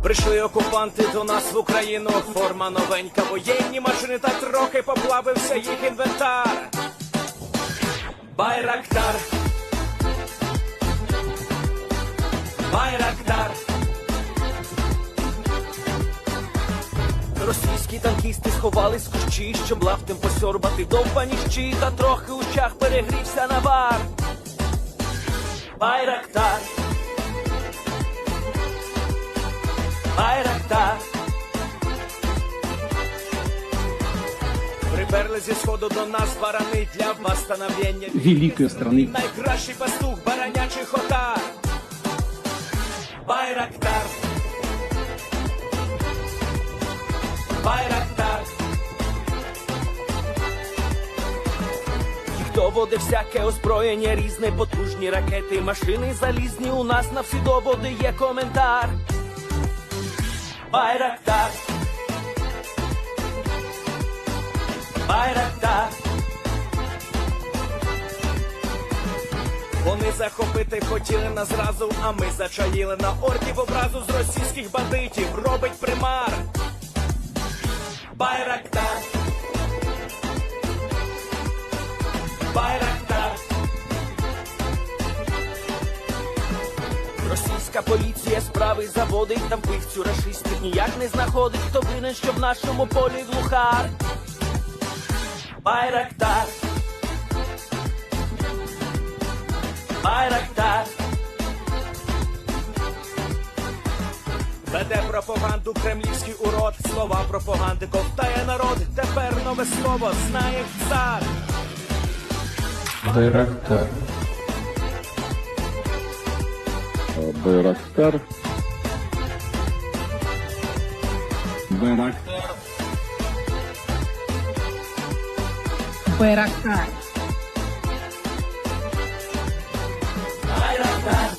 Прийшли окупанти до нас в Україну, форма новенька, воєнні машини, та трохи поплавився їх інвентар. Байрактар, Байрактар. Російські танкісти сховались з кущі, щоб лаптем посьорбати довбані щі, та трохи у чах перегрівся навар. Байрактар, Байрактар. Приперли зі сходу до нас барани для восстановлення великої страни. Найкращий пастух баранячих отар. Байрактар, Байрактар. Їх доводи всяке озброєння різне, потужні ракети, машини залізні, у нас на всі доводи є коментар. Байрактар, Байрактар. Вони захопити хотіли нас зразу, а ми зачаїли на орків образу з російських бандитів, робить примар. Байрактар, Байрактар. Російська поліція справи заводить, там вбивцю рашистів ніяк не знаходить, хто винен, що в нашому полі глухар. Байрактар, Байрактар. Веде пропаганду кремлівський урод, слова пропаганди ковтає народ, тепер нове слово знає цар. Байрактар. Байрактар. Байрактар. Байрактар. Байрактар.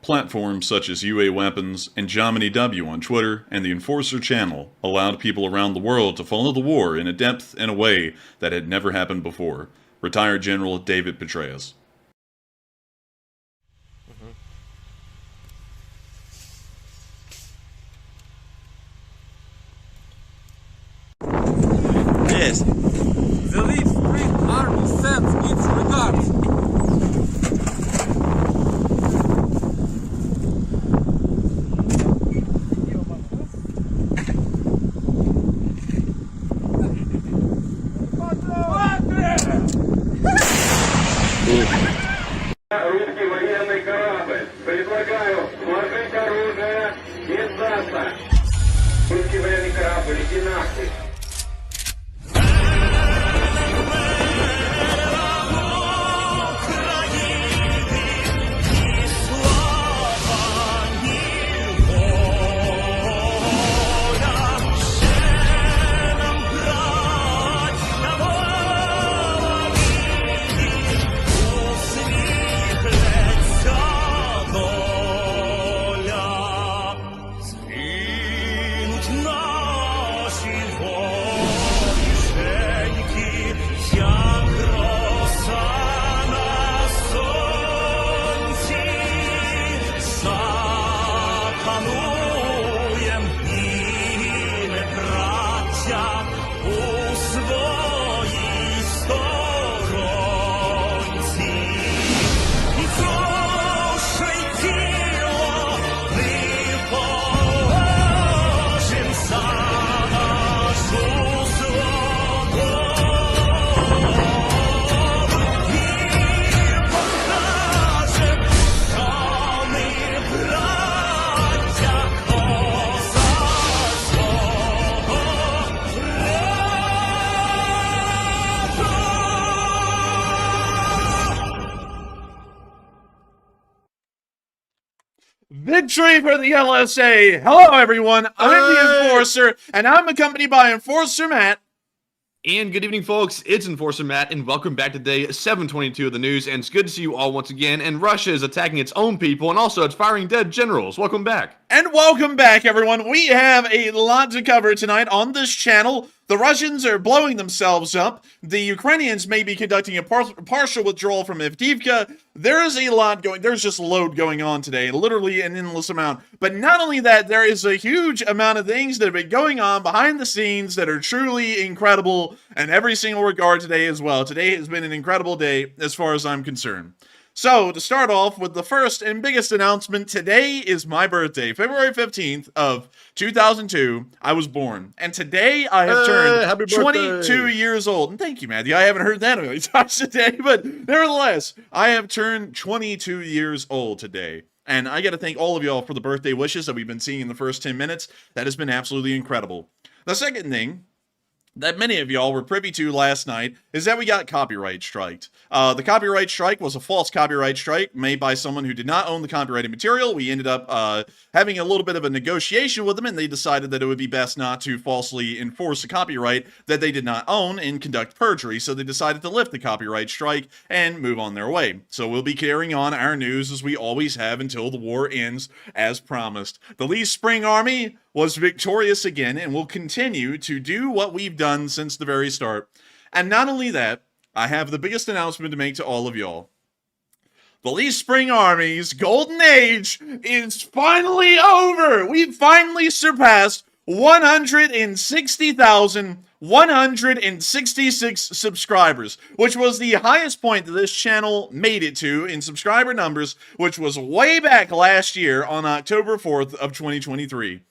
Platforms such as UA Weapons and JomanyW on Twitter and the Enforcer channel allowed people around the world to follow the war in a depth and a way that had never happened before. Retired General David Petraeus. Yes. The Leaf Spring Army sends its regards. Русский военный корабль. Предлагаю сложить оружие и сдаться. Русский военный корабль, иди нахуй. Наші Victory for the LSA! Hello, everyone. I'm the Enforcer, and I'm accompanied by Enforcer Matt. And good evening, folks. It's Enforcer Matt, and welcome back to day 722 of the news. And it's good to see you all once again. And Russia is attacking its own people, and also it's firing dead generals. Welcome back. And welcome back, everyone. We have a lot to cover tonight on this channel. The Russians are blowing themselves up. The Ukrainians may be conducting a partial withdrawal from Avdiivka. There is a lot going, there's just a load going on today, literally an endless amount. But not only that, there is a huge amount of things that have been going on behind the scenes that are truly incredible in every single regard today as well. Today has been an incredible day as far as I'm concerned. So, to start off with the first and biggest announcement, today is my birthday. February 15th of 2002, I was born. And today I have turned 22 years old. And thank you, Matthew. I haven't heard that a million times today, but nevertheless, I have turned 22 years old today. And I got to thank all of y'all for the birthday wishes that we've been seeing in the first 10 minutes. That has been absolutely incredible. The second thing that many of y'all were privy to last night is that we got copyright striked. The copyright strike was a false copyright strike made by someone who did not own the copyrighted material. We ended up having a little bit of a negotiation with them, and they decided that it would be best not to falsely enforce a copyright that they did not own and conduct perjury. So they decided to lift the copyright strike and move on their way. So we'll be carrying on our news as we always have until the war ends, as promised. The Lee Spring Army was victorious again and will continue to do what we've done since the very start. And not only that, I have the biggest announcement to make to all of y'all. The Lee Spring Army's golden age is finally over. We've finally surpassed 160,166 subscribers, which was the highest point that this channel made it to in subscriber numbers, which was way back last year on October 4th of 2023.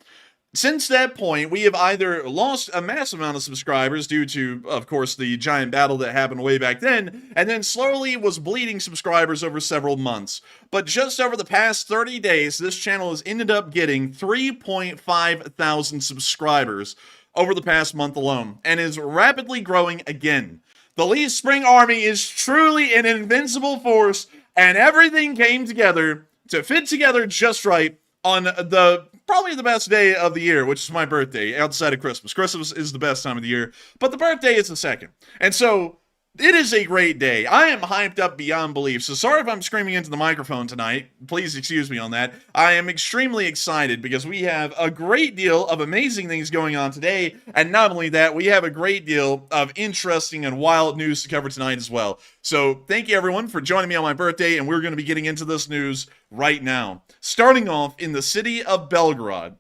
Since that point, we have either lost a massive amount of subscribers due to, of course, the giant battle that happened way back then, and then slowly was bleeding subscribers over several months. But just over the past 30 days, this channel has ended up getting 3.5 thousand subscribers over the past month alone, and is rapidly growing again. The Lee Spring Army is truly an invincible force, and everything came together to fit together just right on probably the best day of the year, which is my birthday, outside of Christmas. Christmas is the best time of the year, but the birthday is the second. And so, it is a great day. I am hyped up beyond belief, so sorry if I'm screaming into the microphone tonight. Please excuse me on that. I am extremely excited because we have a great deal of amazing things going on today, and not only that, we have a great deal of interesting and wild news to cover tonight as well. So, thank you everyone for joining me on my birthday, and we're going to be getting into this news right now. Starting off in the city of Belgorod.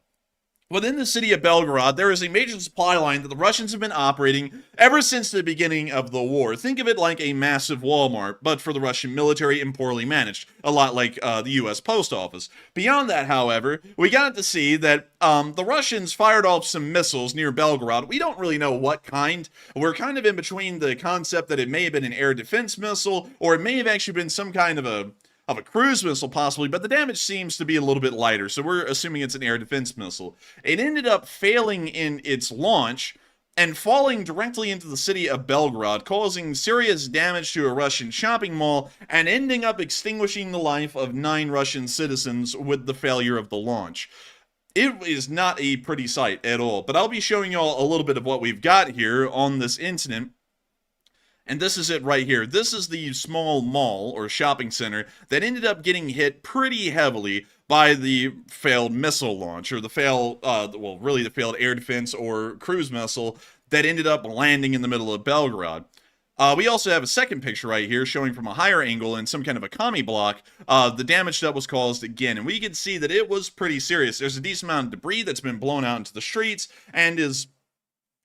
Within the city of Belgorod, there is a major supply line that the Russians have been operating ever since the beginning of the war. Think of it like a massive Walmart, but for the Russian military and poorly managed. A lot like the U.S. Post Office. Beyond that, however, we got to see that the Russians fired off some missiles near Belgorod. We don't really know what kind. We're kind of in between the concept that it may have been an air defense missile, or it may have actually been some kind of a cruise missile possibly, but the damage seems to be a little bit lighter, so we're assuming it's an air defense missile. It ended up failing in its launch and falling directly into the city of Belgorod, causing serious damage to a Russian shopping mall and ending up extinguishing the life of 9 Russian citizens with the failure of the launch. It is not a pretty sight at all, but I'll be showing y'all a little bit of what we've got here on this incident. And this is it right here. This is the small mall or shopping center that ended up getting hit pretty heavily by the failed missile launch, or the failed air defense or cruise missile that ended up landing in the middle of Belgorod. We also have a second picture right here showing from a higher angle in some kind of a commie block the damage that was caused again. And we can see that it was pretty serious. There's a decent amount of debris that's been blown out into the streets and is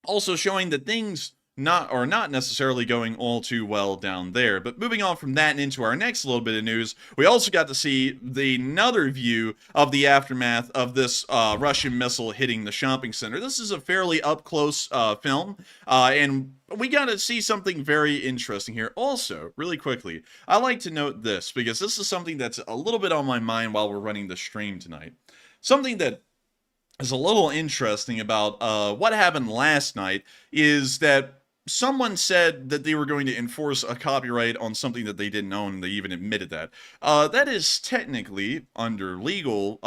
also showing that things not necessarily going all too well down there. But moving on from that and into our next little bit of news, we also got to see another view of the aftermath of this Russian missile hitting the shopping center. This is a fairly up-close film, and we got to see something very interesting here. Also, really quickly, I like to note this, because this is something that's a little bit on my mind while we're running the stream tonight. Something that is a little interesting about what happened last night is that someone said that they were going to enforce a copyright on something that they didn't own. They even admitted that. That is technically under legal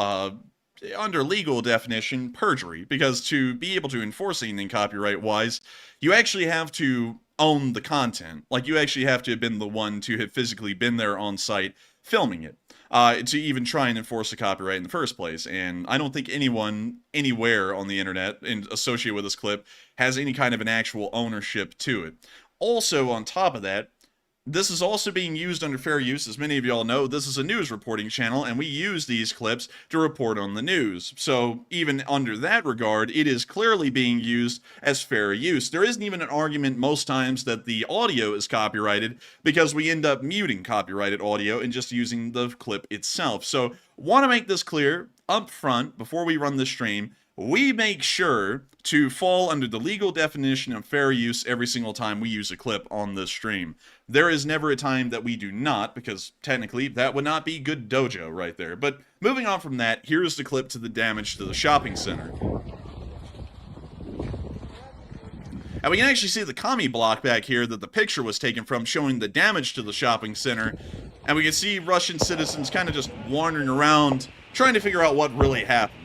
definition, perjury, because to be able to enforce anything copyright-wise, you actually have to own the content. Like, you actually have to have been the one to have physically been there on site filming it, to even try and enforce a copyright in the first place. And I don't think anyone anywhere on the internet associated with this clip has any kind of an actual ownership to it. Also, on top of that, this is also being used under fair use. As many of y'all know, this is a news reporting channel, and we use these clips to report on the news. So even under that regard, it is clearly being used as fair use. There isn't even an argument most times that the audio is copyrighted, because we end up muting copyrighted audio and just using the clip itself. So want to make this clear up front before we run the stream. We make sure to fall under the legal definition of fair use every single time we use a clip on this stream. There is never a time that we do not, because technically that would not be good dojo right there. But moving on from that, here's the clip to the damage to the shopping center. And we can actually see the commie block back here that the picture was taken from, showing the damage to the shopping center. And we can see Russian citizens kind of just wandering around, trying to figure out what really happened.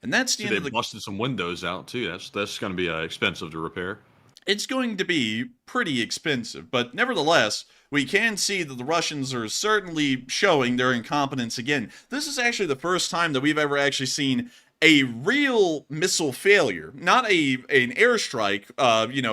And that's the end of the... They busted some windows out, too. That's going to be expensive to repair. It's going to be pretty expensive, but nevertheless, we can see that the Russians are certainly showing their incompetence again. This is actually the first time that we've ever actually seen a real missile failure, not an airstrike,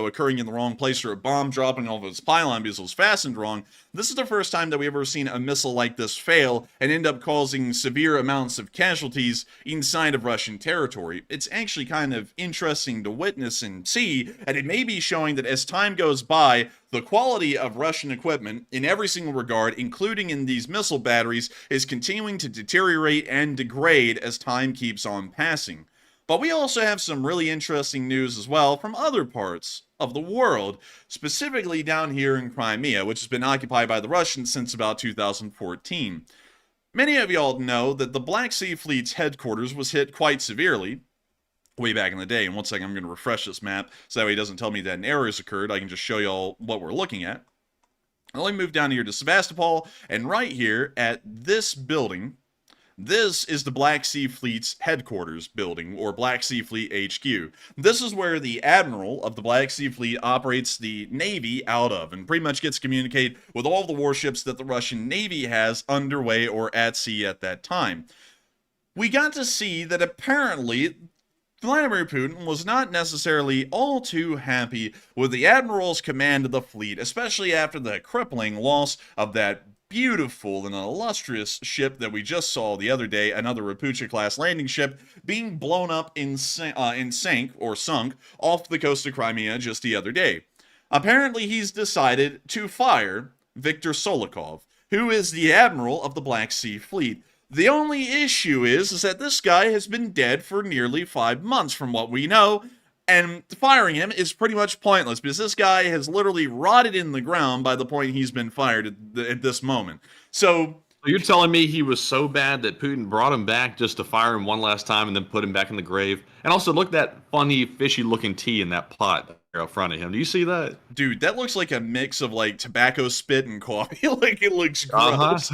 occurring in the wrong place, or a bomb dropping off of its pylon because it was fastened wrong. This is the first time that we've ever seen a missile like this fail and end up causing severe amounts of casualties inside of Russian territory. It's actually kind of interesting to witness and see, and it may be showing that as time goes by, the quality of Russian equipment in every single regard, including in these missile batteries, is continuing to deteriorate and degrade as time keeps on passing. But we also have some really interesting news as well from other parts of the world, specifically down here in Crimea, which has been occupied by the Russians since about 2014. Many of y'all know that the Black Sea Fleet's headquarters was hit quite severely way back in the day. And one second, I'm going to refresh this map so that way it doesn't tell me that an error has occurred. I can just show y'all what we're looking at. Now, let me move down here to Sevastopol, and right here at this building, this is the Black Sea Fleet's headquarters building, or Black Sea Fleet HQ. This is where the Admiral of the Black Sea Fleet operates the Navy out of, and pretty much gets to communicate with all the warships that the Russian Navy has underway or at sea at that time. We got to see that apparently Vladimir Putin was not necessarily all too happy with the Admiral's command of the fleet, especially after the crippling loss of that beautiful and illustrious ship that we just saw the other day, another Rapucha-class landing ship, being blown up and sunk off the coast of Crimea just the other day. Apparently, he's decided to fire Viktor Solikov, who is the Admiral of the Black Sea Fleet. The only issue is that this guy has been dead for nearly 5 months from what we know, and firing him is pretty much pointless because this guy has literally rotted in the ground by the point he's been fired at this moment. So you're telling me he was so bad that Putin brought him back just to fire him one last time and then put him back in the grave? And also, look at that funny, fishy-looking tea in that pot there up front of him. Do you see that? Dude, that looks like a mix of, like, tobacco spit and coffee. Like, it looks gross.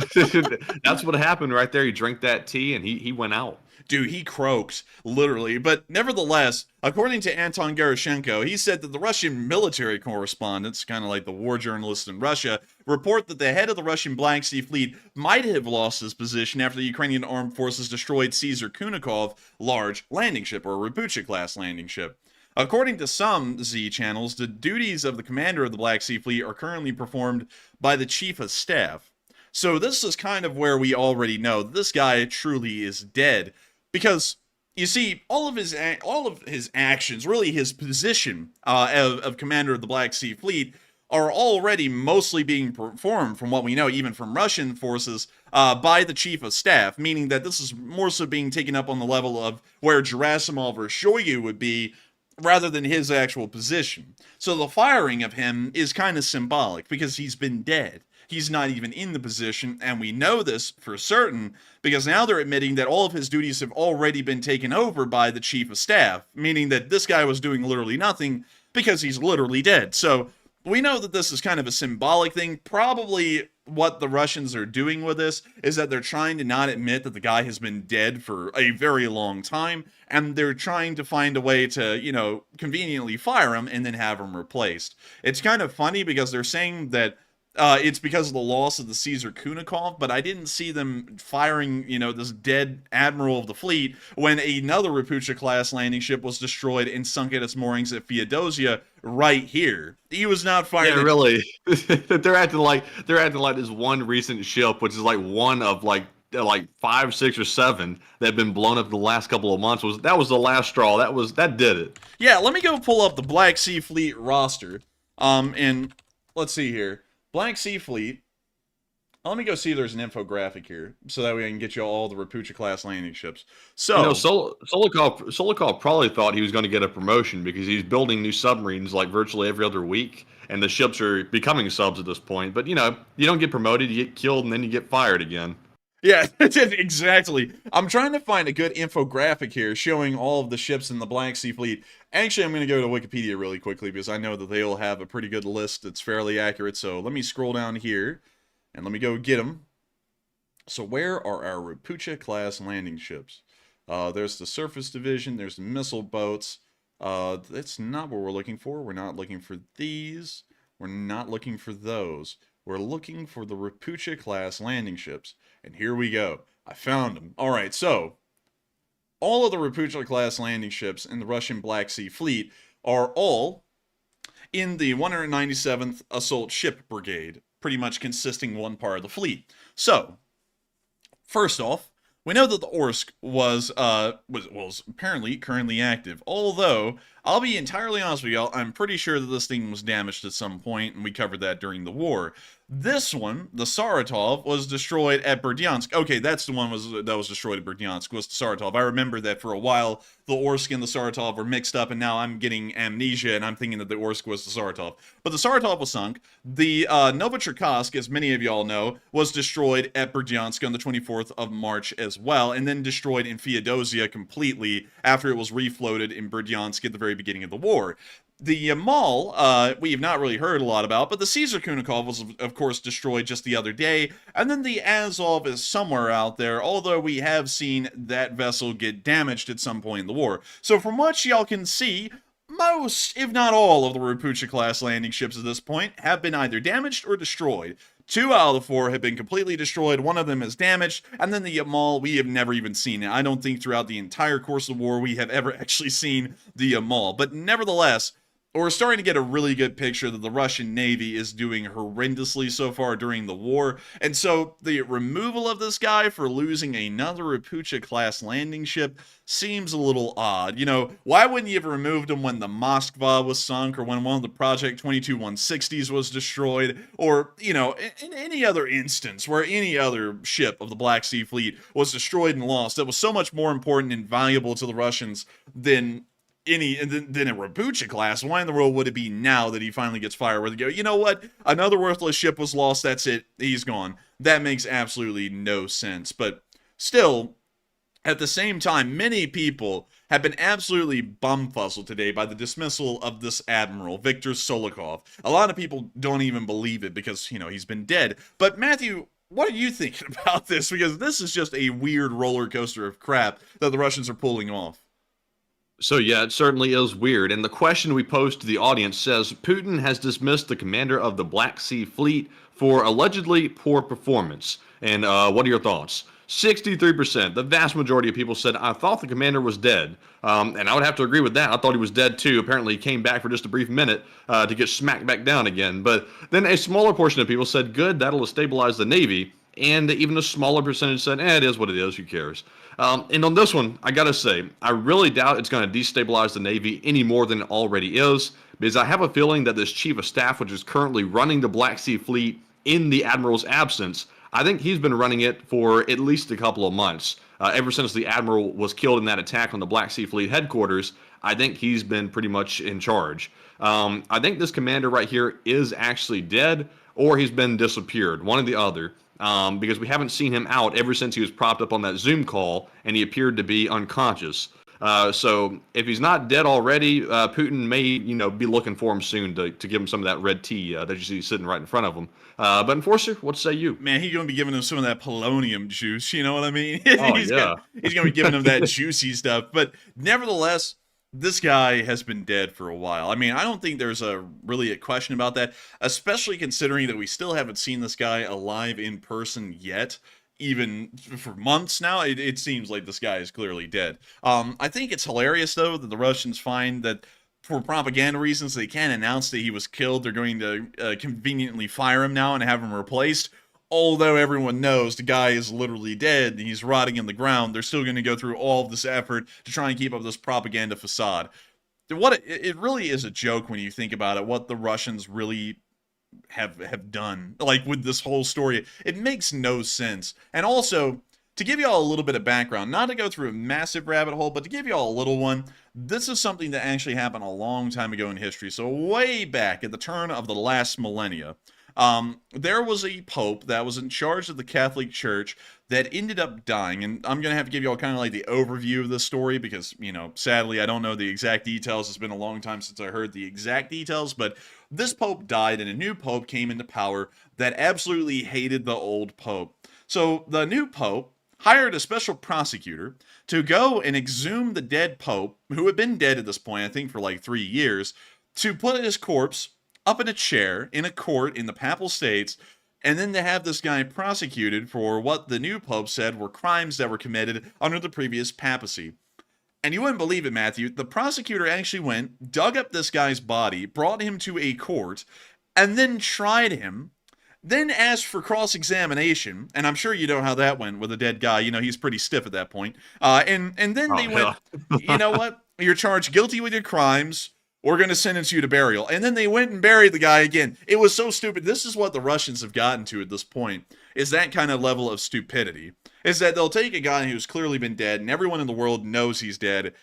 That's what happened right there. He drank that tea and he went out. Dude, he croaked, literally. But nevertheless, according to Anton Gerashenko, he said that the Russian military correspondents, kind of like the war journalists in Russia, report that the head of the Russian Black Sea Fleet might have lost his position after the Ukrainian armed forces destroyed Caesar Kunikov large landing ship, or Rapucha-class landing ship. According to some Z channels, the duties of the commander of the Black Sea Fleet are currently performed by the Chief of Staff. So this is kind of where we already know that this guy truly is dead. Because, you see, all of his actions, really his position of commander of the Black Sea Fleet, are already mostly being performed, from what we know, even from Russian forces, by the Chief of Staff, meaning that this is more so being taken up on the level of where Gerasimov or Shoigu would be, rather than his actual position. So the firing of him is kind of symbolic because he's been dead. He's not even in the position, and we know this for certain because now they're admitting that all of his duties have already been taken over by the chief of staff, meaning that this guy was doing literally nothing because he's literally dead. So we know that this is kind of a symbolic thing. Probably what the Russians are doing with this is that they're trying to not admit that the guy has been dead for a very long time, and they're trying to find a way to, conveniently fire him and then have him replaced. It's kind of funny because they're saying that it's because of the loss of the Caesar Kunikov, but I didn't see them firing, this dead admiral of the fleet when another Rapucha-class landing ship was destroyed and sunk at its moorings at Feodosia right here. He was not fired. Yeah, really. They're acting like this one recent ship, which is like one of like 5, 6, or 7 that have been blown up in the last couple of months. Was the last straw. That did it. Yeah, let me go pull up the Black Sea Fleet roster. And let's see here. Black Sea Fleet. Let me go see if there's an infographic here, so that way I can get you all the Rapucha-class landing ships. So, Solikov probably thought he was going to get a promotion because he's building new submarines like virtually every other week, and the ships are becoming subs at this point. But, you don't get promoted, you get killed, and then you get fired again. Yeah, exactly. I'm trying to find a good infographic here showing all of the ships in the Black Sea Fleet. Actually, I'm going to go to Wikipedia really quickly because I know that they'll have a pretty good list that's fairly accurate. So let me scroll down here and let me go get them. So where are our Rapucha-class landing ships? There's the surface division. There's the missile boats. That's not what we're looking for. We're not looking for these. We're not looking for those. We're looking for the Rapucha-class landing ships. And here we go. I found them. All right, so all of the Rapucha-class landing ships in the Russian Black Sea Fleet are all in the 197th Assault Ship Brigade, pretty much consisting one part of the fleet. So, first off, we know that the Orsk was apparently currently active, although, I'll be entirely honest with y'all, I'm pretty sure that this thing was damaged at some point, and we covered that during the war. This one, the Saratov, was destroyed at Berdyansk. Okay, that's the one that was destroyed at Berdyansk, was the Saratov. I remember that for a while, the Orsk and the Saratov were mixed up, and now I'm getting amnesia, and I'm thinking that the Orsk was the Saratov. But the Saratov was sunk. The Novocherkassk, as many of y'all know, was destroyed at Berdyansk on the 24th of March as well, and then destroyed in Feodosia completely after it was refloated in Berdyansk at the very beginning of the war. The Yamal, we have not really heard a lot about, but the Caesar Kunikov was, of course, destroyed just the other day, and then the Azov is somewhere out there, although we have seen that vessel get damaged at some point in the war. So from what y'all can see, most, if not all, of the Rapucha-class landing ships at this point have been either damaged or destroyed. 2 out of the 4 have been completely destroyed, one of them is damaged, and then the Yamal, we have never even seen it. I don't think throughout the entire course of the war we have ever actually seen the Yamal, but nevertheless, we're starting to get a really good picture that the Russian Navy is doing horrendously so far during the war. And so the removal of this guy for losing another Rapucha-class landing ship seems a little odd. Why wouldn't you have removed him when the Moskva was sunk or when one of the Project 22-160s was destroyed or, in any other instance where any other ship of the Black Sea Fleet was destroyed and lost that was so much more important and valuable to the Russians than a Rapucha class? Why in the world would it be now that he finally gets fired where they go, you know what, another worthless ship was lost, that's it, he's gone? That makes absolutely no sense. But still, at the same time, many people have been absolutely bumfuzzled today by the dismissal of this admiral, Viktor Solikov. A lot of people don't even believe it because, he's been dead. But Matthew, what are you thinking about this? Because this is just a weird roller coaster of crap that the Russians are pulling off. So yeah, it certainly is weird. And the question we posed to the audience says, Putin has dismissed the commander of the Black Sea Fleet for allegedly poor performance. And what are your thoughts? 63%, the vast majority of people said, I thought the commander was dead. And I would have to agree with that. I thought he was dead too. Apparently he came back for just a brief minute to get smacked back down again. But then a smaller portion of people said, good, that'll stabilize the Navy. And even a smaller percentage said, it is what it is, who cares? And on this one, I gotta say, I really doubt it's going to destabilize the Navy any more than it already is, because I have a feeling that this chief of staff, which is currently running the Black Sea Fleet in the Admiral's absence, I think he's been running it for at least a couple of months. Ever since the Admiral was killed in that attack on the Black Sea Fleet headquarters, I think he's been pretty much in charge. I think this commander right here is actually dead, or he's been disappeared, one or the other, because we haven't seen him out ever since he was propped up on that Zoom call, and he appeared to be unconscious. So if he's not dead already, Putin may, be looking for him soon to give him some of that red tea that you see sitting right in front of him. But Enforcer, what say you? Man, he's going to be giving him some of that polonium juice, you know what I mean? Oh, he's yeah. He's going to be giving him that juicy stuff. But nevertheless, this guy has been dead for a while. I mean, I don't think there's really a question about that, especially considering that we still haven't seen this guy alive in person yet. Even for months now, it seems like this guy is clearly dead. I think it's hilarious, though, that the Russians find that for propaganda reasons, they can't announce that he was killed. They're going to conveniently fire him now and have him replaced. Although everyone knows the guy is literally dead and he's rotting in the ground, they're still going to go through all of this effort to try and keep up this propaganda facade. It really is a joke when you think about it, what the Russians really have done, like, with this whole story. It makes no sense. And also, to give y'all a little bit of background, not to go through a massive rabbit hole, but to give y'all a little one, this is something that actually happened a long time ago in history. So way back at the turn of the last millennia, there was a pope that was in charge of the Catholic Church that ended up dying. And I'm going to have to give y'all kind of like the overview of this story because, sadly, I don't know the exact details. It's been a long time since I heard the exact details, but this pope died and a new pope came into power that absolutely hated the old pope. So the new pope hired a special prosecutor to go and exhume the dead pope, who had been dead at this point, I think for like 3 years, to put his corpse up in a chair in a court in the Papal States, and then to have this guy prosecuted for what the new pope said were crimes that were committed under the previous papacy. And you wouldn't believe it, Matthew, the prosecutor actually went, dug up this guy's body, brought him to a court, and then tried him, then asked for cross-examination, and I'm sure you know how that went with a dead guy. He's pretty stiff at that point. And then they went, you know what? You're charged guilty with your crimes. We're going to sentence you to burial. And then they went and buried the guy again. It was so stupid. This is what the Russians have gotten to at this point, is that kind of level of stupidity. Is that they'll take a guy who's clearly been dead, and everyone in the world knows he's dead,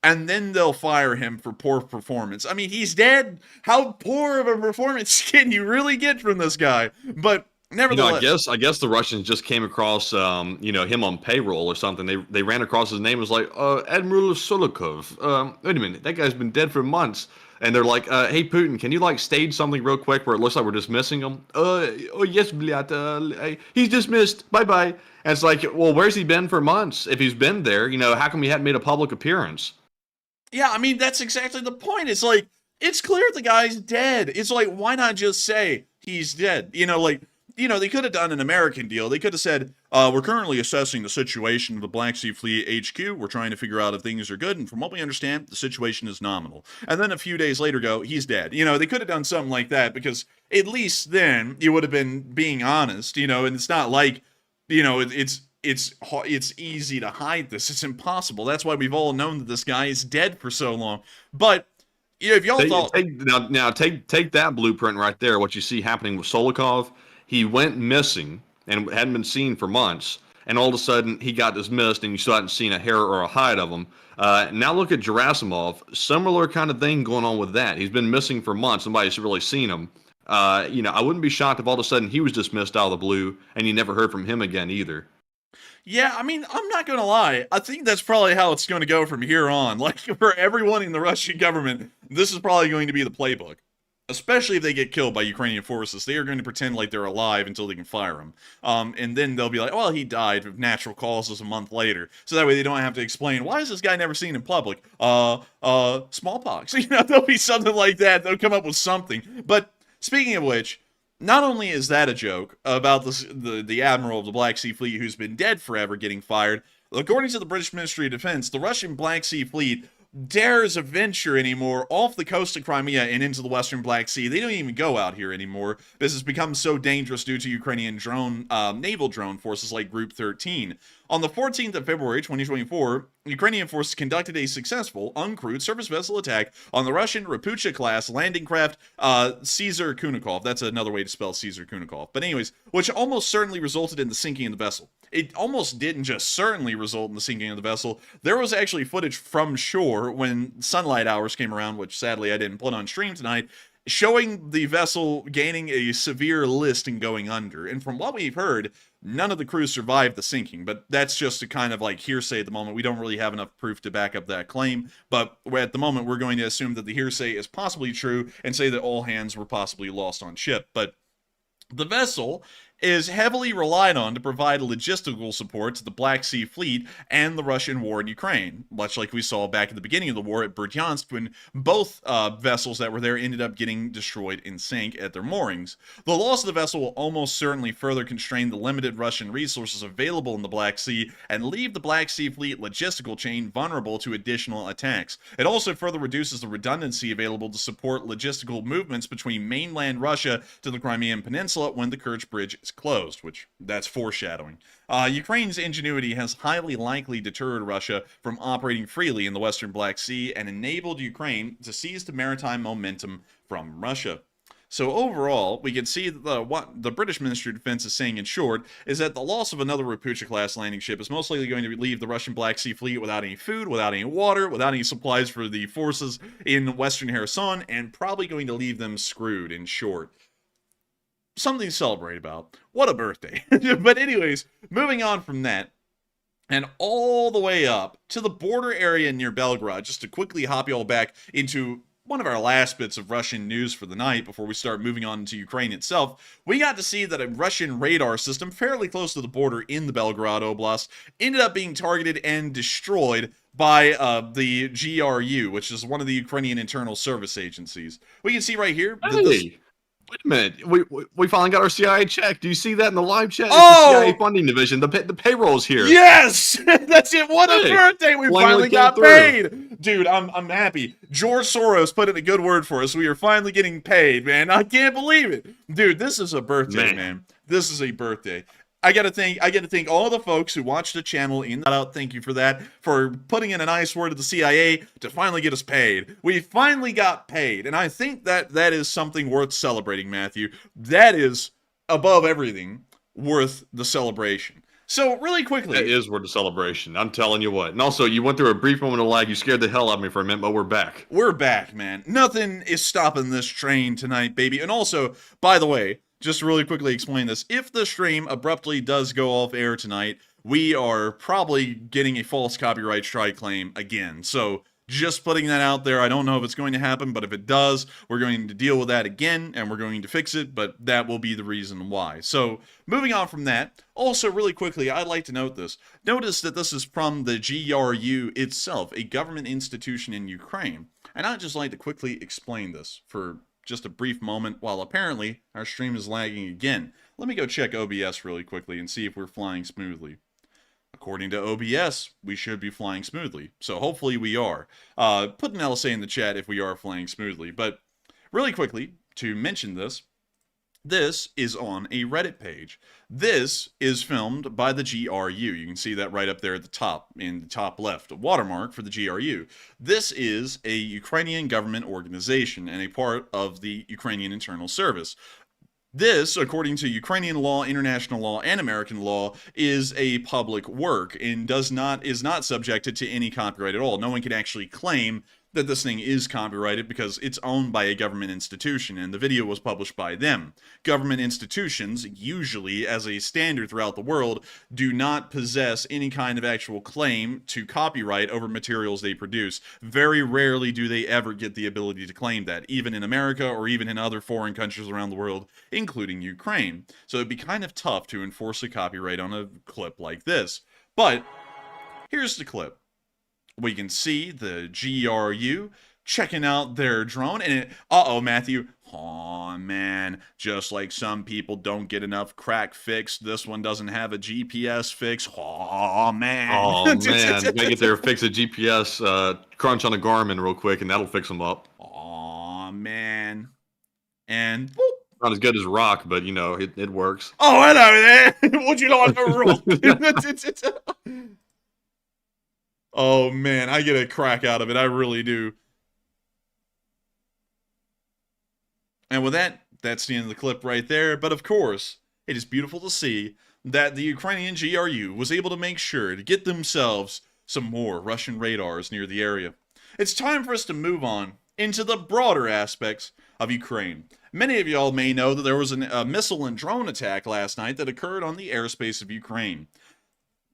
and then they'll fire him for poor performance. I mean, he's dead. How poor of a performance can you really get from this guy? But nevertheless, I guess the Russians just came across, him on payroll or something. They ran across his name. It was like, Admiral Solikov. Wait a minute, that guy's been dead for months. And they're like, hey, Putin, can you stage something real quick where it looks like we're dismissing him? Oh yes, blyat. He's dismissed. Bye-bye. And it's like, well, where's he been for months? If he's been there, how come he hadn't made a public appearance? Yeah, I mean, that's exactly the point. It's like, it's clear the guy's dead. It's like, why not just say he's dead? They could have done an American deal. They could have said, we're currently assessing the situation of the Black Sea Fleet HQ. We're trying to figure out if things are good. And from what we understand, the situation is nominal. And then a few days later go, he's dead. They could have done something like that because at least then you would have been being honest, and it's not like, it's easy to hide this. It's impossible. That's why we've all known that this guy is dead for so long. But if y'all thought... Take that blueprint right there, what you see happening with Solikov. He went missing and hadn't been seen for months, and all of a sudden he got dismissed, and you still hadn't seen a hair or a hide of him. Now look at Gerasimov. Similar kind of thing going on with that. He's been missing for months. Nobody's really seen him. I wouldn't be shocked if all of a sudden he was dismissed out of the blue, and you never heard from him again either. Yeah, I mean, I'm not going to lie. I think that's probably how it's going to go from here on. Like, for everyone in the Russian government, this is probably going to be the playbook. Especially if they get killed by Ukrainian forces, they are going to pretend like they're alive until they can fire them. And then they'll be like, well, he died of natural causes a month later. So that way they don't have to explain, why is this guy never seen in public? Smallpox. There'll be something like that. They'll come up with something. But speaking of which, not only is that a joke about the Admiral of the Black Sea Fleet who's been dead forever getting fired, according to the British Ministry of Defense, the Russian Black Sea Fleet dares a venture anymore off the coast of Crimea and into the western Black Sea. They don't even go out here anymore. This has become so dangerous due to Ukrainian naval drone forces like Group 13. On the 14th of February 2024, Ukrainian forces conducted a successful uncrewed surface vessel attack on the Russian Rapucha-class landing craft Caesar Kunikov. That's another way to spell Caesar Kunikov. But anyways, which almost certainly resulted in the sinking of the vessel. it almost didn't just certainly result in the sinking of the vessel. There was actually footage from shore when sunlight hours came around, which sadly I didn't put on stream tonight, showing the vessel gaining a severe list and going under. And from what we've heard, none of the crew survived the sinking, but that's just a kind of like hearsay at the moment. We don't really have enough proof to back up that claim, but at the moment we're going to assume that the hearsay is possibly true and say that all hands were possibly lost on ship. But the vessel is heavily relied on to provide logistical support to the Black Sea Fleet and the Russian war in Ukraine, much like we saw back at the beginning of the war at Berdyansk when both vessels that were there ended up getting destroyed and sank at their moorings. The loss of the vessel will almost certainly further constrain the limited Russian resources available in the Black Sea and leave the Black Sea Fleet logistical chain vulnerable to additional attacks. It also further reduces the redundancy available to support logistical movements between mainland Russia to the Crimean Peninsula when the Kerch Bridge is closed, which that's foreshadowing. Ukraine's ingenuity has highly likely deterred Russia from operating freely in the western Black Sea and enabled Ukraine to seize the maritime momentum from Russia. So overall, we can see that what the British Ministry of Defense is saying in short is that the loss of another Rapucha-class landing ship is most likely going to leave the Russian Black Sea Fleet without any food, without any water, without any supplies for the forces in western Kherson, and probably going to leave them screwed in short. Something to celebrate about. What a birthday. But anyways, moving on from that, and all the way up to the border area near Belgrade, just to quickly hop you all back into one of our last bits of Russian news for the night before we start moving on to Ukraine itself, we got to see that a Russian radar system fairly close to the border in the Belgrade Oblast ended up being targeted and destroyed by the GRU, which is one of the Ukrainian internal service agencies. We can see right here that this... Wait a minute. We finally got our CIA check. Do you see that in the live chat? It's Oh! the CIA funding division. The payroll's here. Yes! That's it. What a birthday. We finally got through. paid. Dude, I'm happy. George Soros put in a good word for us. We are finally getting paid, man. I can't believe it. Dude, this is a birthday, man. This is a birthday. I gotta thank all the folks who watched the channel in that out. Thank you for that, for putting in a nice word to the CIA to finally get us paid. We finally got paid, and I think that is something worth celebrating, Matthew. That is, above everything, worth the celebration. So, really quickly... That is worth the celebration. I'm telling you what. And also, you went through a brief moment of lag. You scared the hell out of me for a minute, but we're back. We're back, man. Nothing is stopping this train tonight, baby. And also, by the way... just to really quickly explain this, if the stream abruptly does go off air tonight, we are probably getting a false copyright strike claim again. So just putting that out there. I don't know if it's going to happen, but if it does, we're going to deal with that again, and we're going to fix it, but that will be the reason why. So moving on from that, also really quickly, I'd like to note this. Notice that this is from the GRU itself, a government institution in Ukraine. And I'd just like to quickly explain this for just a brief moment while apparently our stream is lagging again. Let me go check OBS really quickly and see if we're flying smoothly. According to OBS, we should be flying smoothly. So hopefully we are. Put an LSA in the chat if we are flying smoothly. But really quickly, to mention this, this is on a Reddit page. This is filmed by the GRU. You can see that right up there at the top, in the top left, a watermark for the GRU. This is a Ukrainian government organization and a part of the Ukrainian Internal Service. This, according to Ukrainian law, international law, and American law, is a public work and is not subjected to any copyright at all. No one can actually claim that this thing is copyrighted because it's owned by a government institution and the video was published by them. Government institutions, usually as a standard throughout the world, do not possess any kind of actual claim to copyright over materials they produce. Very rarely do they ever get the ability to claim that, even in America or even in other foreign countries around the world, including Ukraine. So it'd be kind of tough to enforce a copyright on a clip like this. But here's the clip. We can see the GRU checking out their drone, and uh-oh, Matthew. Aw, man, just like some people don't get enough crack fixed, this one doesn't have a GPS fix. Aw, man. Oh, man. Gotta get there, fix a GPS crunch on a Garmin real quick, and that'll fix them up. Aw, man. And... not as good as rock, but, you know, it works. Oh, hello there. Would you like a rock? Oh, man, I get a crack out of it. I really do. And with that, that's the end of the clip right there. But of course, it is beautiful to see that the Ukrainian GRU was able to make sure to get themselves some more Russian radars near the area. It's time for us to move on into the broader aspects of Ukraine. Many of y'all may know that there was a missile and drone attack last night that occurred on the airspace of Ukraine.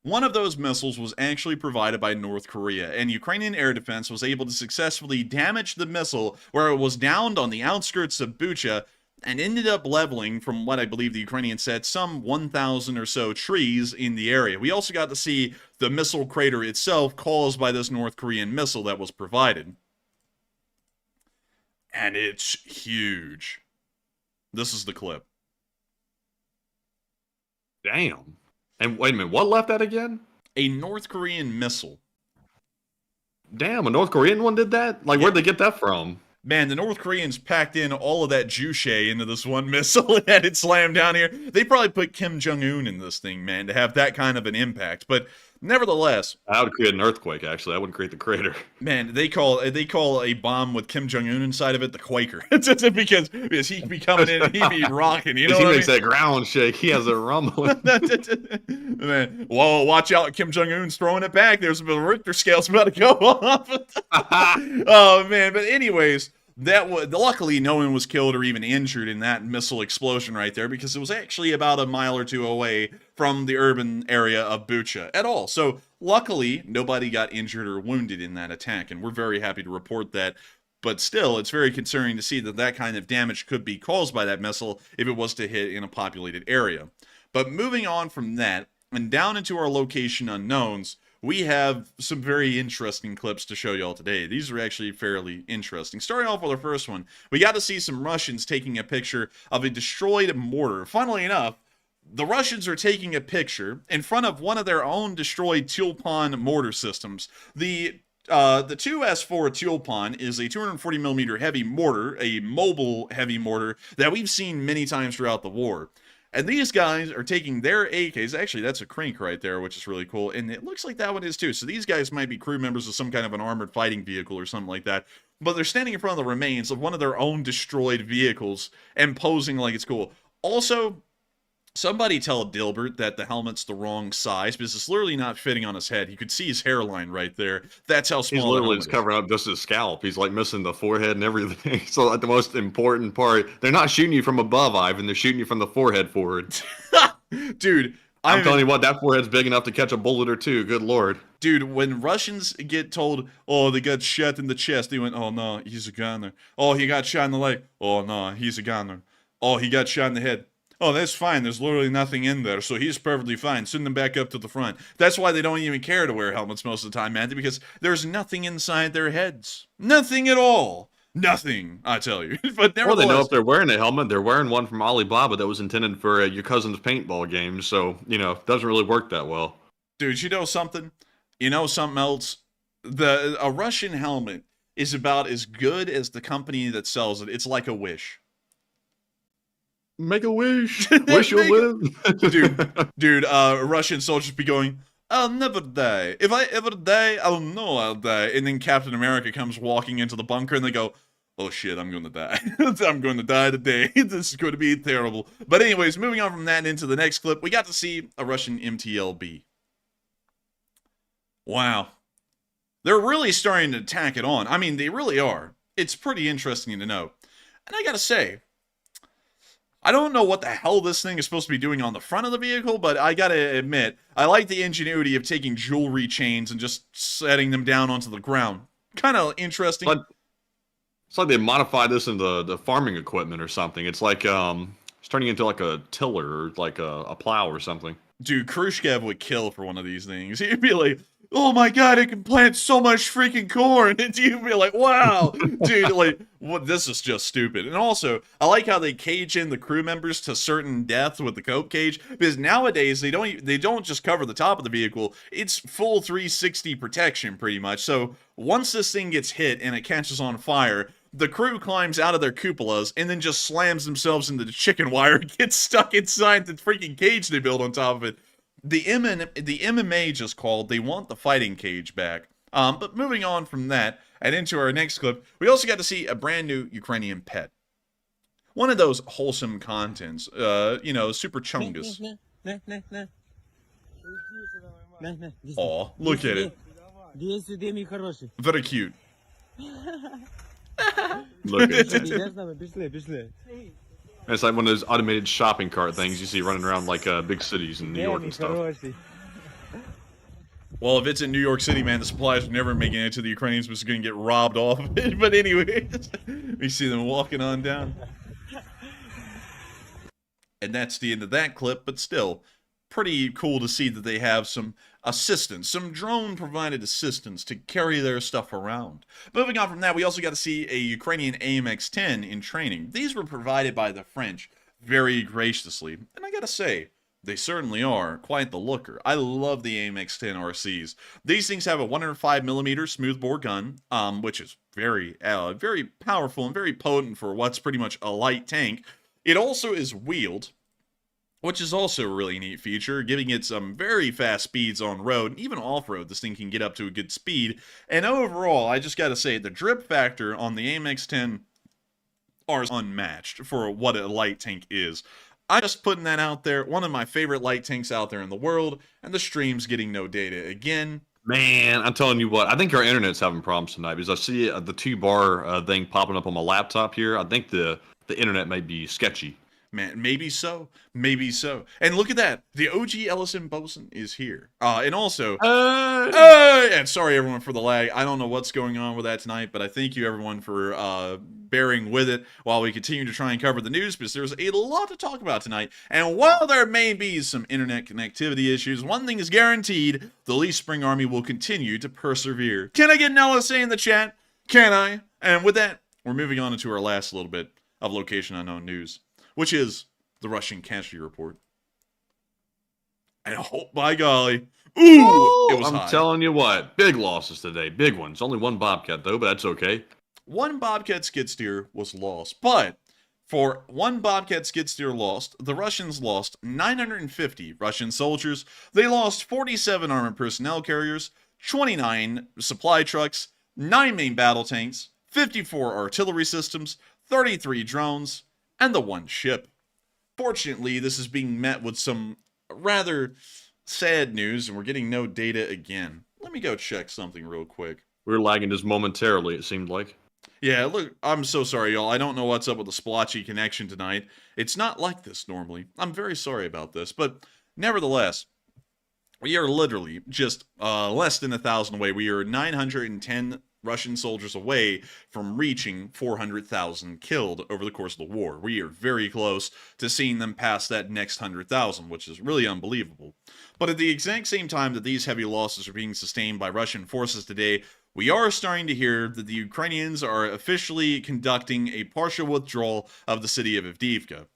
One of those missiles was actually provided by North Korea, and Ukrainian air defense was able to successfully damage the missile where it was downed on the outskirts of Bucha and ended up leveling, from what I believe the Ukrainians said, some 1,000 or so trees in the area. We also got to see the missile crater itself caused by this North Korean missile that was provided. And it's huge. This is the clip. Damn. And wait a minute, what left that again? A North Korean missile. Damn, a North Korean one did that? Like, where'd they get that from? Man, the North Koreans packed in all of that juche into this one missile and had it slammed down here. They probably put Kim Jong-un in this thing, man, to have that kind of an impact. But nevertheless, That would create an earthquake, actually. That wouldn't create the crater. man, they call a bomb with Kim Jong-un inside of it the Quaker. because he'd be coming in and he'd be rocking, you know He what I makes mean? that ground shake. He has a rumbling. Man, whoa, watch out, Kim Jong-un's throwing it back. There's the Richter scale's about to go off. Oh, man, but anyways, luckily no one was killed or even injured in that missile explosion right there, because it was actually about a mile or two away from the urban area of Bucha at all. So luckily nobody got injured or wounded in that attack, and we're very happy to report that. But still, it's very concerning to see that that kind of damage could be caused by that missile if it was to hit in a populated area. But moving on from that and down into our location unknowns, we have some very interesting clips to show y'all today. These are actually fairly interesting. Starting off with our first one, we got to see some Russians taking a picture of a destroyed mortar. Funnily enough, the Russians are taking a picture in front of one of their own destroyed Tulpan mortar systems. The 2S4 Tulpan is a 240mm heavy mortar, a mobile heavy mortar that we've seen many times throughout the war. And these guys are taking their AKs. Actually, that's a crank right there, which is really cool. And it looks like that one is too. So these guys might be crew members of some kind of an armored fighting vehicle or something like that. But they're standing in front of the remains of one of their own destroyed vehicles and posing like it's cool. Also, somebody tell Dilbert that the helmet's the wrong size, because it's literally not fitting on his head. You could see his hairline right there. That's how small He's literally just covering up just his scalp. He's like missing the forehead and everything. So like the most important part, they're not shooting you from above, Ivan. They're shooting you from the forehead forward. Dude, I'm telling you what, that forehead's big enough to catch a bullet or two. Good lord. Dude, when Russians get told, oh, they got shot in the chest, they went, oh, no, he's a gunner. Oh, he got shot in the leg. Oh, no, he's a gunner. Oh, he got shot in the head. Oh, that's fine. There's literally nothing in there, so he's perfectly fine. Send him back up to the front. That's why they don't even care to wear helmets most of the time, man, because there's nothing inside their heads. Nothing at all. Nothing, I tell you. But Well, nevertheless, they know if they're wearing a helmet, they're wearing one from Alibaba that was intended for your cousin's paintball game. So, it doesn't really work that well. dude, you know something? You know something else? A Russian helmet is about as good as the company that sells it. It's like a Wish. Make a wish. Wish you'll live. Dude, Russian soldiers be going, I'll never die. If I ever die, I'll know I'll die. And then Captain America comes walking into the bunker and they go, oh shit, I'm going to die. I'm going to die today. This is going to be terrible. But anyways, moving on from that and into the next clip, we got to see a Russian MTLB. Wow. They're really starting to tack it on. I mean, they really are. It's pretty interesting to know. And I gotta say, I don't know what the hell this thing is supposed to be doing on the front of the vehicle, but I gotta admit, I like the ingenuity of taking jewelry chains and just setting them down onto the ground. Kind of interesting. It's like they modified this into the farming equipment or something. It's like it's turning into like a tiller or like a plow or something. Dude, Khrushchev would kill for one of these things. He'd be like, oh my god, it can plant so much freaking corn. And you'd be like, wow. Dude, like, what? This is just stupid. And also, I like how they cage in the crew members to certain death with the coke cage, because nowadays they don't just cover the top of the vehicle. It's full 360 protection pretty much. So once this thing gets hit and it catches on fire, the crew climbs out of their cupolas and then just slams themselves into the chicken wire, gets stuck inside the freaking cage they built on top of it. The MMA just called. They want the fighting cage back. But moving on from that and into our next clip, we also got to see a brand new Ukrainian pet. one of those wholesome contents, you know, super chungus. Aw, look at it. Very cute. Look at it. It's like one of those automated shopping cart things you see running around like big cities in New York and stuff. Well, if it's in New York City, man, the supplies are never making it to the Ukrainians, but going to get robbed off of it. But anyways, we see them walking on down. And that's the end of that clip, but still, pretty cool to see that they have some assistance, some drone-provided assistance to carry their stuff around. Moving on from that, we also got to see a Ukrainian AMX-10 in training. These were provided by the French very graciously, and I gotta say, they certainly are quite the looker. I love the AMX-10 RCs. These things have a 105mm smoothbore gun, which is very powerful and very potent for what's pretty much a light tank. It also is wheeled, which is also a really neat feature, giving it some very fast speeds on road, and even off-road, this thing can get up to a good speed. And overall, I just gotta say, the drip factor on the AMX-10 are unmatched for what a light tank is. I'm just putting that out there, one of my favorite light tanks out there in the world, and the stream's getting no data again. Man, I'm telling you what, I think our internet's having problems tonight, because I see the 2-bar thing popping up on my laptop here. I think the internet may be sketchy. Man, maybe so. Maybe so. And look at that. The OG Ellison Bosun is here. And also... and sorry, everyone, for the lag. I don't know what's going on with that tonight, but I thank you, everyone, for bearing with it while we continue to try and cover the news, because there's a lot to talk about tonight. And while there may be some internet connectivity issues, one thing is guaranteed. The Lee Spring Army will continue to persevere. Can I get an LSA in the chat? Can I? And with that, we're moving on into our last little bit of Location Unknown news, which is the Russian casualty report. And oh, by golly, it was I'm high. telling you what, big losses today, big ones. Only one Bobcat though, but that's okay. One Bobcat skid steer was lost, but for one Bobcat skid steer lost, the Russians lost 950 Russian soldiers. They lost 47 armored personnel carriers, 29 supply trucks, 9 main battle tanks, 54 artillery systems, 33 drones, and the 1 ship. Fortunately, this is being met with some rather sad news, and we're getting no data again. Let me go check something real quick. We were lagging just momentarily, it seemed like. Yeah, look, I'm so sorry, y'all. I don't know what's up with the splotchy connection tonight. It's not like this normally. I'm very sorry about this, but nevertheless, we are literally just less than 1,000 away. We are 910 Russian soldiers away from reaching 400,000 killed over the course of the war. We are very close to seeing them pass that next 100,000, which is really unbelievable. But at the exact same time that these heavy losses are being sustained by Russian forces today, we are starting to hear that the Ukrainians are officially conducting a partial withdrawal of the city of Avdiivka.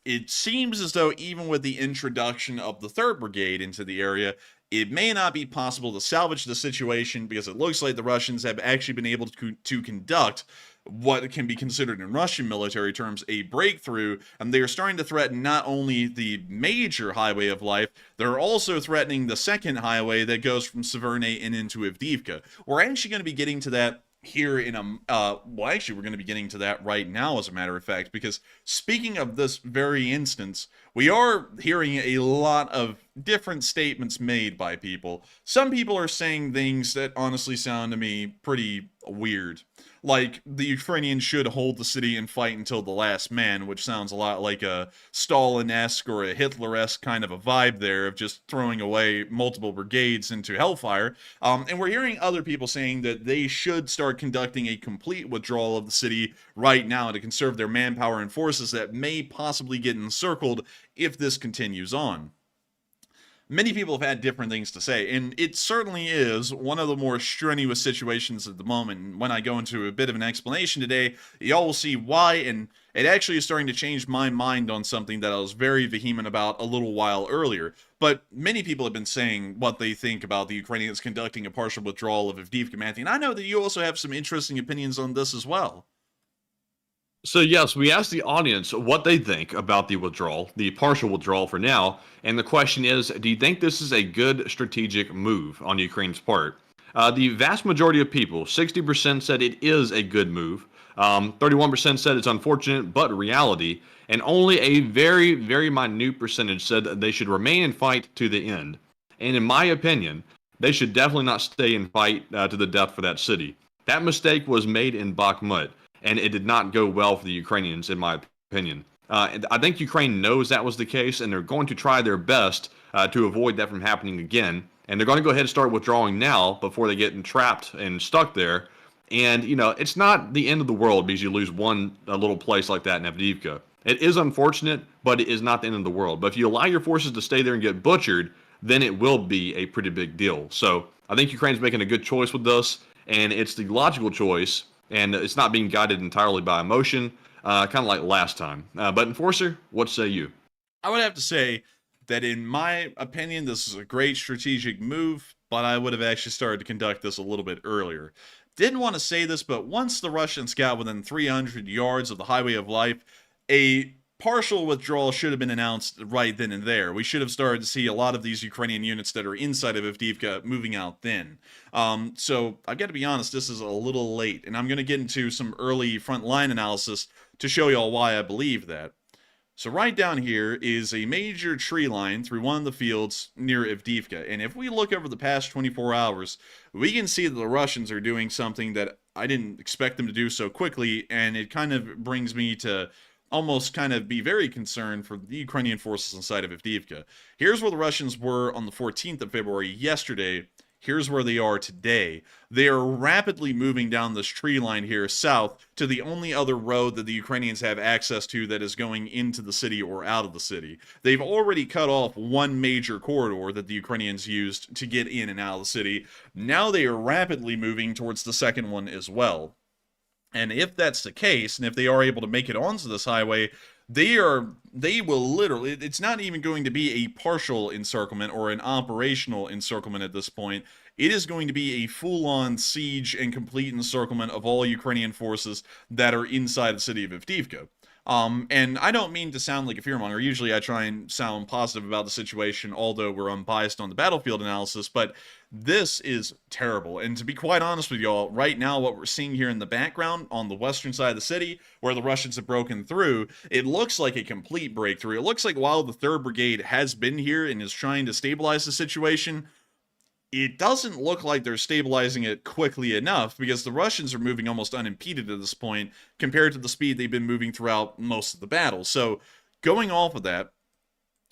It seems as though even with the introduction of the 3rd Brigade into the area, it may not be possible to salvage the situation, because it looks like the Russians have actually been able to conduct what can be considered in Russian military terms a breakthrough, and they are starting to threaten not only the major highway of life, they're also threatening the second highway that goes from Severne and into Avdiivka. We're actually going to be getting to that here in a well, actually we're going to be getting to that right now, as a matter of fact, because speaking of this very instance, we are hearing a lot of different statements made by people. Some people are saying things that honestly sound to me pretty weird, like the Ukrainians should hold the city and fight until the last man, which sounds a lot like a Stalin-esque or a Hitler-esque kind of a vibe there, of just throwing away multiple brigades into hellfire. And we're hearing other people saying that they should start conducting a complete withdrawal of the city right now to conserve their manpower and forces that may possibly get encircled if this continues on. Many people have had different things to say, and it certainly is one of the more strenuous situations at the moment. And when I go into a bit of an explanation today, y'all will see why, and it actually is starting to change my mind on something that I was very vehement about a little while earlier. But many people have been saying what they think about the Ukrainians conducting a partial withdrawal of Avdiivka, Matthew, and I know that you also have some interesting opinions on this as well. So yes, we asked the audience what they think about the withdrawal, the partial withdrawal for now, and the question is, do you think this is a good strategic move on Ukraine's part? The vast majority of people, 60%, said it is a good move. 31% said it's unfortunate, but reality. And only a very, very minute percentage said that they should remain and fight to the end. And in my opinion, they should definitely not stay and fight to the death for that city. That mistake was made in Bakhmut, and it did not go well for the Ukrainians, in my opinion. I think Ukraine knows that was the case, and they're going to try their best to avoid that from happening again. And they're going to go ahead and start withdrawing now before they get entrapped and stuck there. And, it's not the end of the world because you lose a little place like that in Avdiivka. It is unfortunate, but it is not the end of the world. But if you allow your forces to stay there and get butchered, then it will be a pretty big deal. So I think Ukraine's making a good choice with this, and it's the logical choice, and it's not being guided entirely by emotion, kind of like last time. But Enforcer, what say you? I would have to say that in my opinion, this is a great strategic move, but I would have actually started to conduct this a little bit earlier. Didn't want to say this, but once the Russians got within 300 yards of the Highway of Life, a partial withdrawal should have been announced right then and there. We should have started to see a lot of these Ukrainian units that are inside of Avdiivka moving out then. So I've got to be honest, this is a little late, and I'm going to get into some early front line analysis to show y'all why I believe that. So right down here is a major tree line through one of the fields near Avdiivka, and if we look over the past 24 hours, we can see that the Russians are doing something that I didn't expect them to do so quickly, and it kind of brings me to almost kind of be very concerned for the Ukrainian forces inside of Avdiivka. Here's where the Russians were on the 14th of February yesterday. Here's where they are today. They are rapidly moving down this tree line here south to the only other road that the Ukrainians have access to that is going into the city or out of the city. They've already cut off one major corridor that the Ukrainians used to get in and out of the city. Now they are rapidly moving towards the second one as well. And if that's the case, and if they are able to make it onto this highway, they will literally, it's not even going to be a partial encirclement or an operational encirclement at this point. It is going to be a full-on siege and complete encirclement of all Ukrainian forces that are inside the city of Avdiivka. And I don't mean to sound like a fearmonger. Usually I try and sound positive about the situation, although we're unbiased on the battlefield analysis, but this is terrible. And to be quite honest with y'all, right now what we're seeing here in the background on the western side of the city, where the Russians have broken through, it looks like a complete breakthrough. It looks like while the 3rd Brigade has been here and is trying to stabilize the situation, it doesn't look like they're stabilizing it quickly enough because the Russians are moving almost unimpeded at this point compared to the speed they've been moving throughout most of the battle. So going off of that,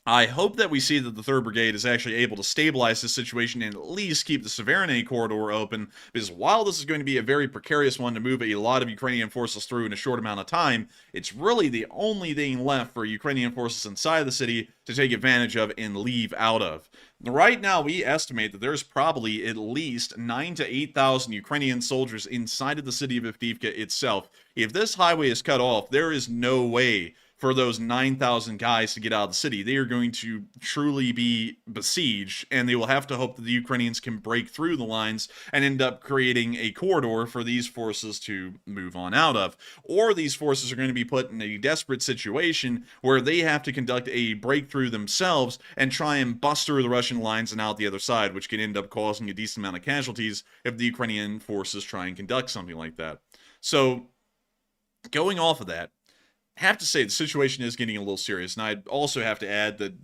I hope that we see that the 3rd Brigade is actually able to stabilize this situation and at least keep the Severny corridor open, because while this is going to be a very precarious one to move a lot of Ukrainian forces through in a short amount of time, it's really the only thing left for Ukrainian forces inside the city to take advantage of and leave out of. Right now, we estimate that there's probably at least 9,000 to 8,000 Ukrainian soldiers inside of the city of Avdiivka itself. If this highway is cut off, there is no way for those 9,000 guys to get out of the city. They are going to truly be besieged, and they will have to hope that the Ukrainians can break through the lines and end up creating a corridor for these forces to move on out of. Or these forces are going to be put in a desperate situation where they have to conduct a breakthrough themselves and try and bust through the Russian lines and out the other side, which can end up causing a decent amount of casualties if the Ukrainian forces try and conduct something like that. So, going off of that, I have to say the situation is getting a little serious, and I'd also have to add that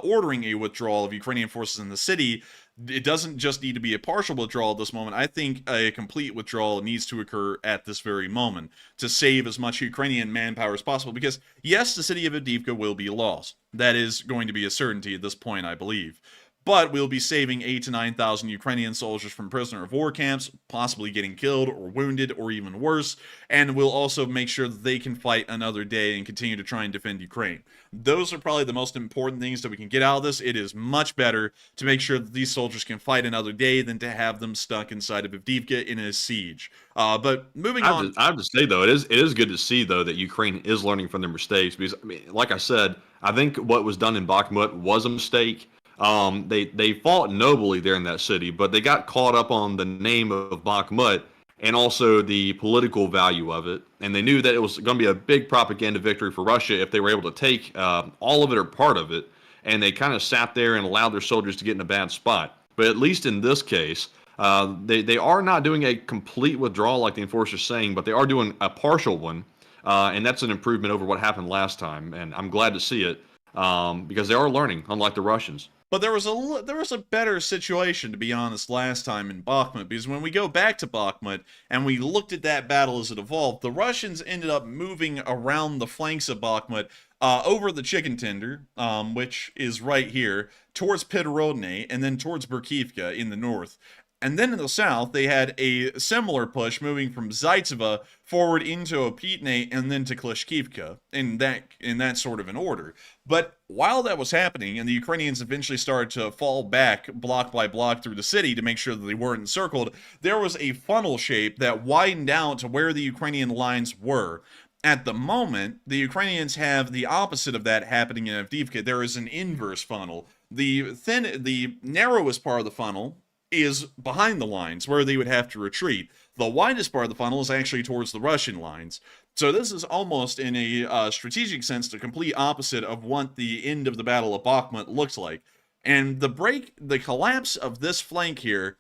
ordering a withdrawal of Ukrainian forces in the city, it doesn't just need to be a partial withdrawal at this moment. I think a complete withdrawal needs to occur at this very moment to save as much Ukrainian manpower as possible, because yes, the city of Avdiivka will be lost. That is going to be a certainty at this point, I believe. But we'll be saving 8,000 to 9,000 Ukrainian soldiers from prisoner of war camps, possibly getting killed or wounded or even worse, and we'll also make sure that they can fight another day and continue to try and defend Ukraine. Those are probably the most important things that we can get out of this. It is much better to make sure that these soldiers can fight another day than to have them stuck inside of Avdiivka in a siege. But moving on, I have to say though, it is good to see though that Ukraine is learning from their mistakes, because I mean, like I said, I think what was done in Bakhmut was a mistake. They fought nobly there in that city, but they got caught up on the name of Bakhmut and also the political value of it. And they knew that it was going to be a big propaganda victory for Russia if they were able to take all of it or part of it. And they kind of sat there and allowed their soldiers to get in a bad spot. But at least in this case, They are not doing a complete withdrawal like the enforcer's saying, but they are doing a partial one, and that's an improvement over what happened last time. And I'm glad to see it because they are learning, unlike the Russians. But there was a better situation, to be honest, last time in Bakhmut, because when we go back to Bakhmut and we looked at that battle as it evolved, the Russians ended up moving around the flanks of Bakhmut over the chicken tender, which is right here, towards Peterodne, and then towards Berkivka in the north. And then in the south, they had a similar push moving from Zaitsevo forward into Opitne and then to Klishkivka in that sort of an order. But while that was happening, and the Ukrainians eventually started to fall back block by block through the city to make sure that they weren't encircled, there was a funnel shape that widened out to where the Ukrainian lines were. At the moment, the Ukrainians have the opposite of that happening in Avdiivka. There is an inverse funnel. The narrowest part of the funnel is behind the lines where they would have to retreat. The widest part of the funnel is actually towards the Russian lines. So this is almost, in a strategic sense, the complete opposite of what the end of the Battle of Bakhmut looks like. And the collapse of this flank here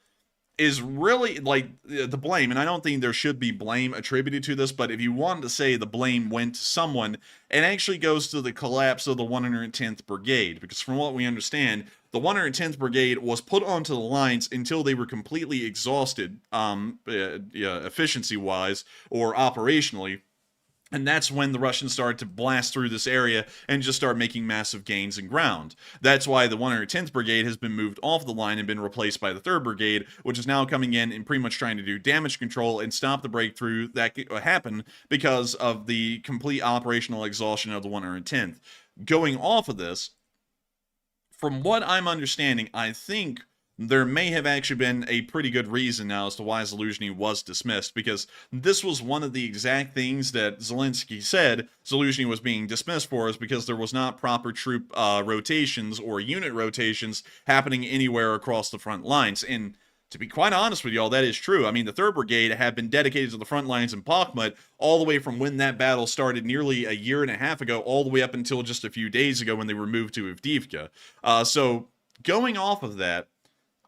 is really like the blame, and I don't think there should be blame attributed to this, but if you wanted to say the blame went to someone, it actually goes to the collapse of the 110th Brigade, because from what we understand, the 110th Brigade was put onto the lines until they were completely exhausted, efficiency-wise or operationally. And that's when the Russians started to blast through this area and just start making massive gains in ground. That's why the 110th Brigade has been moved off the line and been replaced by the 3rd Brigade, which is now coming in and pretty much trying to do damage control and stop the breakthrough that happened because of the complete operational exhaustion of the 110th. Going off of this, from what I'm understanding, I think there may have actually been a pretty good reason now as to why Zaluzhny was dismissed, because this was one of the exact things that Zelensky said Zaluzhny was being dismissed for, is because there was not proper troop rotations or unit rotations happening anywhere across the front lines. And to be quite honest with y'all, that is true. I mean, the 3rd Brigade had been dedicated to the front lines in Bakhmut all the way from when that battle started nearly a year and a half ago, all the way up until just a few days ago when they were moved to Avdiivka. So going off of that,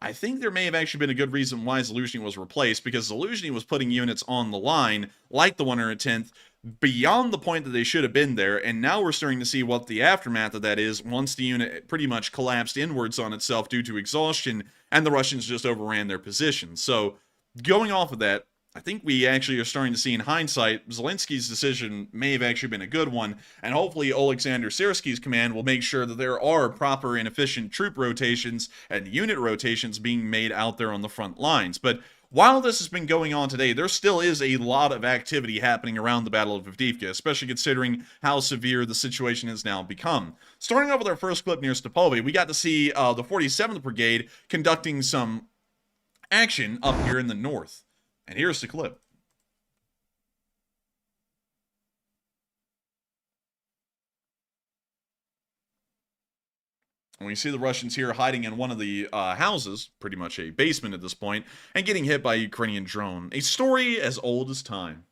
I think there may have actually been a good reason why Zaluzhny was replaced, because Zaluzhny was putting units on the line, like the 110th, beyond the point that they should have been there, and now we're starting to see what the aftermath of that is once the unit pretty much collapsed inwards on itself due to exhaustion, and the Russians just overran their position. So, going off of that, I think we actually are starting to see in hindsight, Zelensky's decision may have actually been a good one, and hopefully Alexander Syrskiy's command will make sure that there are proper and efficient troop rotations and unit rotations being made out there on the front lines. But while this has been going on today, there still is a lot of activity happening around the Battle of Avdiivka, especially considering how severe the situation has now become. Starting off with our first clip near Stepove, we got to see the 47th Brigade conducting some action up here in the north. And here's the clip. And we see the Russians here hiding in one of the houses, pretty much a basement at this point, and getting hit by a Ukrainian drone. A story as old as time.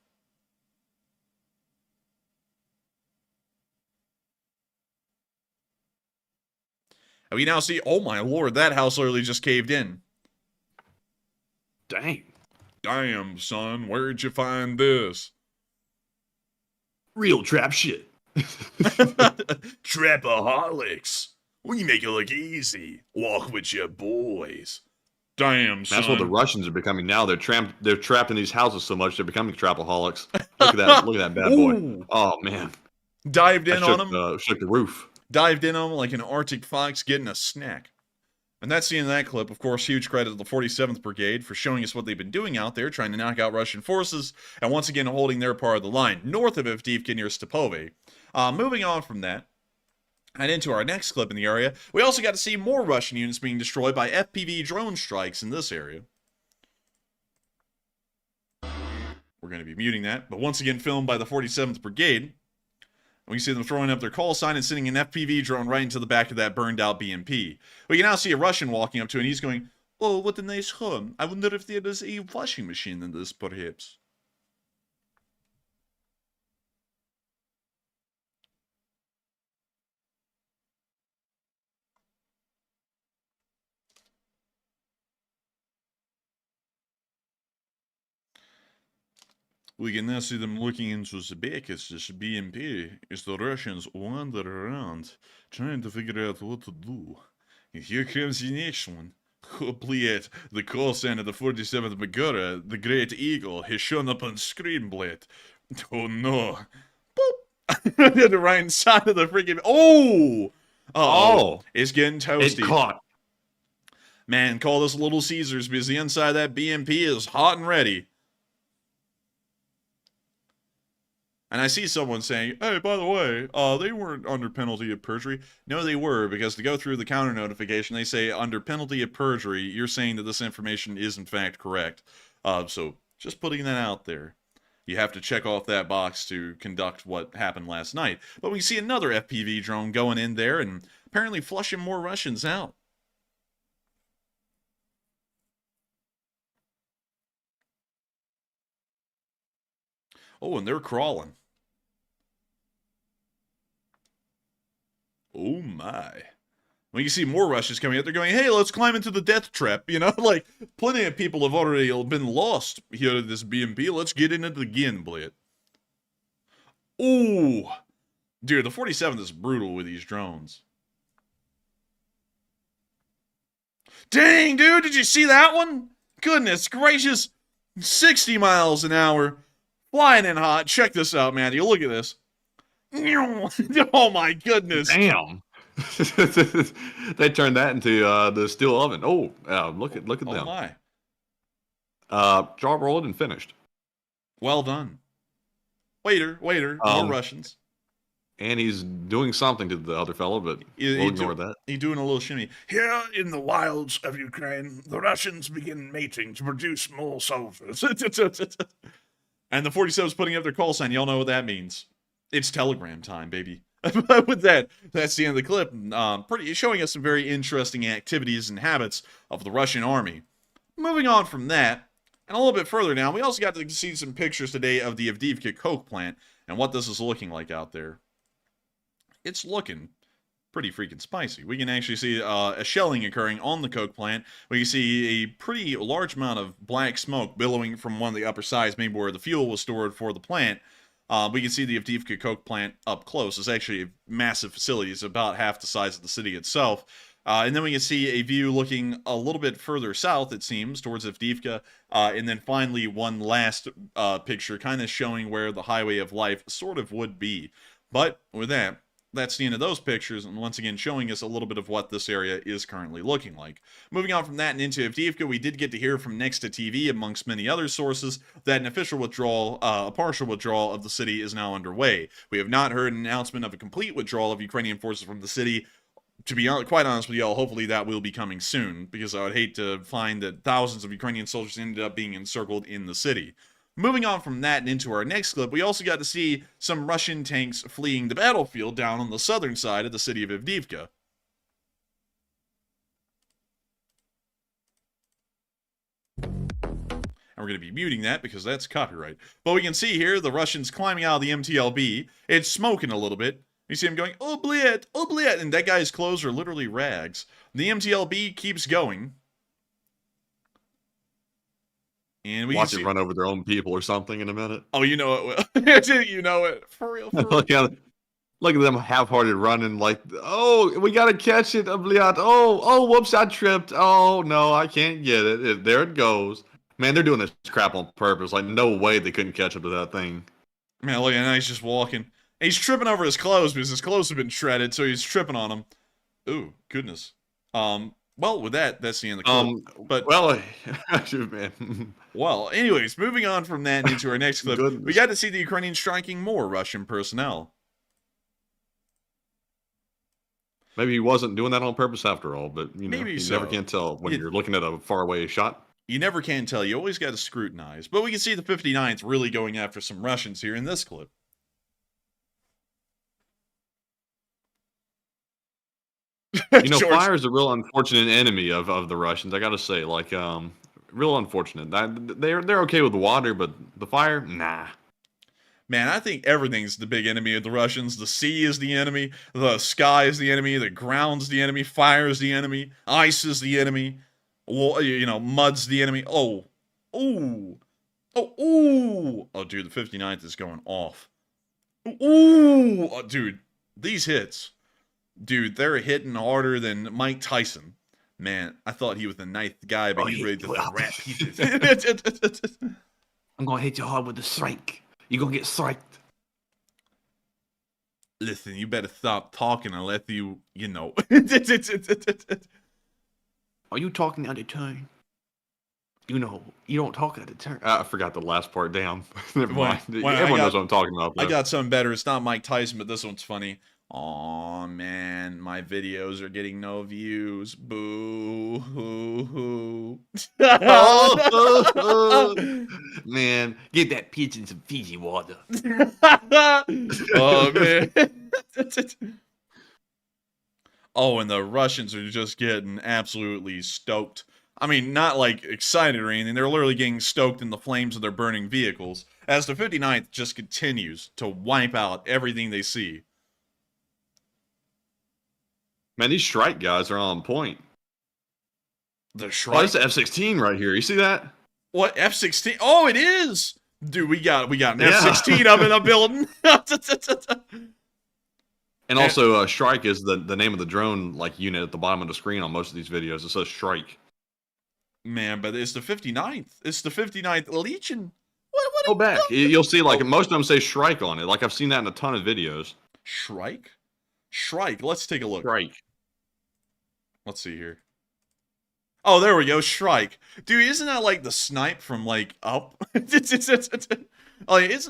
And we now see, oh my lord, that house literally just caved in. Dang. Damn, son, where'd you find this? Real trap shit. Trapaholics. We make it look easy. Walk with your boys. Damn, son. That's what the Russians are becoming now. They're trapped in these houses so much they're becoming trapaholics. Look at that! Look at that bad boy. Ooh. Oh man! Dived in on him. Shook the roof. Dived in on him like an Arctic fox getting a snack. And that's the end of that clip. Of course, huge credit to the 47th Brigade for showing us what they've been doing out there, trying to knock out Russian forces, and once again holding their part of the line, north of Avdiivka near Stepove. Moving on from that, and into our next clip in the area, we also got to see more Russian units being destroyed by FPV drone strikes in this area. We're going to be muting that, but once again filmed by the 47th Brigade. We can see them throwing up their call sign and sending an FPV drone right into the back of that burned out BMP. We can now see a Russian walking up to it, and he's going, "Oh, what a nice home. I wonder if there is a washing machine in this, perhaps." We can now see them looking into the backers, this BMP, as the Russians wander around, trying to figure out what to do. And here comes the next one. Hopefully at the call sign of the 47th Magura, the Great Eagle has shown up on screen, blade. Oh no. Boop! The right side of the freaking... Oh! Uh-oh. It's getting toasty. It caught. Man, call this Little Caesars because the inside of that BMP is hot and ready. And I see someone saying, hey, by the way, they weren't under penalty of perjury. No, they were, because to go through the counter notification, they say under penalty of perjury, you're saying that this information is in fact correct. So just putting that out there. You have to check off that box to conduct what happened last night. But we see another FPV drone going in there and apparently flushing more Russians out. Oh, and they're crawling. Oh my. When you see more Russians coming out, they're going, hey, let's climb into the death trap. You know, like, plenty of people have already been lost here at this BMP. Let's get in it again, Blade. Ooh. Dude, the 47th is brutal with these drones. Dang, dude, did you see that one? Goodness gracious. 60 miles an hour. Flying in hot. Check this out, man. You look at this. Oh my goodness. Damn. They turned that into the steel oven. Oh, look at them. Oh my. Job rolled and finished. Well done. Waiter, more Russians. And he's doing something to the other fellow, but we'll ignore that. He's doing a little shimmy. Here in the wilds of Ukraine, the Russians begin mating to produce more soldiers. And the 47's putting up their call sign. Y'all know what that means. It's telegram time, baby. With that, that's the end of the clip. Showing us some very interesting activities and habits of the Russian army. Moving on from that, and a little bit further down, we also got to see some pictures today of the Avdiivka coke plant and what this is looking like out there. It's looking pretty freaking spicy. We can actually see a shelling occurring on the coke plant. We can see a pretty large amount of black smoke billowing from one of the upper sides, maybe where the fuel was stored for the plant. We can see the Avdiivka coke plant up close. It's actually a massive facility. It's about half the size of the city itself. And then we can see a view looking a little bit further south, it seems, towards Avdiivka. And then finally, one last picture kind of showing where the highway of life sort of would be. But with that, that's the end of those pictures, and once again showing us a little bit of what this area is currently looking like. Moving on from that and into Avdiivka, we did get to hear from Next to TV, amongst many other sources, that an official withdrawal, a partial withdrawal of the city is now underway. We have not heard an announcement of a complete withdrawal of Ukrainian forces from the city. To be quite honest with y'all, hopefully that will be coming soon, because I would hate to find that thousands of Ukrainian soldiers ended up being encircled in the city. Moving on from that and into our next clip, we also got to see some Russian tanks fleeing the battlefield down on the southern side of the city of Avdiivka. And we're going to be muting that because that's copyright. But we can see here the Russians climbing out of the MTLB. It's smoking a little bit. You see him going, oh bled, and that guy's clothes are literally rags. The MTLB keeps going. And we watch it run over their own people or something in a minute. Oh, you know it. You know it. For real. Look at them half-hearted running like, oh, we got to catch it. Oh, whoops, I tripped. Oh, no, I can't get it. There it goes. Man, they're doing this crap on purpose. Like, no way they couldn't catch up to that thing. Man, look at that. He's just walking. He's tripping over his clothes because his clothes have been shredded, so he's tripping on them. Ooh, goodness. Well, with that, that's the end of the clip. But man. Well, anyways, moving on from that into our next clip, Goodness. We got to see the Ukrainians striking more Russian personnel. Maybe he wasn't doing that on purpose after all, but you Maybe never can tell when you're looking at a faraway shot. You never can tell. You always got to scrutinize. But we can see the 59th really going after some Russians here in this clip. Fire is a real unfortunate enemy of the Russians. I gotta say, like, real unfortunate. They're okay with the water, but the fire, nah. Man, I think everything's the big enemy of the Russians. The sea is the enemy. The sky is the enemy. The ground's the enemy. Fire is the enemy. Ice is the enemy. Mud's the enemy. Oh. Oh, ooh. Oh, dude, the 59th is going off. Ooh. Oh, dude, these hits. Dude, they're hitting harder than Mike Tyson. Man, I thought he was the ninth guy, but he's ready to wrap pieces. I'm gonna hit you hard with the strike. You're gonna get striked. Listen, you better stop talking unless you know. Are you talking out of turn? You know, you don't talk out of turn. I forgot the last part. Damn. Never mind. Everyone knows what I'm talking about, though. I got something better. It's not Mike Tyson, but this one's funny. Aw, man, my videos are getting no views. Boo hoo hoo. Man, give that pigeon some Fiji water. Oh, man. Oh, and the Russians are just getting absolutely stoked. I mean, not like excited or anything. They're literally getting stoked in the flames of their burning vehicles as the 59th just continues to wipe out everything they see. Man, these strike guys are on point. The Oh, Shrike? this is F-16 right here. You see that? What, F-16? Oh, it is! Dude, we got an F-16 up in the building. And also, Strike is the name of the drone unit at the bottom of the screen on most of these videos. It says Strike. Man, but it's the 59th. It's the 59th Legion. Go back. You'll see, most of them say Shrike on it. I've seen that in a ton of videos. Shrike? Shrike. Let's take a look. Shrike. Let's see here. Oh, there we go. Shrike. Dude, isn't that like the snipe from Up? Isn't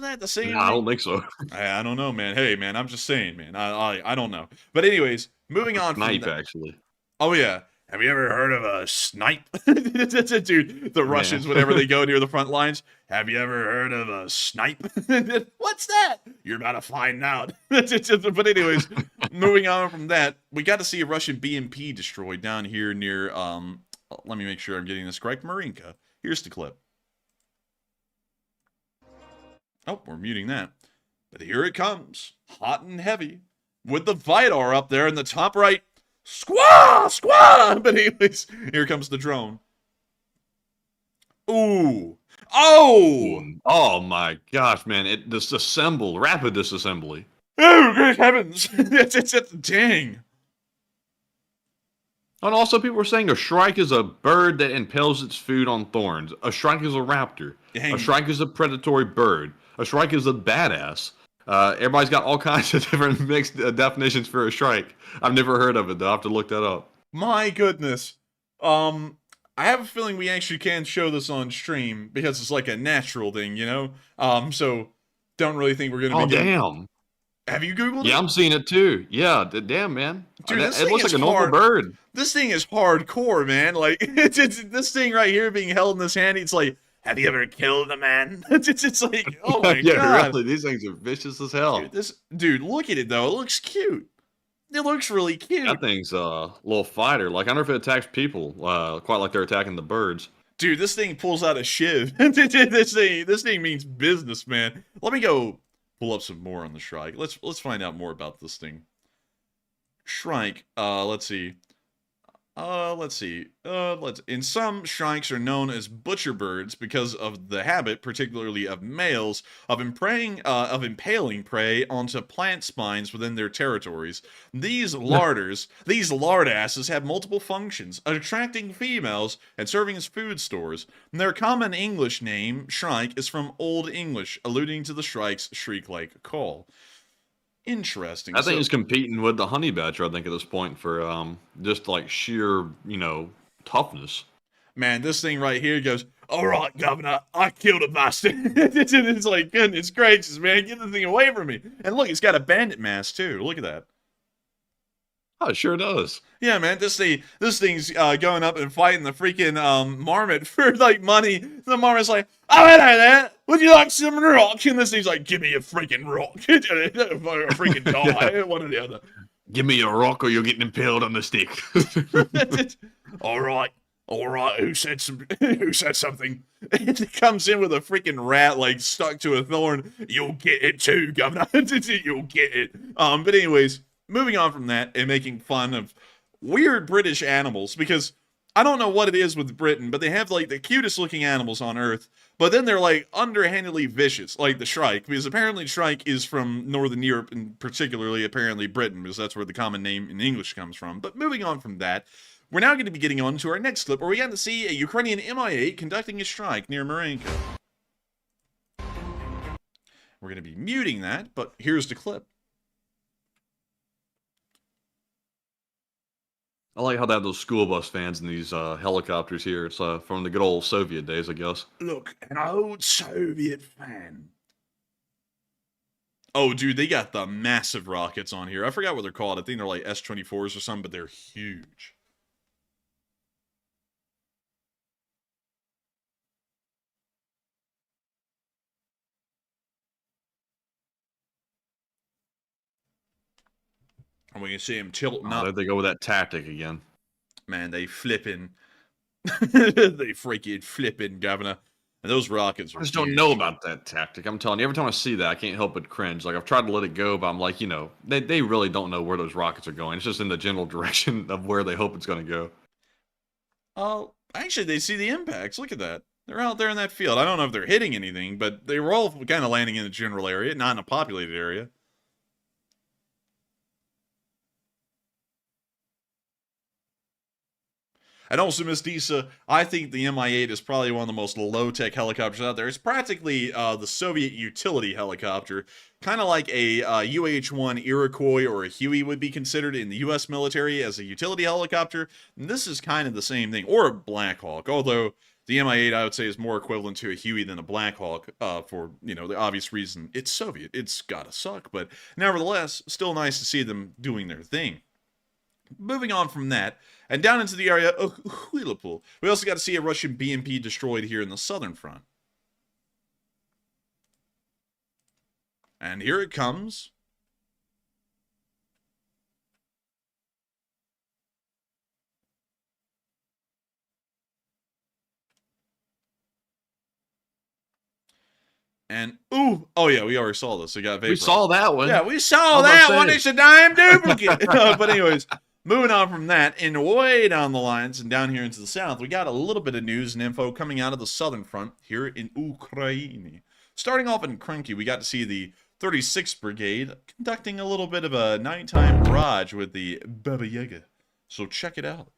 that the same? Nah, I don't think so. I don't know, man. Hey, man, I'm just saying, man. I don't know. But anyways, moving on. Snipe, actually. Oh yeah. Have you ever heard of a snipe? Dude, the Russians, whenever they go near the front lines, have you ever heard of a snipe? What's that? You're about to find out. But anyways, moving on from that, we got to see a Russian BMP destroyed down here near, let me make sure I'm getting this correct, Marinka. Here's the clip. Oh, we're muting that. But here it comes, hot and heavy, with the Vidar up there in the top right. Squaw! Squaw! But anyways, here comes the drone. Ooh. Oh! Oh my gosh, man. It disassembled. Rapid disassembly. Oh, great heavens. Dang. And also, people were saying a shrike is a bird that impales its food on thorns. A shrike is a raptor. Dang. A shrike is a predatory bird. A shrike is a badass. Everybody's got all kinds of different mixed definitions for a shrike. I've never heard of it, though. I have to look that up. My goodness. I have a feeling we actually can show this on stream because it's like a natural thing, you know? So don't really think we're going to be... Damn. Have you Googled it? Yeah, I'm seeing it too. Yeah, damn, man. Dude, it looks like a normal bird. This thing is hardcore, man. Like, it's this thing right here being held in this hand, it's like, have you ever killed a man? It's like, oh my Yeah, god. really, these things are vicious as hell. Dude, look at it though. It looks cute. It looks really cute. That thing's a little fighter. I wonder if it attacks people, quite like they're attacking the birds. Dude, this thing pulls out a shiv. This thing means business, man. Let me go pull up some more on the Shrike. Let's find out more about this thing. Shrike, let's see. In some, shrikes are known as butcher birds because of the habit, particularly of males, of impaling prey onto plant spines within their territories. These lardasses have multiple functions, attracting females and serving as food stores. Their common English name, shrike, is from Old English, alluding to the shrike's shriek-like call. Interesting. I think it's competing with the honey badger, I think, at this point for just sheer, toughness. Man, this thing right here goes, all right, Governor, I killed a bastard. It's like, goodness gracious, man, get the thing away from me. And look, it's got a bandit mask, too. Look at that. Oh, it sure does. Yeah, man, this thing's going up and fighting the freaking marmot for money. The marmot's like, oh, hello there. Would you like some rock? And this thing's like, give me a freaking rock. A freaking die. One or the other. Give me a rock or you're getting impaled on the stick. All right. Who said something? It comes in with a freaking rat stuck to a thorn. You'll get it too, Governor. You'll get it. But anyways, moving on from that and making fun of weird British animals, because I don't know what it is with Britain, but they have like the cutest looking animals on Earth. But then they're like underhandedly vicious, like the shrike, because apparently shrike is from Northern Europe and particularly apparently Britain, because that's where the common name in English comes from. But moving on from that, we're now going to be getting on to our next clip, where we got to see a Ukrainian Mi-8 conducting a strike near Marinka. We're going to be muting that, but here's the clip. I like how they have those school bus fans in these helicopters here. It's from the good old Soviet days, I guess. Look, an old Soviet fan. Oh, dude, they got the massive rockets on here. I forgot what they're called. I think they're like S-24s or something, but they're huge. And we can see him tilting up. There they go with that tactic again. Man, they flipping. They freaking flipping, Governor. And those rockets are I just don't huge. know about that tactic. I'm telling you, every time I see that, I can't help but cringe. Like, I've tried to let it go, but I'm like, they really don't know where those rockets are going. It's just in the general direction of where they hope it's going to go. Oh, actually, they see the impacts. Look at that. They're out there in that field. I don't know if they're hitting anything, but they were all kind of landing in the general area, not in a populated area. And also, Miss Disa, I think the Mi-8 is probably one of the most low-tech helicopters out there. It's practically the Soviet utility helicopter, kind of like a UH-1 Iroquois or a Huey would be considered in the U.S. military as a utility helicopter. And this is kind of the same thing, or a Black Hawk, although the Mi-8, I would say, is more equivalent to a Huey than a Black Hawk for, the obvious reason. It's Soviet. It's gotta suck, but nevertheless, still nice to see them doing their thing. Moving on from that, and down into the area of Huilapul, we also got to see a Russian BMP destroyed here in the southern front. And here it comes. And, oh yeah, we already saw this. It got vaporized. We saw that one. Yeah, we saw that one. It's a dime duplicate. But anyways, moving on from that, and way down the lines and down here into the south, we got a little bit of news and info coming out of the southern front here in Ukraine. Starting off in Krynki, we got to see the 36th Brigade conducting a little bit of a nighttime barrage with the Baba Yaga. So check it out.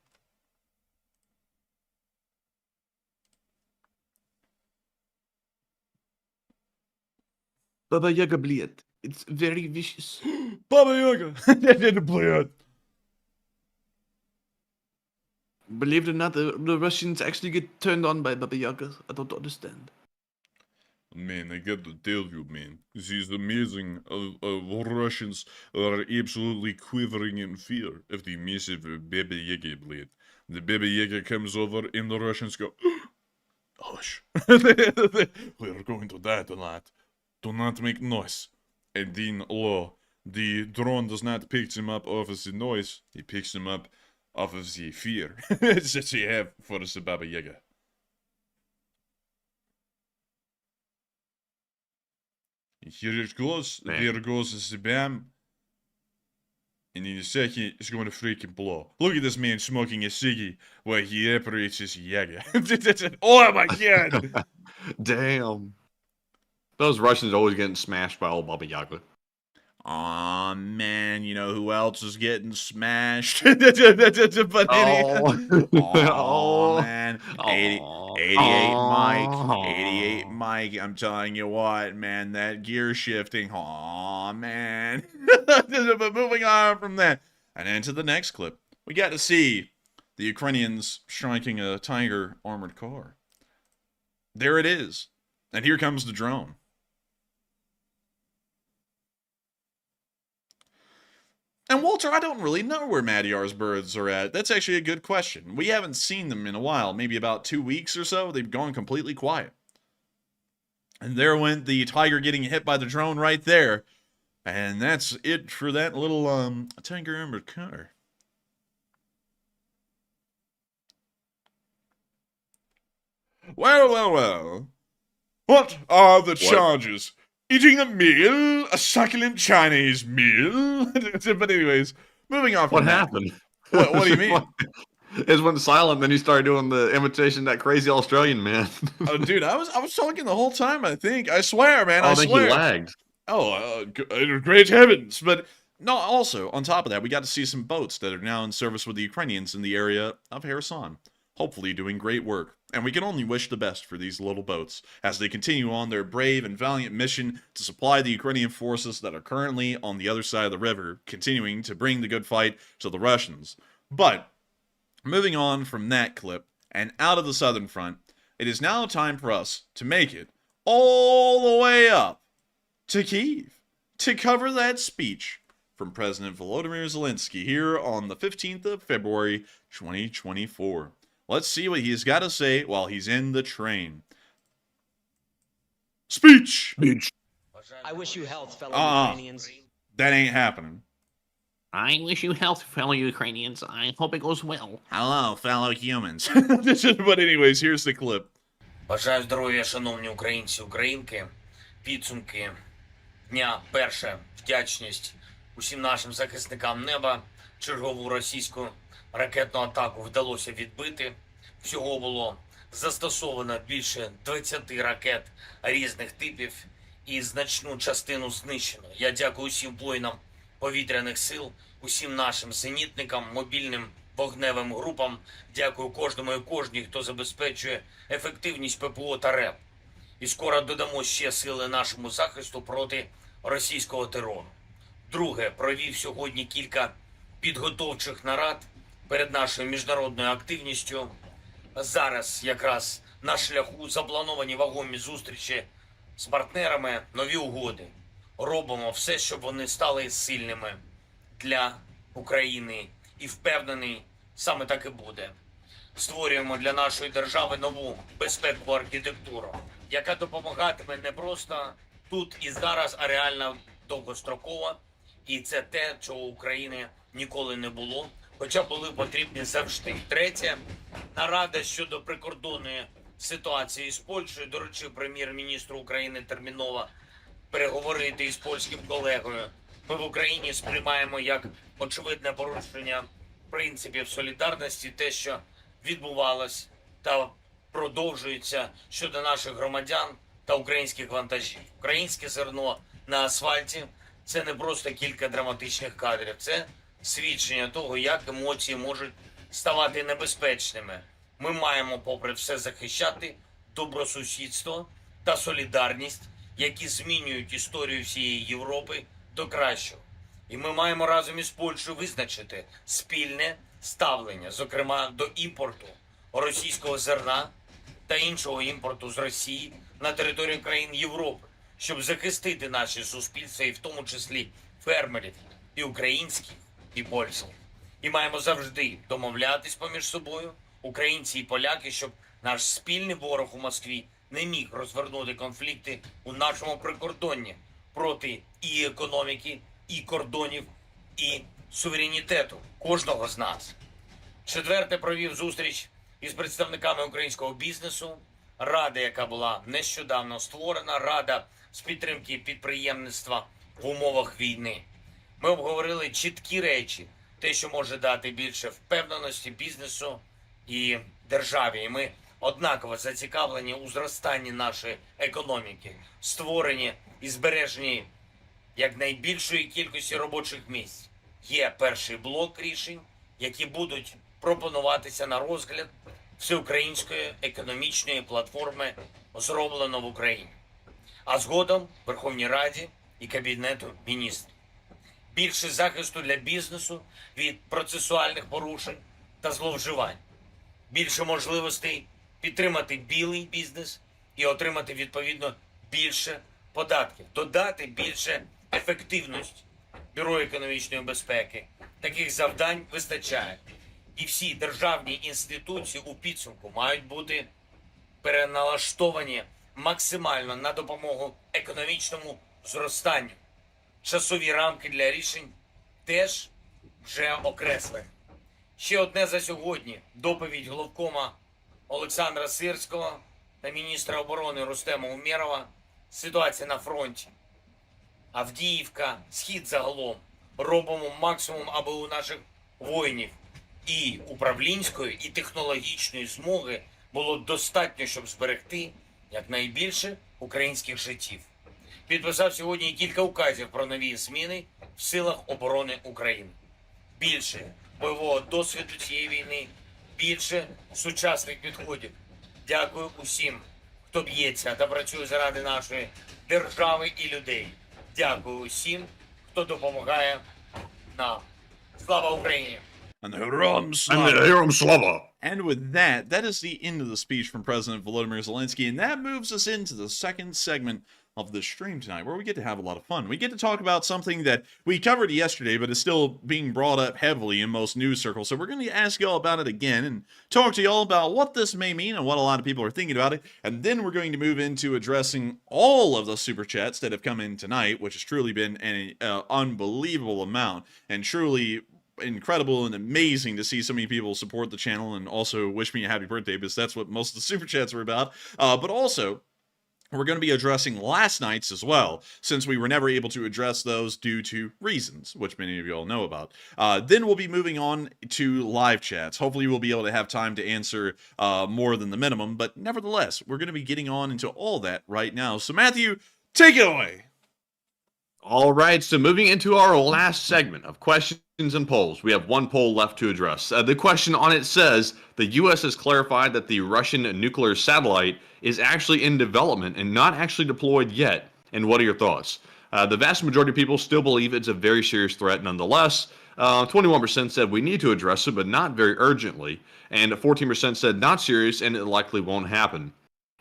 Baba Yaga Bliet. It's very vicious. Baba Yaga! Bled. Believe it or not, the Russians actually get turned on by Baba Yaga. I don't understand. Man, I got to tell you, man, this is amazing. Russians are absolutely quivering in fear of the massive Baba Yaga blade. The Baba Yaga comes over and the Russians go, hush. We're going to die tonight. Do not make noise. And then, the drone does not pick him up off of the noise. He picks him up off of the fear that they have for the Baba Yaga. Here it goes. Man. There goes the bam. And in a second, it's going to freaking blow. Look at this man smoking a ciggy while he operates his Yaga. Oh my god! Damn. Those Russians are always getting smashed by old Baba Yaga. Aw, man, you know who else is getting smashed? But oh, man. 88 Mike, I'm telling you what, man, that gear shifting, aw, man. But moving on from that, and into the next clip, we got to see the Ukrainians striking a Tiger armored car. There it is. And here comes the drone. And Walter, I don't really know where Madyar's birds are at. That's actually a good question. We haven't seen them in a while, maybe about 2 weeks or so. They've gone completely quiet. And there went the Tiger getting hit by the drone right there. And that's it for that little Tiger armored car. Well. What are the charges? Eating a meal? A succulent Chinese meal? But anyways, moving on from What that. happened? What do you mean? It went silent, then you started doing the imitation of that crazy Australian man. Oh, dude, I was talking the whole time. I think. I swear, man. I I think he swear. lagged. Oh, great heavens! But no. Also, on top of that, we got to see some boats that are now in service with the Ukrainians in the area of Kherson, hopefully doing great work. And we can only wish the best for these little boats as they continue on their brave and valiant mission to supply the Ukrainian forces that are currently on the other side of the river, continuing to bring the good fight to the Russians. But moving on from that clip and out of the southern front, it is now time for us to make it all the way up to Kyiv to cover that speech from President Volodymyr Zelensky here on the 15th of February, 2024. Let's see what he's got to say while he's in the train. Speech! I wish you health, fellow Ukrainians. That ain't happening. I wish you health, fellow Ukrainians. I hope it goes well. Hello, fellow humans. But anyways, here's the clip. Бажаю здоров'я, шановні українці, українки. Підсумки дня. Перше. Вдячність усім нашим захисникам неба. Чергову російську ракетну атаку вдалося відбити. Всього було застосовано більше 20 ракет різних типів і значну частину знищено. Я дякую усім воїнам повітряних сил, усім нашим зенітникам, мобільним вогневим групам. Дякую кожному і кожній, хто забезпечує ефективність ППО та РЕП. І скоро додамо ще сили нашому захисту проти російського терору. Друге, провів сьогодні кілька підготовчих нарад перед нашою міжнародною активністю. Зараз якраз на шляху заплановані вагомі зустрічі з партнерами, нові угоди. Робимо все, щоб вони стали сильними для України. І впевнений, саме так і буде. Створюємо для нашої держави нову безпекову архітектуру, яка допомагатиме не просто тут і зараз, а реально довгостроково. І це те, чого у України ніколи не було, хоча були потрібні завжди. Третє, нарада щодо прикордонної ситуації з Польщею доручив прем'єр-міністру України терміново переговорити із польським колегою. Ми в Україні сприймаємо як очевидне порушення принципів солідарності те, що відбувалось та продовжується щодо наших громадян та українських вантажів. Українське зерно на асфальті – це не просто кілька драматичних кадрів, це свідчення того, як емоції можуть ставати небезпечними. Ми маємо, попри все, захищати добросусідство та солідарність, які змінюють історію всієї Європи до кращого. І ми маємо разом із Польщею визначити спільне ставлення, зокрема до імпорту російського зерна та іншого імпорту з Росії на територію країн Європи, щоб захистити наші суспільства, і в тому числі фермерів, і українських, і польських. І маємо завжди домовлятись поміж собою, українці і поляки, щоб наш спільний ворог у Москві не міг розвернути конфлікти у нашому прикордонні проти і економіки, і кордонів, і суверенітету кожного з нас. Четверте, провів зустріч із представниками українського бізнесу, рада, яка була нещодавно створена, рада з підтримки підприємництва в умовах війни. Ми обговорили чіткі речі, те, що може дати більше впевненості бізнесу і державі. І ми однаково зацікавлені у зростанні нашої економіки, створенні і збереженні якнайбільшої кількості робочих місць. Є перший блок рішень, які будуть пропонуватися на розгляд всеукраїнської економічної платформи «Зроблено в Україні», а згодом Верховній Раді і Кабінету міністрів. Більше захисту для бізнесу від процесуальних порушень та зловживань. Більше можливостей підтримати білий бізнес і отримати відповідно більше податків. Додати більше ефективності Бюро економічної безпеки. Таких завдань вистачає. І всі державні інституції у підсумку мають бути переналаштовані максимально на допомогу економічному зростанню. Часові рамки для рішень теж вже окреслені. Ще одне за сьогодні – доповідь головкома Олександра Сирського та міністра оборони Рустема Умєрова. Ситуація на фронті. Авдіївка, Схід загалом. Робимо максимум, аби у наших воїнів і управлінської, і технологічної змоги було достатньо, щоб зберегти якнайбільше українських життів. Підписав сьогодні кілька указів про нові зміни в силах оборони України. Більше бойового досвіду цієї війни, більше сучасних підходів. Дякую усім, хто б'ється та працює заради нашої держави і людей. Дякую усім, хто допомагає нам. Слава Україні! And Herom Slava. And with that, that is the end of the speech from President Volodymyr Zelensky, and that moves us into the second segment of the stream tonight, where we get to have a lot of fun. We get to talk about something that we covered yesterday, but is still being brought up heavily in most news circles. So we're going to ask y'all about it again and talk to y'all about what this may mean and what a lot of people are thinking about it. And then we're going to move into addressing all of the super chats that have come in tonight, which has truly been an unbelievable amount and truly incredible and amazing to see so many people support the channel and also wish me a happy birthday, because that's what most of the super chats were about. But also, we're going to be addressing last night's as well, since we were never able to address those due to reasons, which many of you all know about. Then we'll be moving on to live chats. Hopefully we'll be able to have time to answer more than the minimum, but nevertheless, we're going to be getting on into all that right now. So Matthew, take it away. All right, so moving into our last segment of questions and polls, we have one poll left to address. The question on it says, the U.S. has clarified that the Russian nuclear satellite is actually in development and not actually deployed yet. And what are your thoughts? The vast majority of people still believe it's a very serious threat nonetheless. 21% said we need to address it, but not very urgently. And 14% said not serious and it likely won't happen.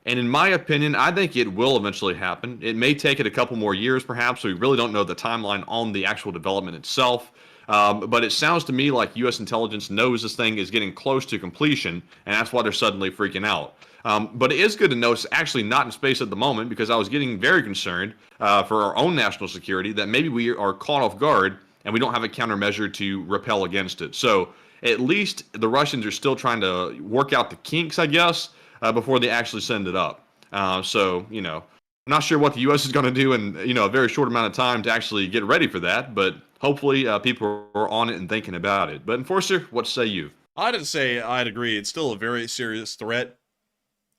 And in my opinion, I think it will eventually happen. It may take it a couple more years, perhaps. So we really don't know the timeline on the actual development itself. But it sounds to me like U.S. intelligence knows this thing is getting close to completion, and that's why they're suddenly freaking out. But it is good to know it's actually not in space at the moment, because I was getting very concerned for our own national security that maybe we are caught off guard and we don't have a countermeasure to repel against it. So at least the Russians are still trying to work out the kinks, I guess, before they actually send it up. So, you know, I'm not sure what the U.S. is going to do in, you know, a very short amount of time to actually get ready for that, but hopefully people are on it and thinking about it. But Enforcer, what say you? I'd say I'd agree. It's still a very serious threat.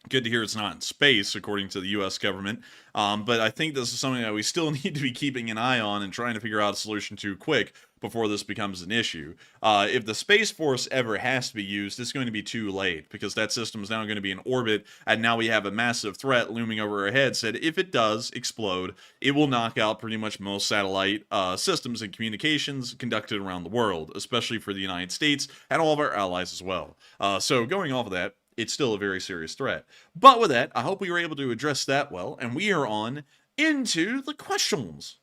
Good to hear it's not in space, according to the U.S. government. But I think this is something that we still need to be keeping an eye on and trying to figure out a solution to quick before this becomes an issue. If the Space Force ever has to be used, it's going to be too late, because that system is now going to be in orbit, and now we have a massive threat looming over our heads that if it does explode, it will knock out pretty much most satellite systems and communications conducted around the world, especially for the United States and all of our allies as well. So going off of that, it's still a very serious threat. But with that, I hope we were able to address that well, and we are on into the questions.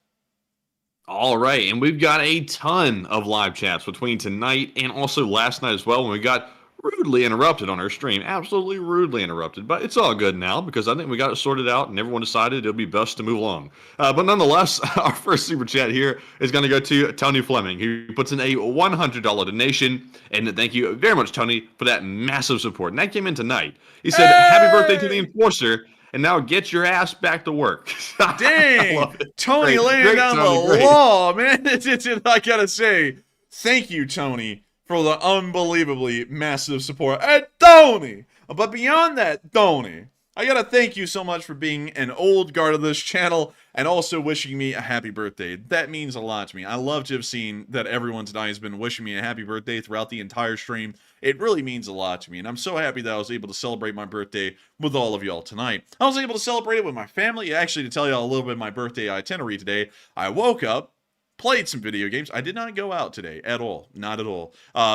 All right, and we've got a ton of live chats between tonight and also last night as well, when we got rudely interrupted on our stream. Absolutely rudely interrupted, but it's all good now, because I think we got it sorted out and everyone decided it'll be best to move along. But nonetheless, our first super chat here is going to go to Tony Fleming, who puts in a $100 donation. And thank you very much, Tony, for that massive support. And that came in tonight. He said, Happy birthday to the Enforcer, and now get your ass back to work. Dang! Tony laying down the law, man. I gotta say, thank you, Tony, for the unbelievably massive support. Hey, Tony! But beyond that, Tony, I gotta thank you so much for being an old guard of this channel and also wishing me a happy birthday. That means a lot to me. I love to have seen that everyone tonight has been wishing me a happy birthday throughout the entire stream. It really means a lot to me, and I'm so happy that I was able to celebrate my birthday with all of y'all tonight. I was able to celebrate it with my family. Actually, to tell y'all a little bit of my birthday itinerary today, I woke up, played some video games. I did not go out today at all. Not at all.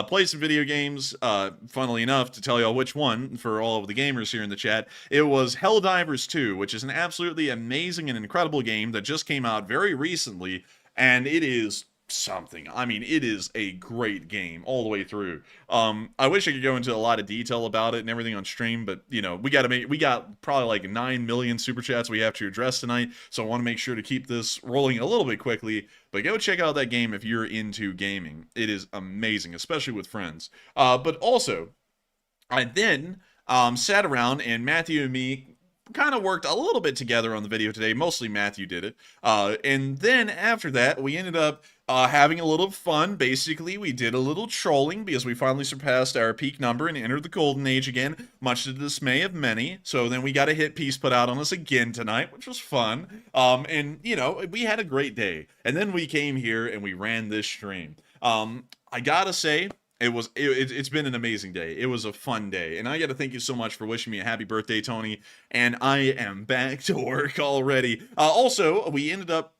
Played some video games. Funnily enough, to tell y'all which one, for all of the gamers here in the chat, it was Helldivers 2, which is an absolutely amazing and incredible game that just came out very recently, and it is something. I mean, it is a great game all the way through. I wish I could go into a lot of detail about it and everything on stream, but you know, we got probably like 9 million super chats we have to address tonight, so I want to make sure to keep this rolling a little bit quickly. But go check out that game if you're into gaming. It is amazing, especially with friends. But also, I then sat around, and Matthew and me kind of worked a little bit together on the video today. Mostly Matthew did it. And then after that, we ended up having a little fun. Basically, we did a little trolling because we finally surpassed our peak number and entered the golden age again, much to the dismay of many. So then we got a hit piece put out on us again tonight, which was fun. And, you know, we had a great day. And then we came here and we ran this stream. I gotta say, it's been an amazing day. It was a fun day, and I got to thank you so much for wishing me a happy birthday, Tony. And I am back to work already. Also, we ended up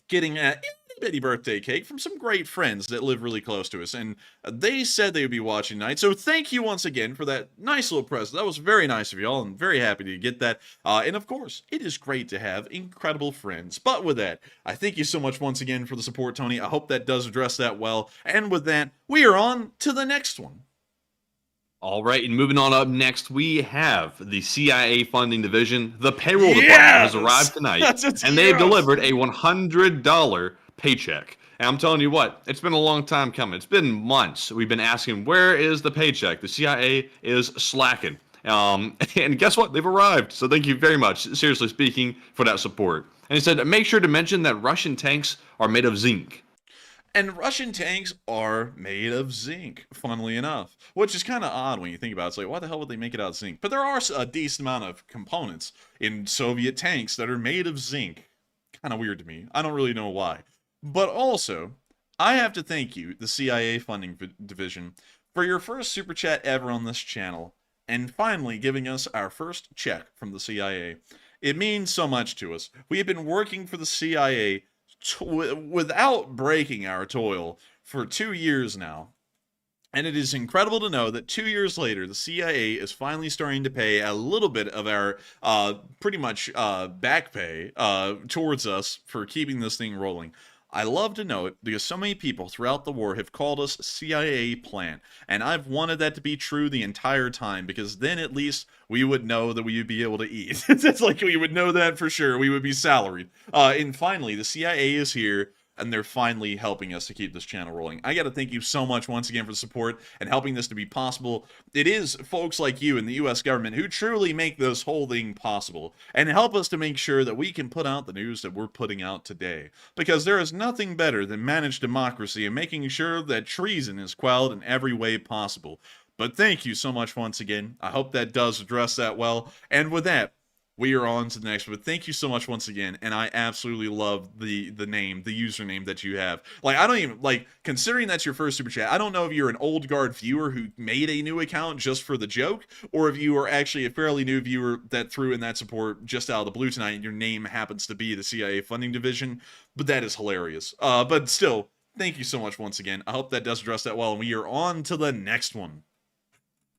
getting a bitty birthday cake from some great friends that live really close to us, and they said they would be watching tonight. So thank you once again for that nice little present. That was very nice of y'all. I'm very happy to get that. And of course, it is great to have incredible friends. But with that, I thank you so much once again for the support, Tony. I hope that does address that well. And with that, we are on to the next one. All right, and moving on up next, we have the CIA funding division. The payroll department has arrived tonight, and they have delivered a $100 paycheck. And I'm telling you what, it's been a long time coming. It's been months. We've been asking, where is the paycheck? The CIA is slacking. And guess what? They've arrived. So thank you very much, seriously speaking, for that support. And he said, make sure to mention that Russian tanks are made of zinc. And Russian tanks are made of zinc, funnily enough, which is kind of odd when you think about it. It's like, why the hell would they make it out of zinc? But there are a decent amount of components in Soviet tanks that are made of zinc. Kind of weird to me. I don't really know why. But also, I have to thank you, the CIA funding division, for your first super chat ever on this channel, and finally giving us our first check from the CIA. It means so much to us. We have been working for the CIA without breaking our toil for 2 years now. And it is incredible to know that 2 years later, the CIA is finally starting to pay a little bit of our pretty much back pay towards us for keeping this thing rolling. I love to know it because so many people throughout the war have called us CIA plant, and I've wanted that to be true the entire time because then at least we would know that we would be able to eat. It's like we would know that for sure. We would be salaried. And finally, the CIA is here, and they're finally helping us to keep this channel rolling. I got to thank you so much once again for the support and helping this to be possible. It is folks like you in the U.S. government who truly make this whole thing possible and help us to make sure that we can put out the news that we're putting out today. Because there is nothing better than managed democracy and making sure that treason is quelled in every way possible. But thank you so much once again. I hope that does address that well. And with that, we are on to the next one. But thank you so much once again, and I absolutely love the name, the username that you have. Like, I don't even, like, considering that's your first super chat, I don't know if you're an old guard viewer who made a new account just for the joke, or if you are actually a fairly new viewer that threw in that support just out of the blue tonight, and your name happens to be the CIA funding division. But that is hilarious. But still, thank you so much once again. I hope that does address that well, and we are on to the next one.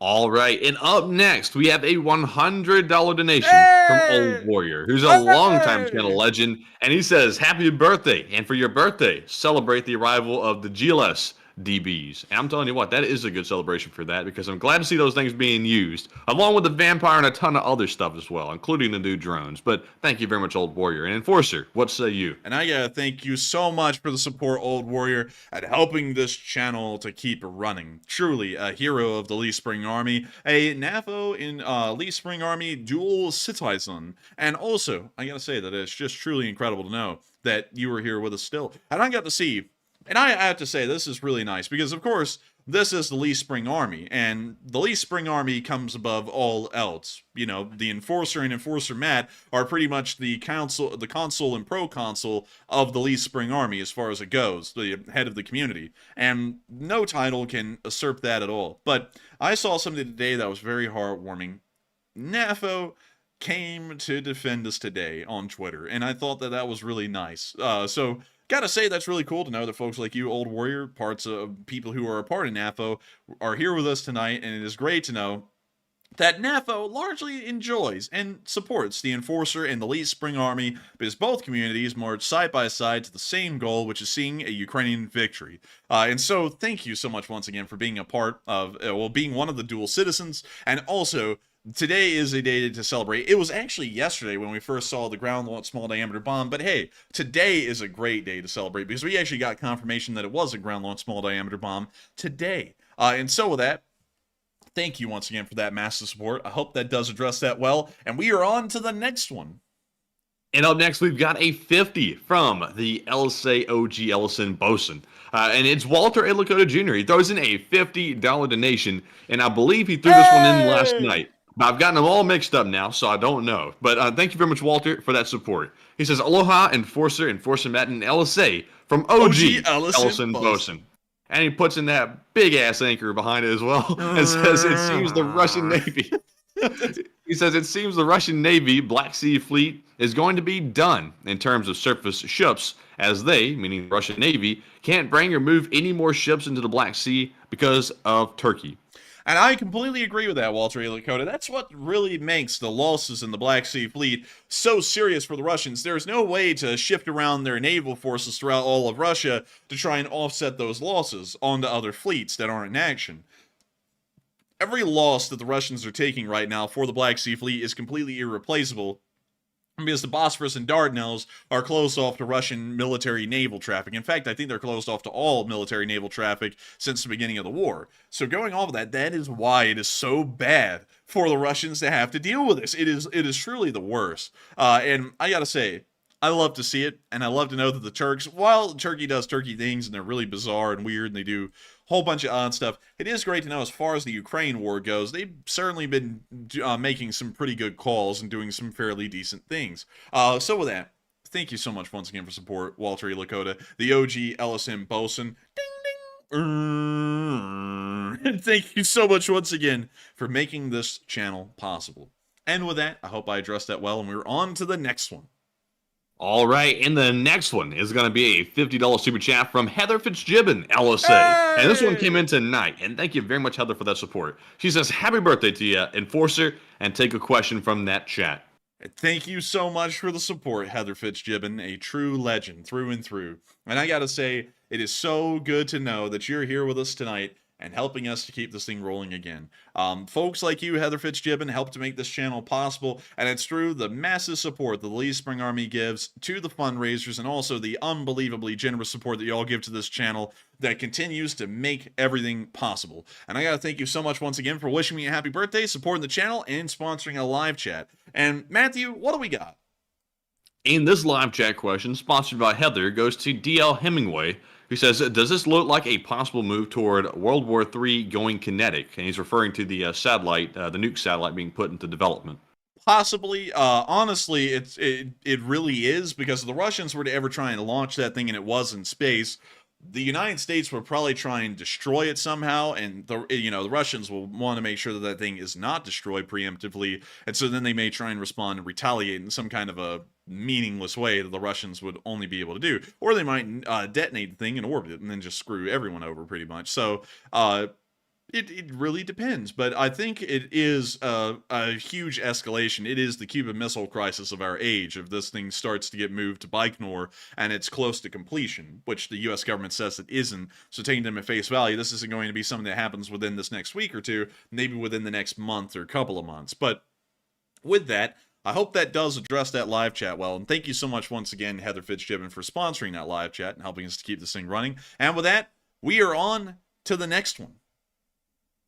All right, and up next, we have a $100 donation from Old Warrior, who's a longtime channel legend, and he says, happy birthday, and for your birthday, celebrate the arrival of the GLS DBs. And I'm telling you what, that is a good celebration for that, because I'm glad to see those things being used, along with the Vampire and a ton of other stuff as well, including the new drones. But thank you very much, Old Warrior. And Enforcer, what say you? And I gotta thank you so much for the support, Old Warrior, at helping this channel to keep running. Truly a hero of the Lee Spring Army, a NAFO in Lee Spring Army dual citizen. And also, I gotta say that it's just truly incredible to know that you were here with us still. And I got to see, and I have to say, this is really nice, because of course, this is the Lee Spring Army, and the Lee Spring Army comes above all else. You know, the Enforcer and Enforcer Matt are pretty much the consul and pro-consul of the Lee Spring Army as far as it goes, the head of the community. And no title can usurp that at all. But I saw something today that was very heartwarming. NAFO came to defend us today on Twitter, and I thought that that was really nice. So gotta say, that's really cool to know that folks like you, Old Warrior, parts of people who are a part of NAFO, are here with us tonight, and it is great to know that NAFO largely enjoys and supports the Enforcer and the Lee Spring Army, because both communities march side by side to the same goal, which is seeing a Ukrainian victory. And so, thank you so much once again for being a part of, well, being one of the dual citizens, and also, today is a day to celebrate. It was actually yesterday when we first saw the ground-launched small diameter bomb, but hey, today is a great day to celebrate because we actually got confirmation that it was a ground-launched small diameter bomb today. And so with that, Thank you once again for that massive support. I hope that does address that well. And we are on to the next one. And up next, we've got a 50 from the LSA OG Ellison Bosun. And it's Walter A. Lakota Jr. He throws in a $50 donation, and I believe he threw this one in last night. But I've gotten them all mixed up now, so I don't know. But thank you very much, Walter, for that support. He says, Aloha, Enforcer Matt, and LSA from OG Ellison Bosun. And he puts in that big-ass anchor behind it as well and says, it seems the Russian Navy... He says, it seems the Russian Navy Black Sea Fleet is going to be done in terms of surface ships, as they, meaning the Russian Navy, can't bring or move any more ships into the Black Sea because of Turkey. And I completely agree with that, Walter A. Lakota. That's what really makes the losses in the Black Sea Fleet so serious for the Russians. There's no way to shift around their naval forces throughout all of Russia to try and offset those losses onto other fleets that aren't in action. Every loss that the Russians are taking right now for the Black Sea Fleet is completely irreplaceable, because the Bosphorus and Dardanelles are closed off to Russian military naval traffic. In fact, I think they're closed off to all military naval traffic since the beginning of the war. So going off of that, that is why it is so bad for the Russians to have to deal with this. It is truly the worst. And I gotta say, I love to see it, and I love to know that the Turks, while Turkey does Turkey things and they're really bizarre and weird and they do a whole bunch of odd stuff, it is great to know as far as the Ukraine war goes, they've certainly been making some pretty good calls and doing some fairly decent things. So with that, thank you so much once again for support, Walter E. Lakota, the OG Ellison Bosun. Ding, ding. And thank you so much once again for making this channel possible. And with that, I hope I addressed that well, and we're on to the next one. All right, and the next one is going to be a $50 super chat from Heather Fitzgibbon, LSA. And this one came in tonight, and thank you very much, Heather, for that support. She says, happy birthday to you, Enforcer, and take a question from that chat. Thank you so much for the support, Heather Fitzgibbon, a true legend through and through. And I gotta say, it is so good to know that you're here with us tonight and helping us to keep this thing rolling again. Folks like you, Heather Fitzgibbon, help to make this channel possible, and it's through the massive support the Lee Spring Army gives to the fundraisers, and also the unbelievably generous support that you all give to this channel that continues to make everything possible. And I gotta thank you so much once again for wishing me a happy birthday, supporting the channel, and sponsoring a live chat. And Matthew, what do we got? In this live chat question, sponsored by Heather, goes to DL Hemingway, who says, does this look like a possible move toward World War III going kinetic? And he's referring to the satellite, the nuke satellite being put into development. Possibly. Honestly, it really is, because if the Russians were to ever try and launch that thing and it was in space, the United States would probably try and destroy it somehow, and the Russians will want to make sure that that thing is not destroyed preemptively, and so then they may try and respond and retaliate in some kind of a meaningless way that the Russians would only be able to do, or they might detonate the thing in orbit and then just screw everyone over pretty much. So it really depends, but I think it is a huge escalation. It is the Cuban Missile Crisis of our age. If this thing starts to get moved to Baikonur and it's close to completion, which the U.S. government says it isn't, so taking them at face value, this isn't going to be something that happens within this next week or two, maybe within the next month or couple of months. But with that, I hope that does address that live chat well, and thank you so much once again, Heather Fitzgibbon, for sponsoring that live chat and helping us to keep this thing running. And with that, we are on to the next one.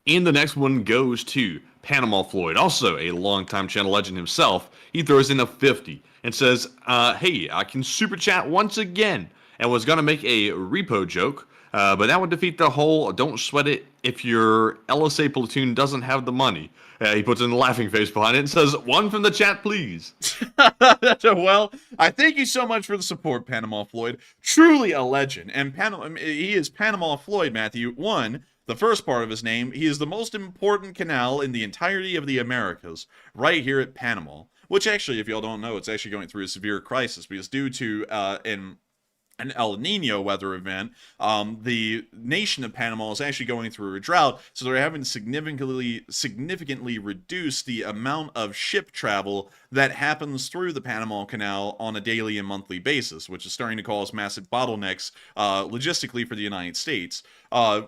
And the next one goes to Panama Floyd, also a longtime channel legend himself. He throws in a 50 and says, hey, I can super chat once again, and was going to make a repo joke, but that would defeat the whole don't sweat it if your LSA platoon doesn't have the money. He puts in the laughing face behind it and says, one from the chat, please. Well, I thank you so much for the support, Panama Floyd. Truly a legend. And he is Panama Floyd, Matthew. One, the first part of his name, he is the most important canal in the entirety of the Americas, right here at Panama. Which actually, if y'all don't know, it's actually going through a severe crisis, because due to an El Nino weather event, the nation of Panama is actually going through a drought, so they're having to significantly reduce the amount of ship travel that happens through the Panama Canal on a daily and monthly basis, which is starting to cause massive bottlenecks logistically for the United States,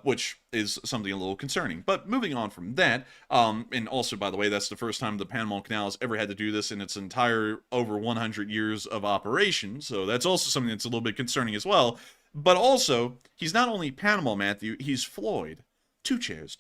which is something a little concerning. But moving on from that, and also, by the way, that's the first time the Panama Canal has ever had to do this in its entire over 100 years of operation, so that's also something that's a little bit concerning as well. But also, he's not only Panama, Matthew, he's Floyd. Two chairs.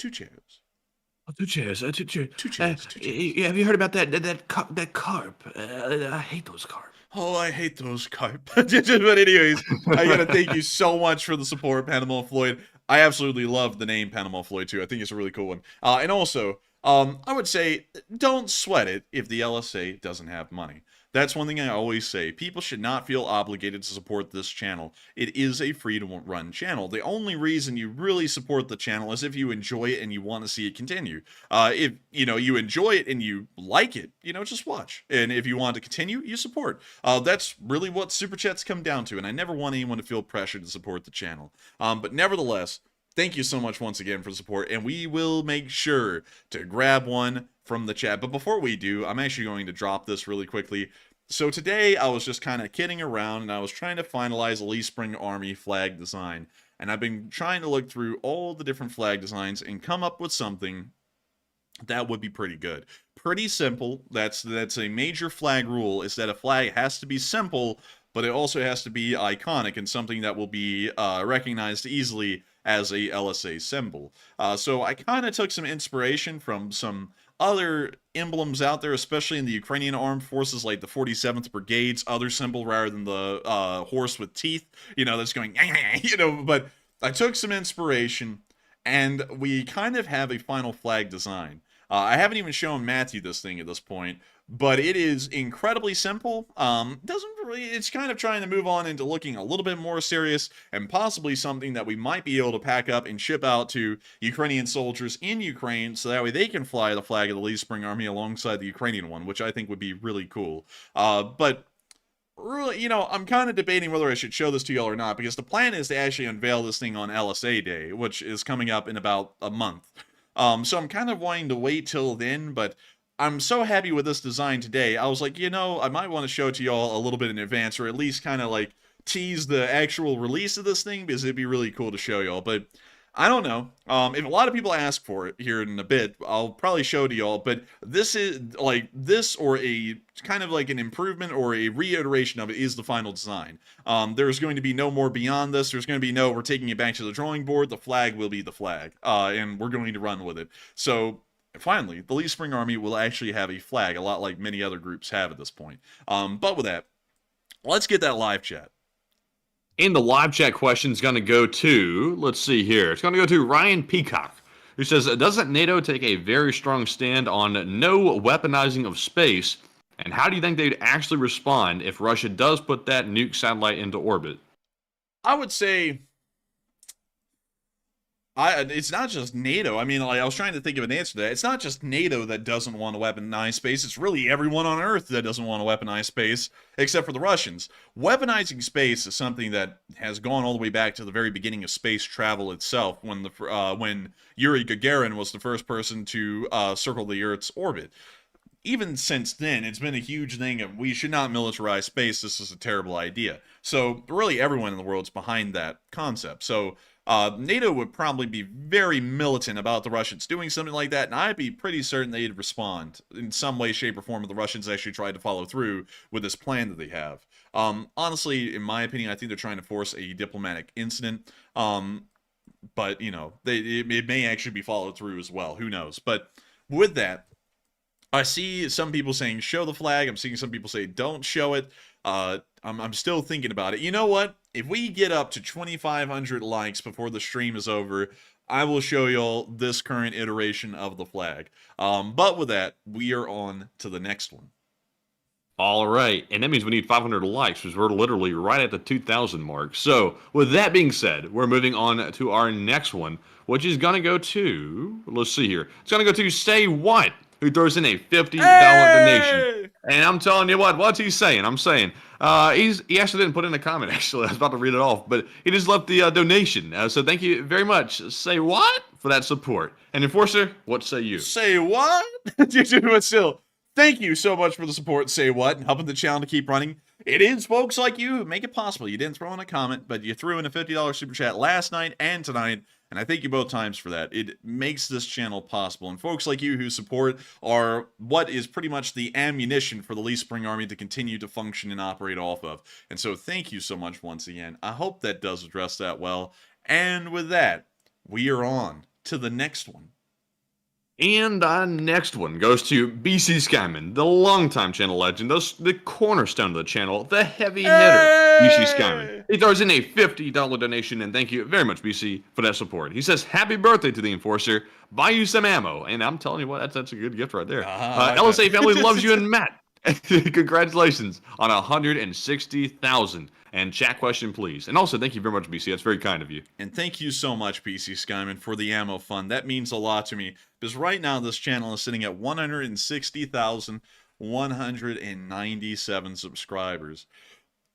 Two chairs. Two chairs. Two chairs. Have you heard about that carp? I hate those carp. Oh, I hate those carp. But anyways, I gotta thank you so much for the support, Panama Floyd. I absolutely love the name Panama Floyd too. I think it's a really cool one. And also, I would say don't sweat it if the LSA doesn't have money. That's one thing I always say. People should not feel obligated to support this channel. It is a free-to-run channel. The only reason you really support the channel is if you enjoy it and you want to see it continue. If you enjoy it and you like it, just watch. And if you want to continue, you support. That's really what Super Chats come down to, and I never want anyone to feel pressured to support the channel. But nevertheless, thank you so much once again for the support, and we will make sure to grab one from the chat. But before we do, I'm actually going to drop this really quickly. So today, I was just kind of kidding around, and I was trying to finalize a Lee Spring Army flag design. And I've been trying to look through all the different flag designs and come up with something that would be pretty good. Pretty simple. That's a major flag rule, is that a flag has to be simple, but it also has to be iconic and something that will be recognized easily as a LSA symbol. So I kind of took some inspiration from some other emblems out there, especially in the Ukrainian armed forces, like the 47th Brigade's other symbol rather than the horse with teeth, that's going, but I took some inspiration, and we kind of have a final flag design. I haven't even shown Matthew this thing at this point, but it is incredibly simple. It's kind of trying to move on into looking a little bit more serious, and possibly something that we might be able to pack up and ship out to Ukrainian soldiers in Ukraine, so that way they can fly the flag of the Lee Spring Army alongside the Ukrainian one, which I think would be really cool. But really, I'm kind of debating whether I should show this to y'all or not, because the plan is to actually unveil this thing on LSA Day, which is coming up in about a month. So I'm kind of wanting to wait till then, but I'm so happy with this design today. I was like, I might want to show it to y'all a little bit in advance, or at least kind of like tease the actual release of this thing, because it'd be really cool to show y'all. But I don't know. If a lot of people ask for it here in a bit, I'll probably show it to y'all. But this is like this, or a kind of like an improvement or a reiteration of it, is the final design. There's going to be no more beyond this. There's going to be no, we're taking it back to the drawing board. The flag will be the flag, and we're going to run with it. So finally, the Lee Spring Army will actually have a flag, a lot like many other groups have at this point. But with that, let's get that live chat. And the live chat question is going to go to, let's see here. It's going to go to Ryan Peacock, who says, doesn't NATO take a very strong stand on no weaponizing of space? And how do you think they'd actually respond if Russia does put that nuke satellite into orbit? I would say it's not just NATO. I mean, I was trying to think of an answer to that. It's not just NATO that doesn't want to weaponize space. It's really everyone on Earth that doesn't want to weaponize space, except for the Russians. Weaponizing space is something that has gone all the way back to the very beginning of space travel itself, when Yuri Gagarin was the first person to circle the Earth's orbit. Even since then, it's been a huge thing of, we should not militarize space. This is a terrible idea. So really everyone in the world's behind that concept. So NATO would probably be very militant about the Russians doing something like that, and I'd be pretty certain they'd respond in some way, shape, or form if the Russians actually tried to follow through with this plan that they have. Honestly, in my opinion, I think they're trying to force a diplomatic incident. But, it may actually be followed through as well. Who knows? But with that, I see some people saying show the flag. I'm seeing some people say don't show it. I'm still thinking about it. You know what? If we get up to 2,500 likes before the stream is over, I will show y'all this current iteration of the flag. But with that, we are on to the next one. All right, and that means we need 500 likes, because we're literally right at the 2,000 mark. So with that being said, we're moving on to our next one, which is going to go to, let's see here. It's going to go to Say What, who throws in a $50 donation. And I'm telling you what's he saying? I'm saying, he actually didn't put in a comment, actually. I was about to read it off, but he just left the donation. So thank you very much, Say What, for that support. And Enforcer, what say you? Say what? But still, thank you so much for the support, Say What, and helping the channel to keep running. It is folks like you who make it possible. You didn't throw in a comment, but you threw in a $50 super chat last night and tonight, and I thank you both times for that. It makes this channel possible, and folks like you who support are what is pretty much the ammunition for the Lee Spring Army to continue to function and operate off of. And so thank you so much once again. I hope that does address that well. And with that, we are on to the next one. And next one goes to BC Skyman, the longtime channel legend, the cornerstone of the channel, the heavy hitter, BC Skyman. He throws in a $50 donation, and thank you very much, BC, for that support. He says, happy birthday to the Enforcer. Buy you some ammo. And I'm telling you what, that's a good gift right there. LSA family loves you, and Matt. Congratulations on 160,000. And chat question, please. And also, thank you very much, BC. That's very kind of you. And thank you so much, BC Skyman, for the ammo fund. That means a lot to me, because right now this channel is sitting at 160,197 subscribers.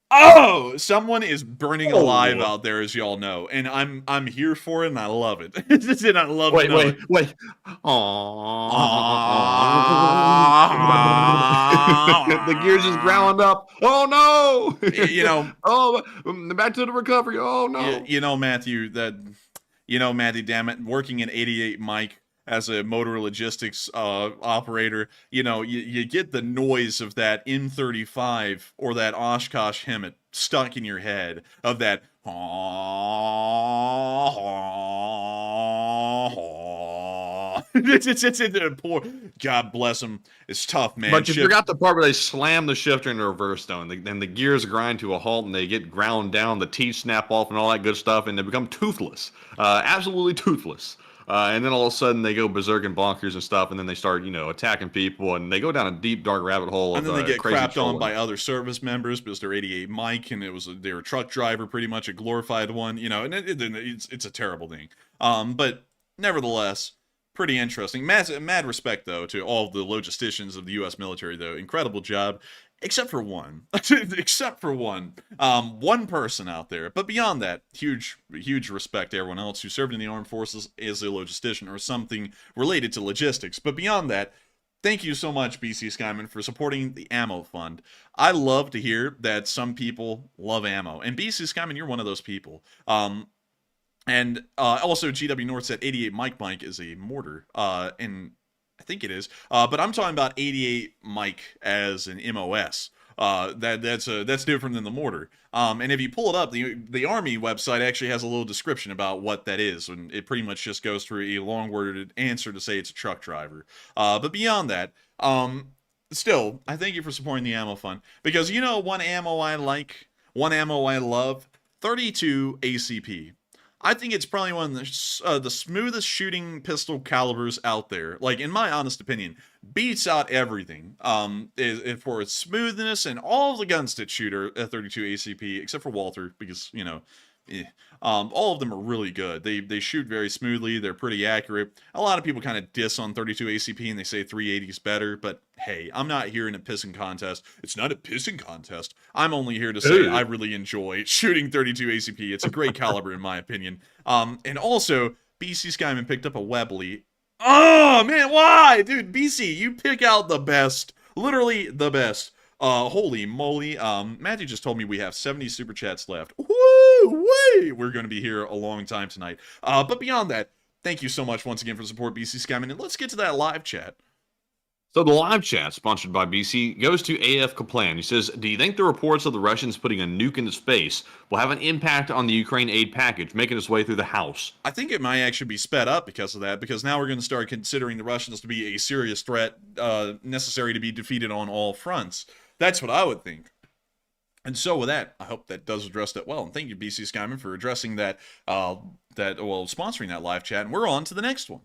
Oh, someone is burning alive out there, as y'all know, and I'm here for it, and I love it. And I love it. Wait. The gears is ground up. Oh no! You know. Oh, back to the recovery. Oh no! You know, Matthew. Matthew. Damn it! Working in 88 Mike as a motor logistics operator, you get the noise of that M35 or that Oshkosh Hemet stuck in your head of that. It's poor. God bless him. It's tough, man. But you forgot the part where they slam the shifter in reverse, though, and the gears grind to a halt, and they get ground down, the teeth snap off, and all that good stuff, and they become toothless, absolutely toothless. And then all of a sudden they go berserk and bonkers and stuff, and then they start, attacking people, and they go down a deep, dark rabbit hole. And then they get crapped on by other service members because they're 88 Mike, and they were a truck driver, pretty much a glorified one, and it's a terrible thing. But nevertheless, pretty interesting. Mad respect, though, to all the logisticians of the U.S. military, though. Incredible job. Except for one. One person out there. But beyond that, huge respect to everyone else who served in the armed forces as a logistician or something related to logistics. But beyond that, thank you so much, BC Skyman, for supporting the ammo fund. I love to hear that some people love ammo. And BC Skyman, you're one of those people. And also, GW North said 88 Mike is a mortar. And I think it is, but I'm talking about 88 Mike as an MOS. That's different than the mortar. And if you pull it up, the Army website actually has a little description about what that is, and it pretty much just goes through a long-worded answer to say it's a truck driver. But beyond that, still, I thank you for supporting the ammo fund, because one ammo I like, one ammo I love, 32 ACP. I think it's probably one of the smoothest shooting pistol calibers out there. Like, in my honest opinion, beats out everything. For its smoothness, and all of the guns that shoot are 32 ACP, except for Walther, because all of them are really good. They shoot very smoothly. They're pretty accurate. A lot of people kind of diss on 32 ACP and they say 380 is better. But hey, I'm not here in a pissing contest. It's not a pissing contest. I'm only here to say I really enjoy shooting 32 ACP. It's a great caliber in my opinion. And also, BC Skyman picked up a Webley. Oh man, why, dude? BC, you pick out the best, literally the best. Holy moly. Matthew just told me we have 70 super chats left. Woo-wee! We're going to be here a long time tonight. But beyond that, thank you so much once again for the support, BC Skyman. And let's get to that live chat. So the live chat, sponsored by BC, goes to AF Kaplan. He says, do you think the reports of the Russians putting a nuke into space will have an impact on the Ukraine aid package making its way through the House? I think it might actually be sped up because of that, because now we're going to start considering the Russians to be a serious threat, necessary to be defeated on all fronts. That's what I would think. And so with that, I hope that does address that well. And thank you, BC Skyman, for addressing that, sponsoring that live chat. And we're on to the next one.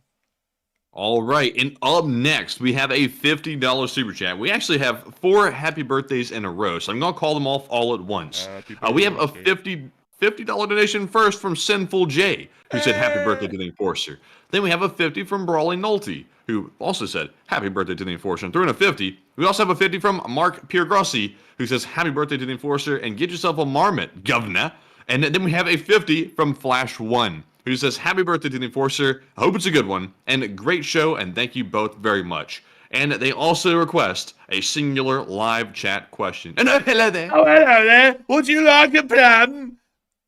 All right, and up next, we have a $50 super chat. We actually have 4 happy birthdays in a row, so I'm going to call them off all at once. We have a $50 donation first from Sinful J, who said happy birthday to the Enforcer. Then we have a 50 from Brawling Nolte, who also said happy birthday to the Enforcer. And through in a 50, we also have a 50 from Mark Piergrossi, who says happy birthday to the Enforcer and get yourself a marmot, governor. And then we have a 50 from Flash 1, who says happy birthday to the Enforcer. I hope it's a good one, and great show, and thank you both very much. And they also request a singular live chat question. And hello there. Oh, hello there. Would you like a plum?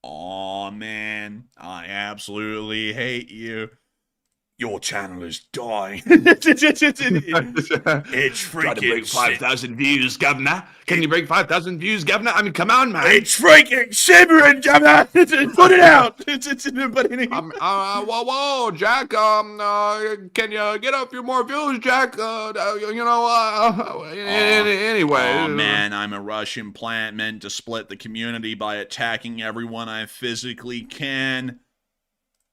Aw, man, I absolutely hate you. Your channel is dying. It's Try to break freaking 5,000 views, Governor. Can you break 5,000 views, Governor? I mean, come on, man. It's freaking simmering, Governor. Put it out. But anyway, Whoa, Jack. Can you get a few more views, Jack? Anyway. oh man, I'm a Russian plant meant to split the community by attacking everyone I physically can.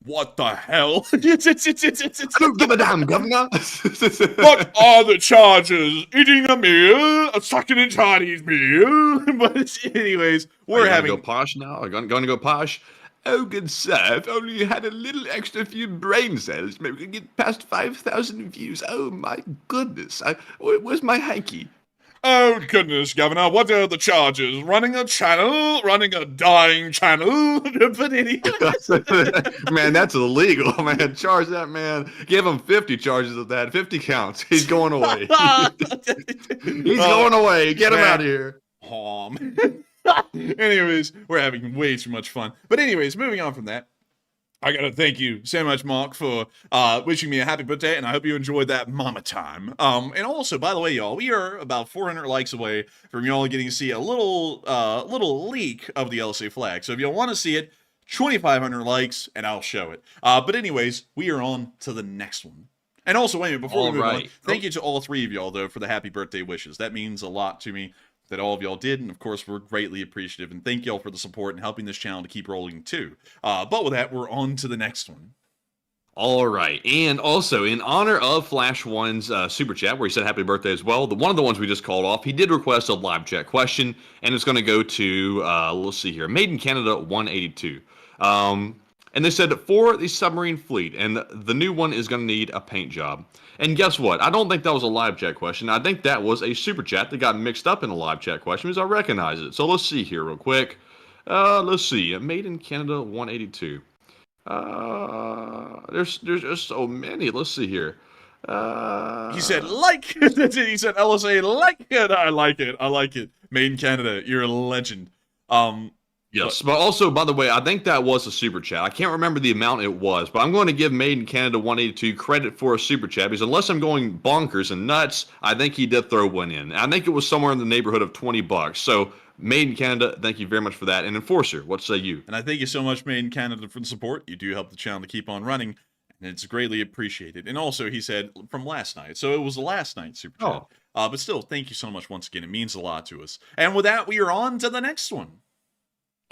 What the hell? I don't give a damn, Governor. What are the charges? Eating a meal, sucking in Chinese meal. But anyways, we're having go posh now. Going to go posh. Oh, good sir, if only you had a little extra few brain cells, maybe we could get past 5,000 views. Oh, my goodness. Where's my hanky? Oh, goodness, Governor, what are the charges? Running a channel? Running a dying channel? But anyway. Man, that's illegal, man. Charge that man. Give him 50 charges of that. 50 counts. He's going away. He's going away. Get him out of here. Anyways, we're having way too much fun. But anyways, moving on from that, I gotta thank you so much, Mark, for wishing me a happy birthday, and I hope you enjoyed that mama time. And also, by the way, y'all, we are about 400 likes away from y'all getting to see a little leak of the LSA flag. So if y'all want to see it, 2,500 likes, and I'll show it. But anyways, we are on to the next one. And also, wait a minute, before we move on, thank you to all three of y'all, though, for the happy birthday wishes. That means a lot to me that all of y'all did, and of course, we're greatly appreciative, and thank y'all for the support and helping this channel to keep rolling, too. But with that, we're on to the next one. All right, and also, in honor of Flash One's super chat, where he said happy birthday as well, one of the ones we just called off, he did request a live chat question, and it's going to go to, let's see here, Made in Canada 182. And they said for the submarine fleet, and the new one is going to need a paint job. And guess what? I don't think that was a live chat question. I think that was a super chat that got mixed up in a live chat question because I recognize it. So let's see here real quick. Let's see. Made in Canada 182. There's just so many. Let's see here. He said, like, he said, LSA, like it. I like it. I like it. Made in Canada. You're a legend. Yes, but also, by the way, I think that was a super chat. I can't remember the amount it was, but I'm going to give Made in Canada 182 credit for a super chat because unless I'm going bonkers and nuts, I think he did throw one in. I think it was somewhere in the neighborhood of $20. So, Made in Canada, thank you very much for that. And Enforcer, what say you? And I thank you so much, Made in Canada, for the support. You do help the channel to keep on running, and it's greatly appreciated. And also, he said, from last night. So, it was the last night super chat. But still, thank you so much once again. It means a lot to us. And with that, we are on to the next one.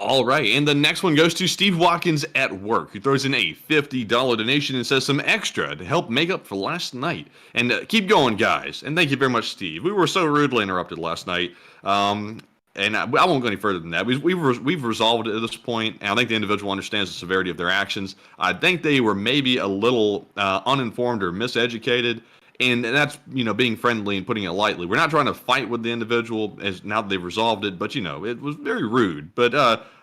All right, and the next one goes to Steve Watkins at work, who throws in a $50 donation and says some extra to help make up for last night. And keep going, guys. And thank you very much, Steve. We were so rudely interrupted last night. And I won't go any further than that. We've resolved it at this point, and I think the individual understands the severity of their actions. I think they were maybe a little uninformed or miseducated. And that's, being friendly and putting it lightly. We're not trying to fight with the individual as now that they've resolved it, but, it was very rude. But,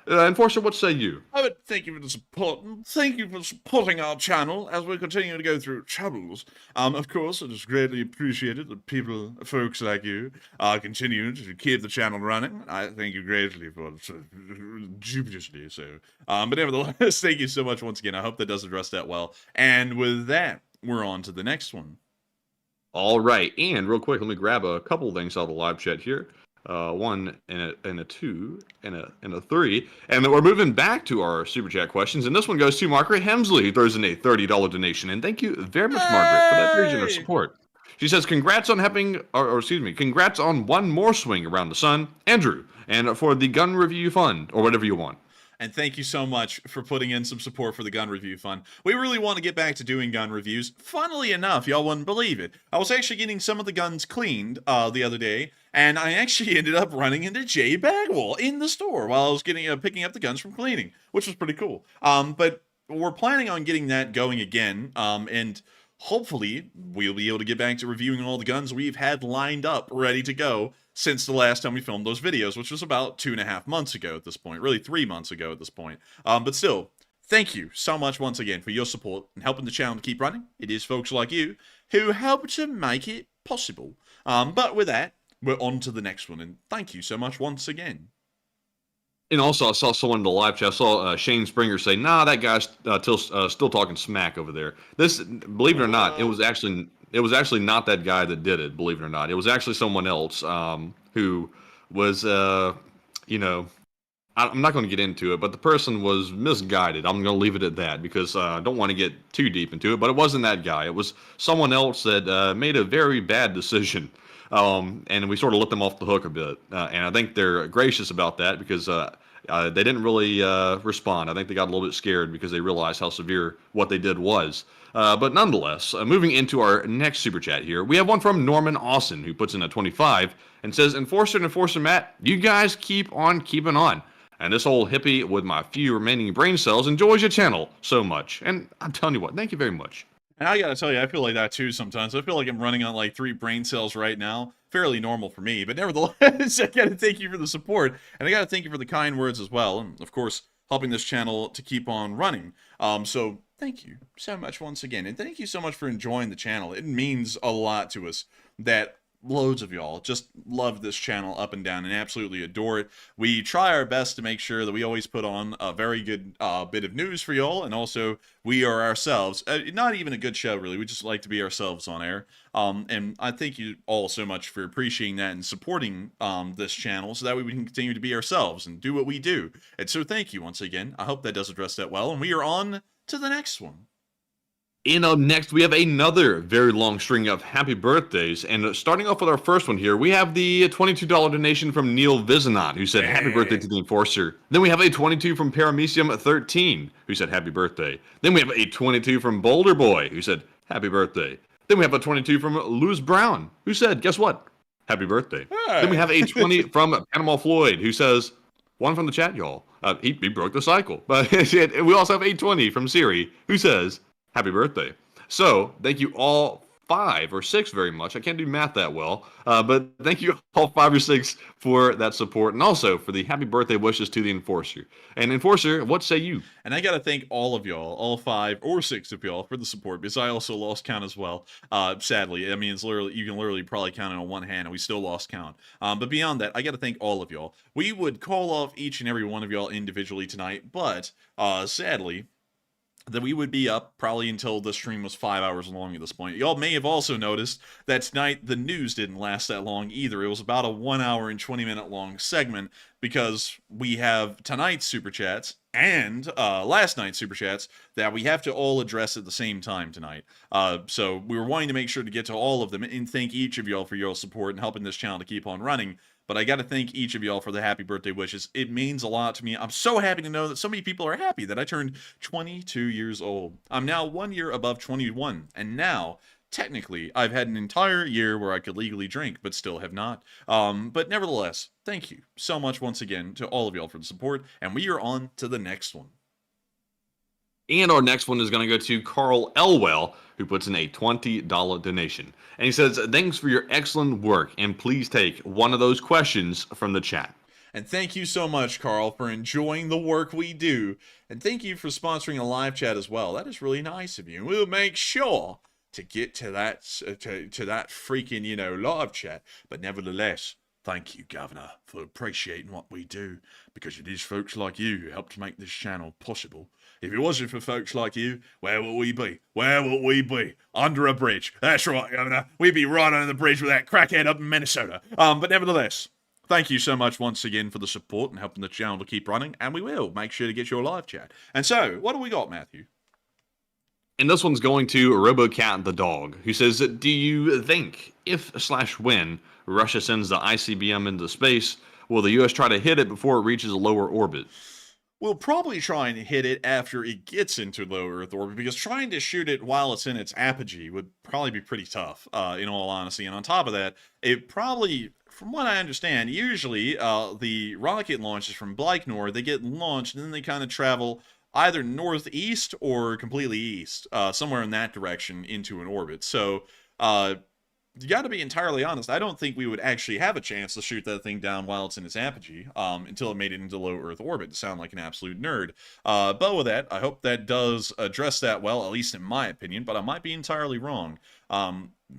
Enforcer, what say you? I would thank you for the support. Thank you for supporting our channel as we continue to go through troubles. Of course, it is greatly appreciated that folks like you, continue to keep the channel running. I thank you greatly for it, jubiously so. But nevertheless, thank you so much once again. I hope that does address that well. And with that, we're on to the next one. All right, and real quick, let me grab a couple of things out of the live chat here. One and a two and a three, and then we're moving back to our super chat questions. And this one goes to Margaret Hemsley, who throws in a $30 donation. And thank you very much, Margaret, for that very generous support. She says, "Congrats on congrats on one more swing around the sun, Andrew, and for the gun review fund or whatever you want." And thank you so much for putting in some support for the gun review fund. We really want to get back to doing gun reviews. Funnily enough, y'all wouldn't believe it, I was actually getting some of the guns cleaned the other day, and I actually ended up running into Jay Bagwell in the store while I was picking up the guns from cleaning, which was pretty cool. But we're planning on getting that going again, and hopefully we'll be able to get back to reviewing all the guns we've had lined up, ready to go, since the last time we filmed those videos, which was about 2.5 months ago at this point, really 3 months ago at this point. But still, thank you so much once again for your support and helping the channel to keep running. It is folks like you who help to make it possible. But with that, we're on to the next one, and thank you so much once again. And also, I saw someone in the live chat. I saw Shane Springer say, "Nah, that guy's still talking smack over there." This, believe it or not, it was actually not that guy that did it. Believe it or not, it was actually someone else who was, you know, I'm not going to get into it, but the person was misguided. I'm going to leave it at that because I don't want to get too deep into it. But it wasn't that guy. It was someone else that made a very bad decision. And we sort of let them off the hook a bit. And I think they're gracious about that because they didn't really respond. I think they got a little bit scared because they realized how severe what they did was. But nonetheless, moving into our next super chat here, we have one from Norman Austin who puts in a 25 and says, Enforcer and Enforcer Matt, you guys keep on keeping on. And this old hippie with my few remaining brain cells enjoys your channel so much. And I'm telling you what, thank you very much. And I gotta tell you, I feel like that too sometimes. I feel like I'm running on like 3 brain cells right now. Fairly normal for me, but nevertheless, I gotta thank you for the support. And I gotta thank you for the kind words as well. And of course, helping this channel to keep on running. So thank you so much once again. And thank you so much for enjoying the channel. It means a lot to us that loads of y'all just love this channel up and down and absolutely adore it. We try our best to make sure that we always put on a very good bit of news for y'all, and also we are ourselves. Not even a good show, really. We just like to be ourselves on air. And I thank you all so much for appreciating that and supporting this channel so that way we can continue to be ourselves and do what we do. And so thank you once again. I hope that does address that well, and we are on to the next one. And up next, we have another very long string of happy birthdays. And starting off with our first one here, we have the $22 donation from Neil Vizanot, who said, happy birthday to the Enforcer. Then we have a 22 from Paramecium13, who said, happy birthday. Then we have a 22 from Boulder Boy, who said, happy birthday. Then we have a 22 from Luz Brown, who said, guess what? Happy birthday. Hey. Then we have a 20 from Panama Floyd, who says, one from the chat, y'all. He broke the cycle. But we also have a 20 from Siri, who says, happy birthday. So, thank you all 5 or 6 very much. I can't do math that well, but thank you all 5 or 6 for that support and also for the happy birthday wishes to the Enforcer. And Enforcer, what say you? And I got to thank all of y'all, all 5 or 6 of y'all for the support because I also lost count as well. Sadly, I mean, it's literally, you can literally probably count it on one hand and we still lost count. But beyond that, I got to thank all of y'all. We would call off each and every one of y'all individually tonight, but sadly, that we would be up probably until the stream was 5 hours long at this point. Y'all may have also noticed that tonight the news didn't last that long either. It was about a 1 hour and 20-minute long segment because we have tonight's Super Chats and last night's Super Chats that we have to all address at the same time tonight. So we were wanting to make sure to get to all of them and thank each of y'all for your support and helping this channel to keep on running. But I got to thank each of y'all for the happy birthday wishes. It means a lot to me. I'm so happy to know that so many people are happy that I turned 22 years old. I'm now 1 year above 21. And now, technically, I've had an entire year where I could legally drink, but still have not. But nevertheless, thank you so much once again to all of y'all for the support. And we are on to the next one. And our next one is going to go to Carl Elwell, who puts in a $20 donation. And he says, thanks for your excellent work, and please take one of those questions from the chat. And thank you so much, Carl, for enjoying the work we do. And thank you for sponsoring a live chat as well. That is really nice of you. And we'll make sure to get to that, to that freaking, live chat. But nevertheless, thank you, Governor, for appreciating what we do, because it is folks like you who helped make this channel possible. If it wasn't for folks like you, where would we be? Where would we be? Under a bridge. That's right, Governor. We'd be right under the bridge with that crackhead up in Minnesota. But nevertheless, thank you so much once again for the support and helping the channel to keep running, and we will make sure to get your live chat. And so, what do we got, Matthew? And this one's going to RoboCat the dog, who says, do you think, if/when Russia sends the ICBM into space, will the U.S. try to hit it before it reaches a lower orbit? We'll probably try and hit it after it gets into low Earth orbit, because trying to shoot it while it's in its apogee would probably be pretty tough, in all honesty. And on top of that, it probably, from what I understand, usually the rocket launches from Baikonur, they get launched and then they kind of travel either northeast or completely east, somewhere in that direction into an orbit. So, you got to be entirely honest, I don't think we would actually have a chance to shoot that thing down while it's in its apogee until it made it into low Earth orbit, to sound like an absolute nerd. But with that, I hope that does address that well, at least in my opinion, but I might be entirely wrong.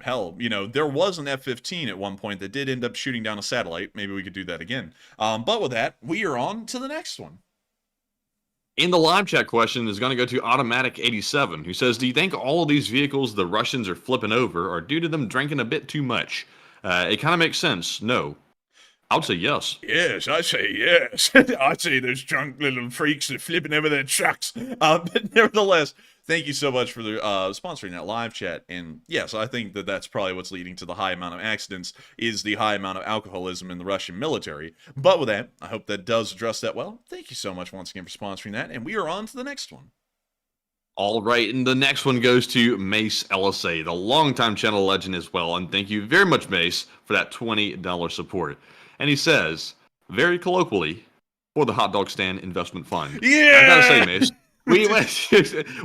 hell, there was an F-15 at one point that did end up shooting down a satellite. Maybe we could do that again. But with that, we are on to the next one. In the live chat question is going to go to Automatic87, who says, do you think all of these vehicles the Russians are flipping over are due to them drinking a bit too much? It kind of makes sense. No. I would say yes. Yes, I say yes. I say those drunk little freaks are flipping over their trucks. But nevertheless, thank you so much for the sponsoring that live chat. And yes, I think that that's probably what's leading to the high amount of accidents is the high amount of alcoholism in the Russian military. But with that, I hope that does address that well. Thank you so much once again for sponsoring that. And we are on to the next one. All right, and the next one goes to Mace LSA, the longtime channel legend as well. And thank you very much, Mace, for that $20 support. And he says, very colloquially, for the hot dog stand investment fund. Yeah! I gotta say, Mace,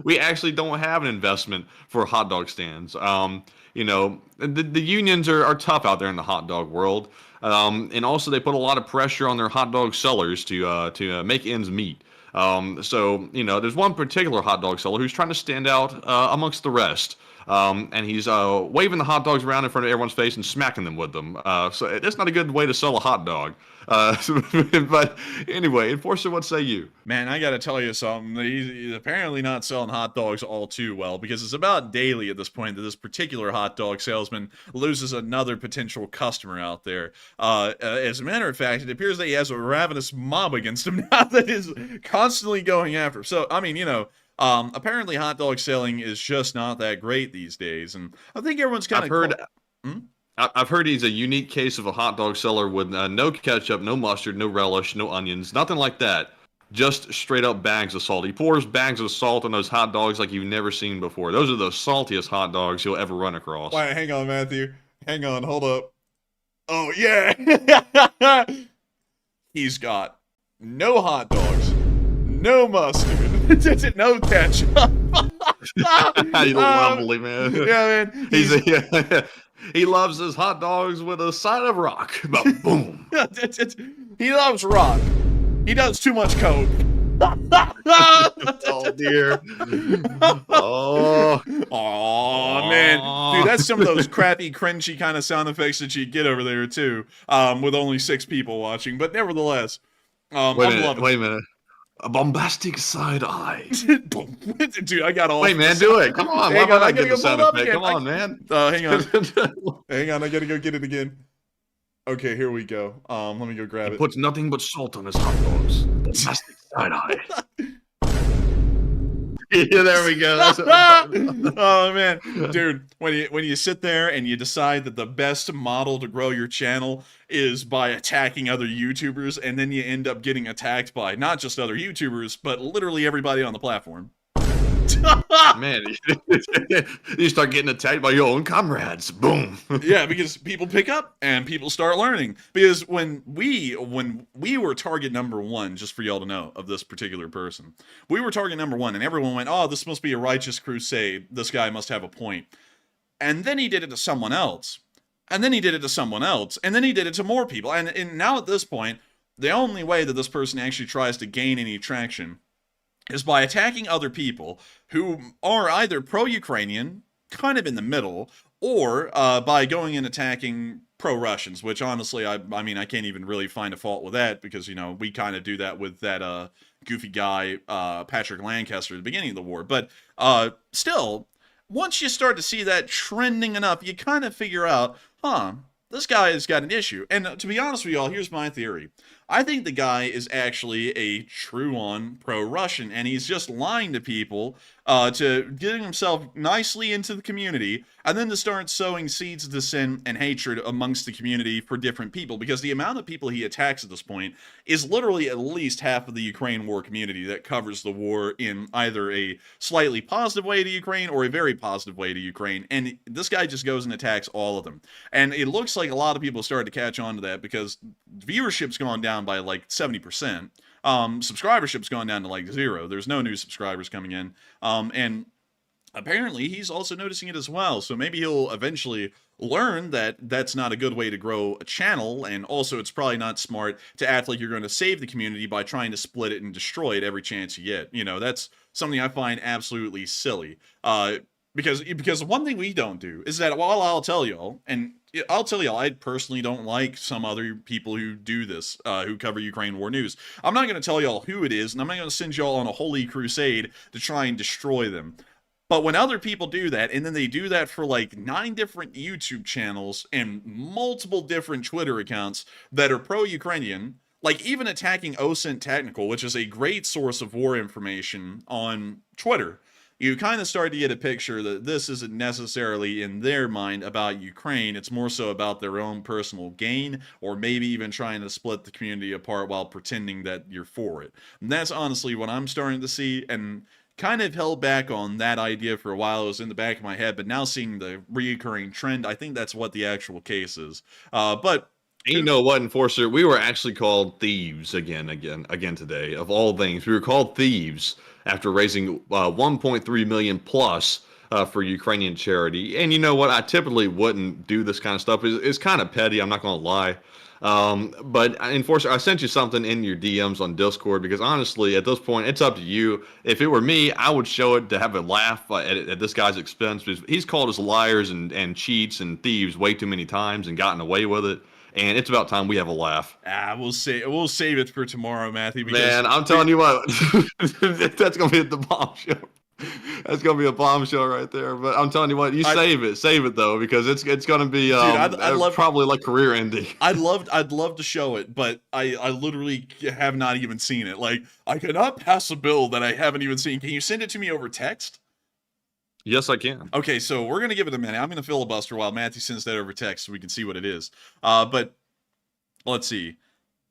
we actually don't have an investment for hot dog stands. The unions are tough out there in the hot dog world. And also they put a lot of pressure on their hot dog sellers to make ends meet. There's one particular hot dog seller who's trying to stand out amongst the rest. And he's waving the hot dogs around in front of everyone's face and smacking them with them. So that's not a good way to sell a hot dog. But anyway, Enforcer, what say you? Man, I gotta tell you something. He's apparently not selling hot dogs all too well, because it's about daily at this point that this particular hot dog salesman loses another potential customer out there. As a matter of fact, it appears that he has a ravenous mob against him now that is constantly going after him. So, I mean, apparently hot dog selling is just not that great these days, and I think everyone's kind of I've heard he's a unique case of a hot dog seller with no ketchup, no mustard, no relish, no onions, nothing like that. Just straight up bags of salt. He pours bags of salt on those hot dogs like you've never seen before. Those are the saltiest hot dogs you'll ever run across. Wait, hang on, Matthew. Hang on, hold up. Oh, yeah. He's got no hot dogs, no mustard, no ketchup. He's lovely, man. Yeah, man. He loves his hot dogs with a side of rock. But boom. He loves rock. He does too much coke. Oh, dear. Oh, man. Dude, that's some of those crappy, cringy kind of sound effects that you get over there, too, with only 6 people watching. But nevertheless, wait a minute. A bombastic side eye. Dude, I got all. Wait, man, do it. Come on. Hang on, I gotta go sound pull it up effect. again. Come on, man. Hang on. Hang on, I gotta go get it again. Okay, here we go. Let me go grab it. Puts nothing but salt on his hot dogs. Bombastic side eye. Yeah, there we go. That's what I'm talking about. Oh man, dude, when you sit there and you decide that the best model to grow your channel is by attacking other YouTubers, and then you end up getting attacked by not just other YouTubers, but literally everybody on the platform. Man, you start getting attacked by your own comrades. Boom. Yeah, because people pick up and people start learning. Because when we were target number 1, just for y'all to know, of this particular person, we were target number 1, and everyone went, "Oh, this must be a righteous crusade. This guy must have a point." And then he did it to someone else, and then he did it to someone else, and then he did it to more people. And now at this point, the only way that this person actually tries to gain any traction is by attacking other people who are either pro-Ukrainian, kind of in the middle, or by going and attacking pro-Russians, which honestly, I mean, I can't even really find a fault with that, because, we kind of do that with that goofy guy, Patrick Lancaster, at the beginning of the war. But still, once you start to see that trending enough, you kind of figure out, this guy has got an issue. And to be honest with y'all, here's my theory. I think the guy is actually a true-on pro-Russian, and he's just lying to people to getting himself nicely into the community, and then to start sowing seeds of dissent and hatred amongst the community for different people, because the amount of people he attacks at this point is literally at least half of the Ukraine war community that covers the war in either a slightly positive way to Ukraine or a very positive way to Ukraine, and this guy just goes and attacks all of them. And it looks like a lot of people started to catch on to that, because viewership's gone down by like 70%. Subscribership's gone down to like 0. There's no new subscribers coming in. And apparently he's also noticing it as well. So maybe he'll eventually learn that that's not a good way to grow a channel. And also it's probably not smart to act like you're going to save the community by trying to split it and destroy it every chance you get. That's something I find absolutely silly. Because one thing we don't do is that while I'll tell y'all, I personally don't like some other people who do this, who cover Ukraine war news. I'm not going to tell y'all who it is, and I'm not going to send y'all on a holy crusade to try and destroy them. But when other people do that, and then they do that for like 9 different YouTube channels and multiple different Twitter accounts that are pro-Ukrainian, like even attacking OSINT Technical, which is a great source of war information on Twitter, you kind of start to get a picture that this isn't necessarily in their mind about Ukraine. It's more so about their own personal gain, or maybe even trying to split the community apart while pretending that you're for it. And that's honestly what I'm starting to see, and kind of held back on that idea for a while. It was in the back of my head, but now seeing the reoccurring trend, I think that's what the actual case is. But you know what, Enforcer? We were actually called thieves again today. Of all things, we were called thieves after raising 1.3 million plus for Ukrainian charity. And you know what? I typically wouldn't do this kind of stuff. It's kind of petty. I'm not going to lie. But Enforcer, I sent you something in your DMs on Discord because honestly, at this point, it's up to you. If it were me, I would show it to have a laugh at this guy's expense because he's called us liars and cheats and thieves way too many times and gotten away with it. And it's about time we have a laugh. We'll save it for tomorrow, Matthew. Man, I'm telling you what, that's gonna be at the bombshell. That's gonna be a bombshell right there. But I'm telling you what, save it though, because it's gonna be dude, I'd love, probably like career ending. I'd love to show it, but I literally have not even seen it. Like, I cannot pass a bill that I haven't even seen. Can you send it to me over text? Yes, I can. Okay, so we're gonna give it a minute. I'm gonna filibuster while Matthew sends that over text so we can see what it is. But let's see.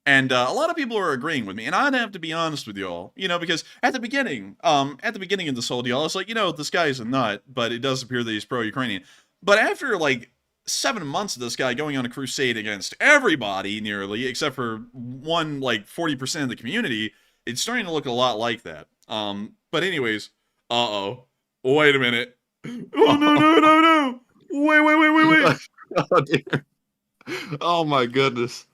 And a lot of people are agreeing with me, and I'd have to be honest with y'all, because at the beginning of this whole deal, I was like, this guy is a nut, but it does appear that he's pro-Ukrainian. But after like 7 months of this guy going on a crusade against everybody, nearly, except for 40% of the community, it's starting to look a lot like that. But anyways, wait a minute. Oh, no. Wait. Oh, dear. Oh, my goodness.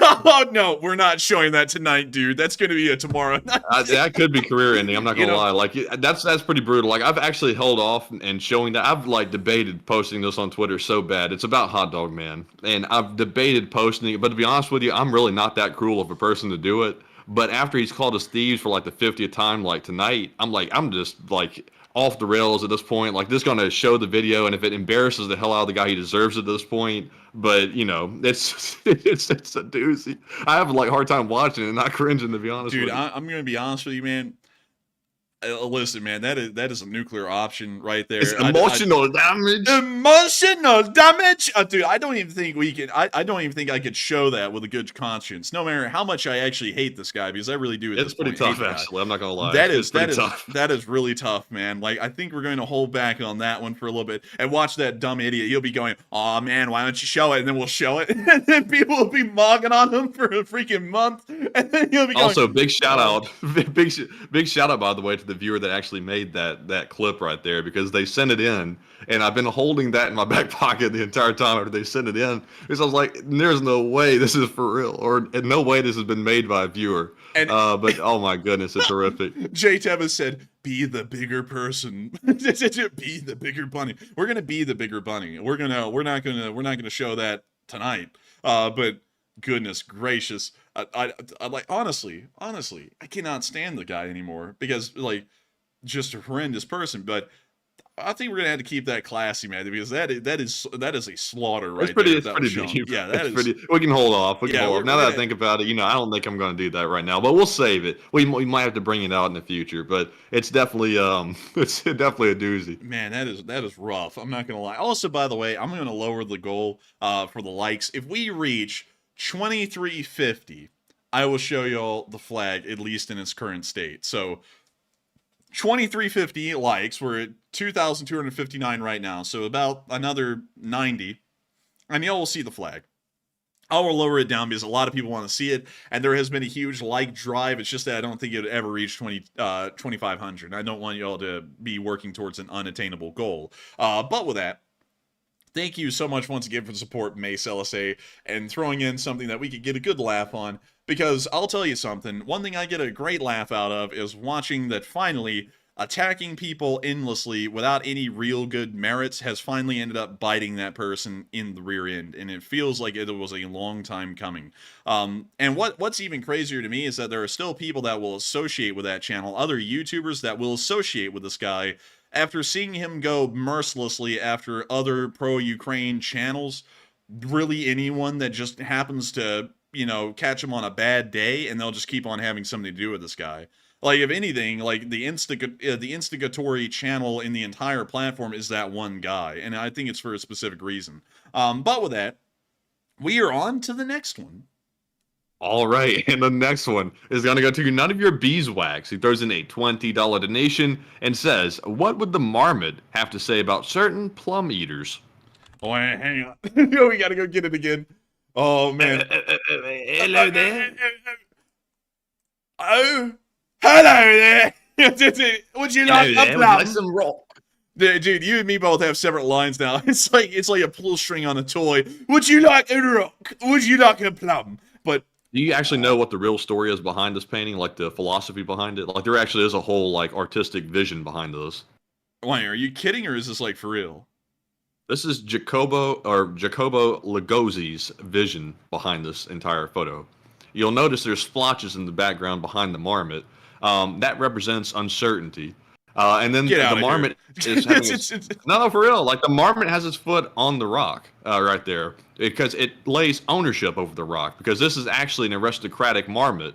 Oh, no, we're not showing that tonight, dude. That's going to be a tomorrow night. That could be career ending. I'm not going to lie. Like, that's pretty brutal. Like, I've actually held off and showing that. I've, debated posting this on Twitter so bad. It's about Hot Dog Man. And I've debated posting it. But to be honest with you, I'm really not that cruel of a person to do it. But after he's called us thieves for, the 50th time, tonight, I'm just, off the rails at this point. This is going to show the video, and if it embarrasses the hell out of the guy, he deserves it at this point. But, it's a doozy. I have a hard time watching it and not cringing, to be honest with you. Dude, I'm going to be honest with you, man. Listen, man, that is a nuclear option right there. It's emotional damage. Emotional damage, dude. I don't even think we can. I don't even think I could show that with a good conscience. No matter how much I actually hate this guy, because I really do. It's pretty tough, actually. I'm not gonna lie. That is tough. That is really tough, man. I think we're going to hold back on that one for a little bit and watch that dumb idiot. He'll be going, "Oh man, why don't you show it?" And then we'll show it, and then people will be mogging on him for a freaking month, and then he'll be going, also big shout out, big shout out by the way to the viewer that actually made that clip right there, because they sent it in and I've been holding that in my back pocket the entire time after they sent it in, because I was like, there's no way this is for real, or no way this has been made by a viewer. And but oh my goodness, it's horrific. Jay Tevez said, be the bigger person. Be the bigger bunny. We're gonna be the bigger bunny. We're not gonna show that tonight. But goodness gracious, I honestly, I cannot stand the guy anymore, because just a horrendous person. But I think we're gonna have to keep that classy, man, because that is a slaughter right there. It's pretty deep. Yeah, that is pretty. We can hold off. Now that I think about it, I don't think I'm gonna do that right now. But we'll save it. We might have to bring it out in the future. But it's definitely it's definitely a doozy. Man, that is rough. I'm not gonna lie. Also, by the way, I'm gonna lower the goal for the likes. If we reach 2350, I will show y'all the flag, at least in its current state. So 2350 likes. We're at 2,259 right now, so about another 90, and y'all will see the flag. I will lower it down because a lot of people want to see it, and there has been a huge like drive. It's just that I don't think it would ever reach 2,500. I don't want y'all to be working towards an unattainable goal. But with that, thank you so much once again for the support, Mace LSA, and throwing in something that we could get a good laugh on. Because I'll tell you something, one thing I get a great laugh out of is watching that finally attacking people endlessly without any real good merits has finally ended up biting that person in the rear end, and it feels like it was a long time coming. And what's even crazier to me is that there are still people that will associate with that channel, other YouTubers that will associate with this guy after seeing him go mercilessly after other pro-Ukraine channels. Really anyone that just happens to, catch him on a bad day, and they'll just keep on having something to do with this guy. Like, if anything, like, the instigatory channel in the entire platform is that one guy, and I think it's for a specific reason. But with that, we are on to the next one. All right, and the next one is going to go to None of Your Beeswax, who throws in a $20 donation and says, what would the marmot have to say about certain plum eaters? Oh, hang on. We gotta go get it again. Oh, man. Hello there. Oh, hello there. Would you like a plum? Some roll. Dude, you and me both have separate lines now. It's like a pull string on a toy. Would you like a rock? Would you like a plum? But do you actually know what the real story is behind this painting? Like the philosophy behind it? Like there actually is a whole like artistic vision behind this. Wait, are you kidding, or is this like for real? This is Jacobo Lugosi's vision behind this entire photo. You'll notice there's splotches in the background behind the marmot. That represents uncertainty. And then the marmot is having no, for real. Like the marmot has its foot on the rock right there because it lays ownership over the rock. Because this is actually an aristocratic marmot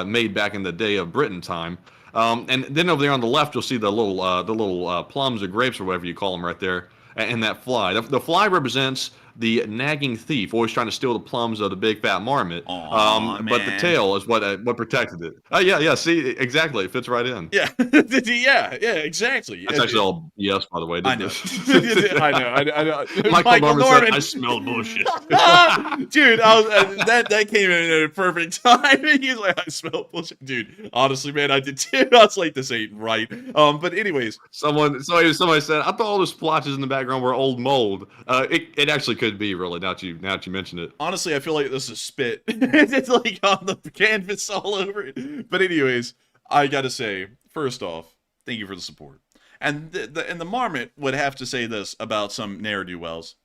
made back in the day of Britain time. And then over there on the left, you'll see the little plums or grapes or whatever you call them right there. And that fly. The fly represents the nagging thief, always trying to steal the plums of the big fat marmot. But the tail is what protected it. Oh yeah. See, exactly, it fits right in. Yeah, yeah, exactly. That's actually all yes, by the way. I know. I know. Michael Norman said, "I smell bullshit." Dude, that came in at a perfect time. He's like, "I smell bullshit," dude. Honestly, man, I did too. I was like, "This ain't right." But anyways, somebody said, "I thought all the splotches in the background were old mold." It actually could be really. Now that you mention it. Honestly, I feel like this is spit. It's like on the canvas all over it. But anyways, I gotta say, first off, thank you for the support. And the marmot would have to say this about some ne'er-do-wells.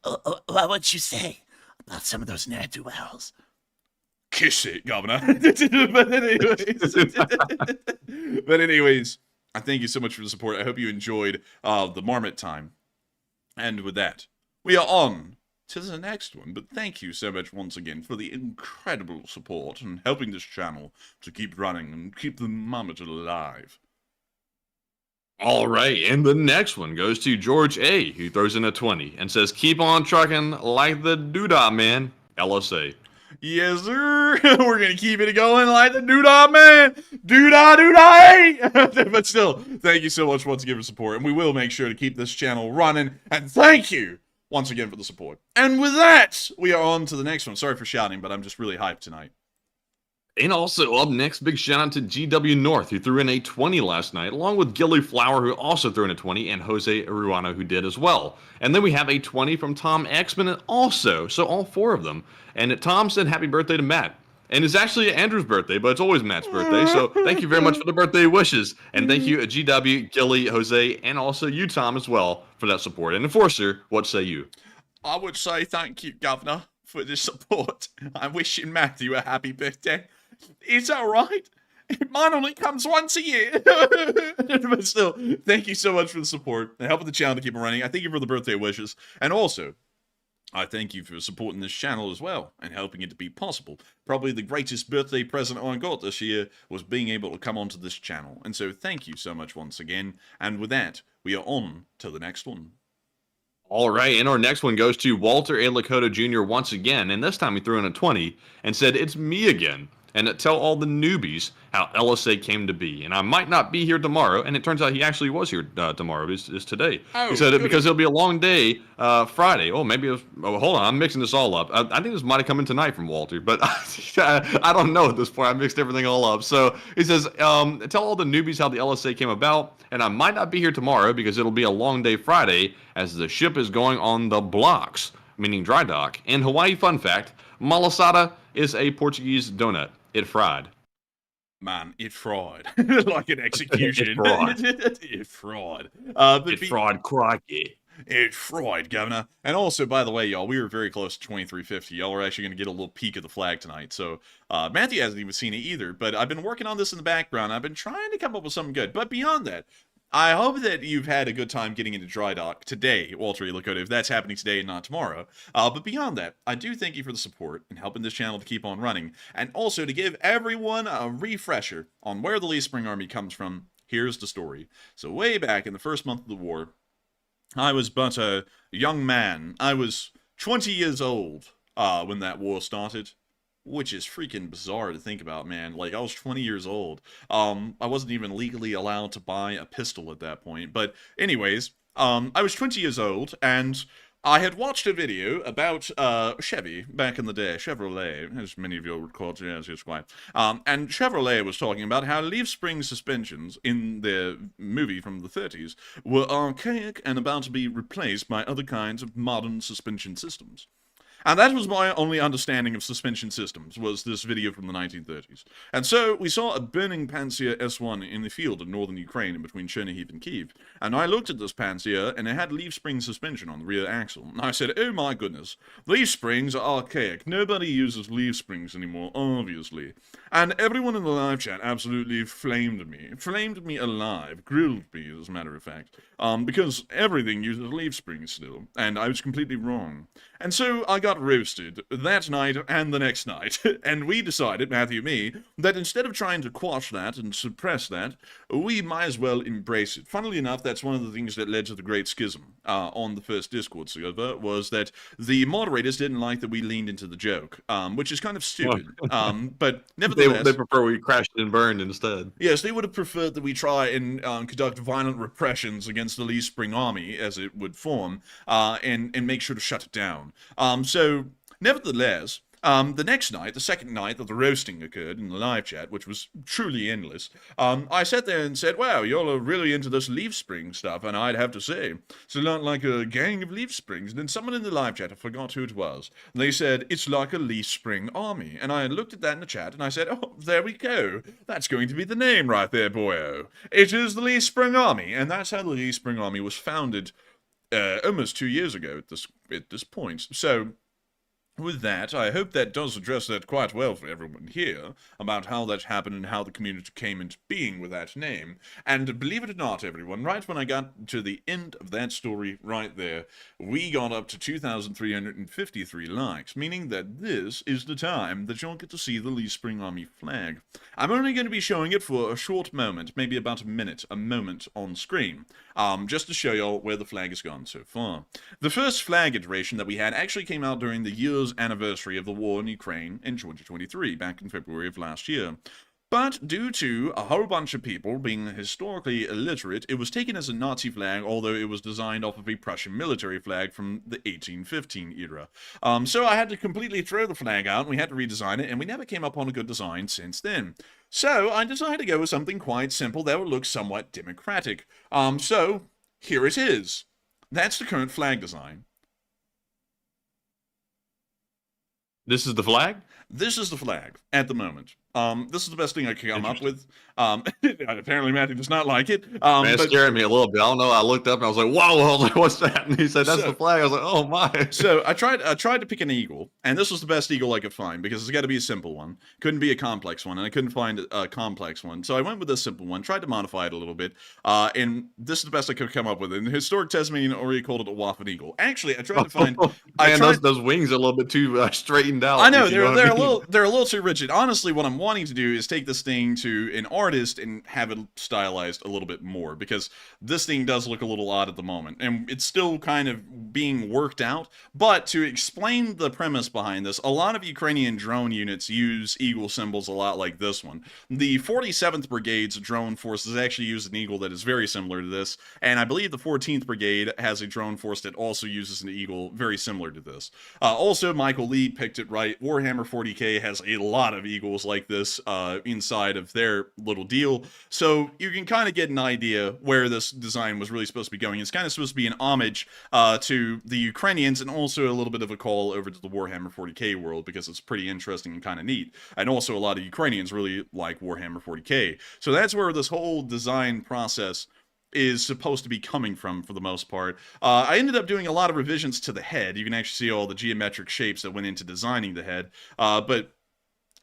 What would you say about some of those ne'er-do-wells? Kiss it, Governor. But anyways, I thank you so much for the support. I hope you enjoyed the marmot time. And with that, we are on to the next one. But thank you so much once again for the incredible support and helping this channel to keep running and keep the marmot alive. All right, and the next one goes to George A., who throws in a 20 and says, keep on trucking like the Doodah Man, LSA. Yes, sir. We're going to keep it going like the Doodah Man. Doodah. But still, thank you so much once again for support. And we will make sure to keep this channel running. And thank you once again for the support. And with that, we are on to the next one. Sorry for shouting, but I'm just really hyped tonight. And also up next, big shout out to GW North, who threw in a 20 last night, along with Gilly Flower, who also threw in a 20, and Jose Ruano, who did as well. And then we have a 20 from Tom Exman also, so all four of them. And Tom said happy birthday to Matt. And it's actually Andrew's birthday, but it's always Matt's birthday, so thank you very much for the birthday wishes. And thank you, GW, Gilly, Jose, and also you, Tom, as well, for that support. And Enforcer, what say you? I would say thank you, Governor, for the support. I'm wishing Matthew a happy birthday. It's alright. Mine only comes once a year. But still, thank you so much for the support and helping the channel to keep it running. I thank you for the birthday wishes. And also, I thank you for supporting this channel as well and helping it to be possible. Probably the greatest birthday present I got this year was being able to come onto this channel. And so thank you so much once again. And with that, we are on to the next one. All right, and our next one goes to Walter A. Lakota Jr. once again. And this time he threw in a 20 and said, it's me again. And tell all the newbies how LSA came to be. And I might not be here tomorrow, and it turns out he actually was here tomorrow. It's today. Oh, he said it because it'll be a long day Friday. Oh, maybe it was, hold on, I'm mixing this all up. I think this might have come in tonight from Walter, but I don't know at this point. I mixed everything all up. So he says, tell all the newbies how the LSA came about, and I might not be here tomorrow because it'll be a long day Friday as the ship is going on the blocks, meaning dry dock. And Hawaii fun fact, malasada is a Portuguese donut. It fried. Man, it fried like an execution. It fried. It fried. It fried crikey. It fried, Governor. And also, by the way, y'all, we were very close to 2350. Y'all are actually going to get a little peek of the flag tonight. So, Matthew hasn't even seen it either. But I've been working on this in the background. I've been trying to come up with something good. But beyond that, I hope that you've had a good time getting into dry dock today, Walter E. Lakota, if that's happening today and not tomorrow. But beyond that, I do thank you for the support and helping this channel to keep on running. And also to give everyone a refresher on where the Lee Spring Army comes from. Here's the story. So way back in the first month of the war, I was but a young man. I was 20 years old when that war started, which is freaking bizarre to think about, man. Like, I was 20 years old. I wasn't even legally allowed to buy a pistol at that point. But anyways, I was 20 years old, and I had watched a video about Chevy back in the day, Chevrolet, as many of you would call it, yes, it's quite. And Chevrolet was talking about how leaf spring suspensions in their movie from the 30s were archaic and about to be replaced by other kinds of modern suspension systems. And that was my only understanding of suspension systems, was this video from the 1930s. And so we saw a burning Panzer S1 in the field in northern Ukraine in between Chernihiv and Kyiv. And I looked at this Panzer, and it had leaf spring suspension on the rear axle. And I said, oh my goodness, leaf springs are archaic. Nobody uses leaf springs anymore, obviously. And everyone in the live chat absolutely flamed me alive, grilled me, as a matter of fact. Because everything uses leaf springs still, and I was completely wrong. And so I got roasted that night and the next night, and we decided, Matthew and me, that instead of trying to quash that and suppress that, we might as well embrace it. Funnily enough, that's one of the things that led to the Great Schism on the first Discord server, was that the moderators didn't like that we leaned into the joke, which is kind of stupid. But nevertheless... They prefer we crashed and burned instead. Yes, they would have preferred that we try and conduct violent repressions against the Lee Spring Army, as it would form, and make sure to shut it down. So, nevertheless, the next night, the second night that the roasting occurred in the live chat, which was truly endless, I sat there and said, wow, y'all are really into this leaf spring stuff, and I'd have to say, it's not like a gang of leaf springs. And then someone in the live chat, I forgot who it was, and they said, it's like a leaf spring army. And I looked at that in the chat, and I said, oh, there we go. That's going to be the name right there, boyo. It is the Leaf Spring Army, and that's how the Leaf Spring Army was founded almost 2 years ago at this point. So, with that, I hope that does address that quite well for everyone here, about how that happened and how the community came into being with that name. And believe it or not, everyone, right when I got to the end of that story right there, we got up to 2,353 likes, meaning that this is the time that you'll get to see the Lee Spring Army flag. I'm only going to be showing it for a short moment, maybe about a moment on screen, just to show y'all where the flag has gone so far. The first flag iteration that we had actually came out during the year's anniversary of the war in Ukraine in 2023, back in February of last year. But due to a whole bunch of people being historically illiterate, it was taken as a Nazi flag, although it was designed off of a Prussian military flag from the 1815 era. So I had to completely throw the flag out, and we had to redesign it, and we never came up on a good design since then. So I decided to go with something quite simple that would look somewhat democratic. So here it is. That's the current flag design. This is the flag? This is the flag at the moment. This is the best thing I could come up with. Apparently Matthew does not like it. Man, it scared me a little bit. I don't know. I looked up and I was like, whoa, I was like, what's that? And he said, that's the flag. I was like, oh my. So I tried to pick an eagle, and this was the best eagle I could find, because it's got to be a simple one. Couldn't be a complex one, and I couldn't find a complex one. So I went with a simple one, tried to modify it a little bit, and this is the best I could come up with. And historic Tasmanian already called it a waffle eagle. Actually, I tried to find... those wings are a little bit too straightened out. I know, they're a little too rigid. Honestly, what I'm wanting to do is take this thing to an artist and have it stylized a little bit more, because this thing does look a little odd at the moment, and it's still kind of being worked out. But to explain the premise behind this, a lot of Ukrainian drone units use eagle symbols a lot like this one. The 47th Brigade's drone force has actually used an eagle that is very similar to this, and I believe the 14th Brigade has a drone force that also uses an eagle very similar to this. Also, Michael Lee picked it right. Warhammer 40k has a lot of eagles like this inside of their little deal. So you can kind of get an idea where this design was really supposed to be going. It's kind of supposed to be an homage to the Ukrainians, and also a little bit of a call over to the Warhammer 40k world, because it's pretty interesting and kind of neat. And also a lot of Ukrainians really like Warhammer 40k. So that's where this whole design process is supposed to be coming from, for the most part. I ended up doing a lot of revisions to the head. You can actually see all the geometric shapes that went into designing the head. But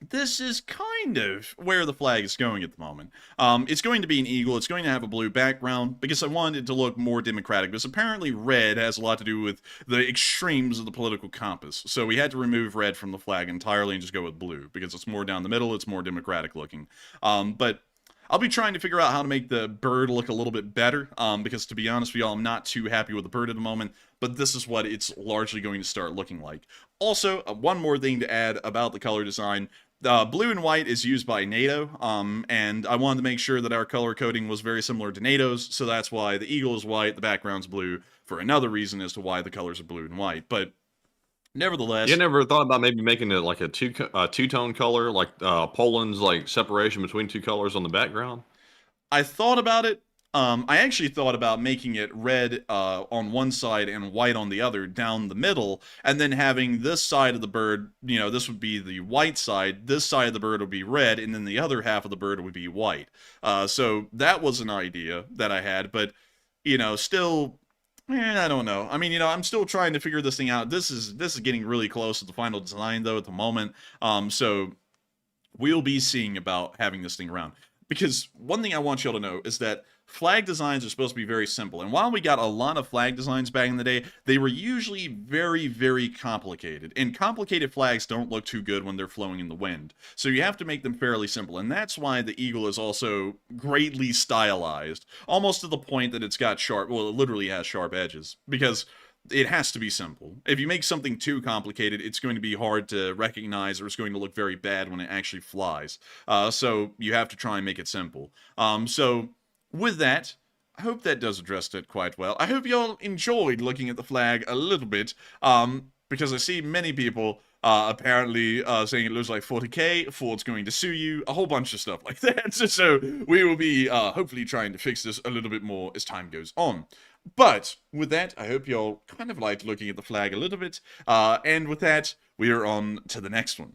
this is kind of where the flag is going at the moment. It's going to be an eagle. It's going to have a blue background, because I wanted it to look more democratic. Because apparently red has a lot to do with the extremes of the political compass. So we had to remove red from the flag entirely and just go with blue, because it's more down the middle, it's more democratic looking. But I'll be trying to figure out how to make the bird look a little bit better, because to be honest with y'all, I'm not too happy with the bird at the moment, but this is what it's largely going to start looking like. Also, one more thing to add about the color design. Blue and white is used by NATO, and I wanted to make sure that our color coding was very similar to NATO's, so that's why the eagle is white, the background's blue, for another reason as to why the colors are blue and white. But nevertheless, you never thought about maybe making it like a two-tone color, like Poland's like separation between two colors on the background? I thought about it. I actually thought about making it red on one side and white on the other down the middle, and then having this side of the bird, you know, this would be the white side, this side of the bird would be red, and then the other half of the bird would be white. So that was an idea that I had, but, you know, still, I don't know. I mean, you know, I'm still trying to figure this thing out. This is getting really close to the final design, though, at the moment. So we'll be seeing about having this thing around. Because one thing I want y'all to know is that flag designs are supposed to be very simple. And while we got a lot of flag designs back in the day, they were usually very, very complicated. And complicated flags don't look too good when they're flowing in the wind. So you have to make them fairly simple. And that's why the eagle is also greatly stylized. Almost to the point that it's got sharp, well, it literally has sharp edges. Because it has to be simple. If you make something too complicated, it's going to be hard to recognize, or it's going to look very bad when it actually flies. So you have to try and make it simple. So with that, I hope that does address it quite well. I hope y'all enjoyed looking at the flag a little bit, because I see many people apparently saying it looks like 40k, Ford's going to sue you, a whole bunch of stuff like that. So we will be hopefully trying to fix this a little bit more as time goes on. But with that, I hope y'all kind of liked looking at the flag a little bit. And with that, we are on to the next one.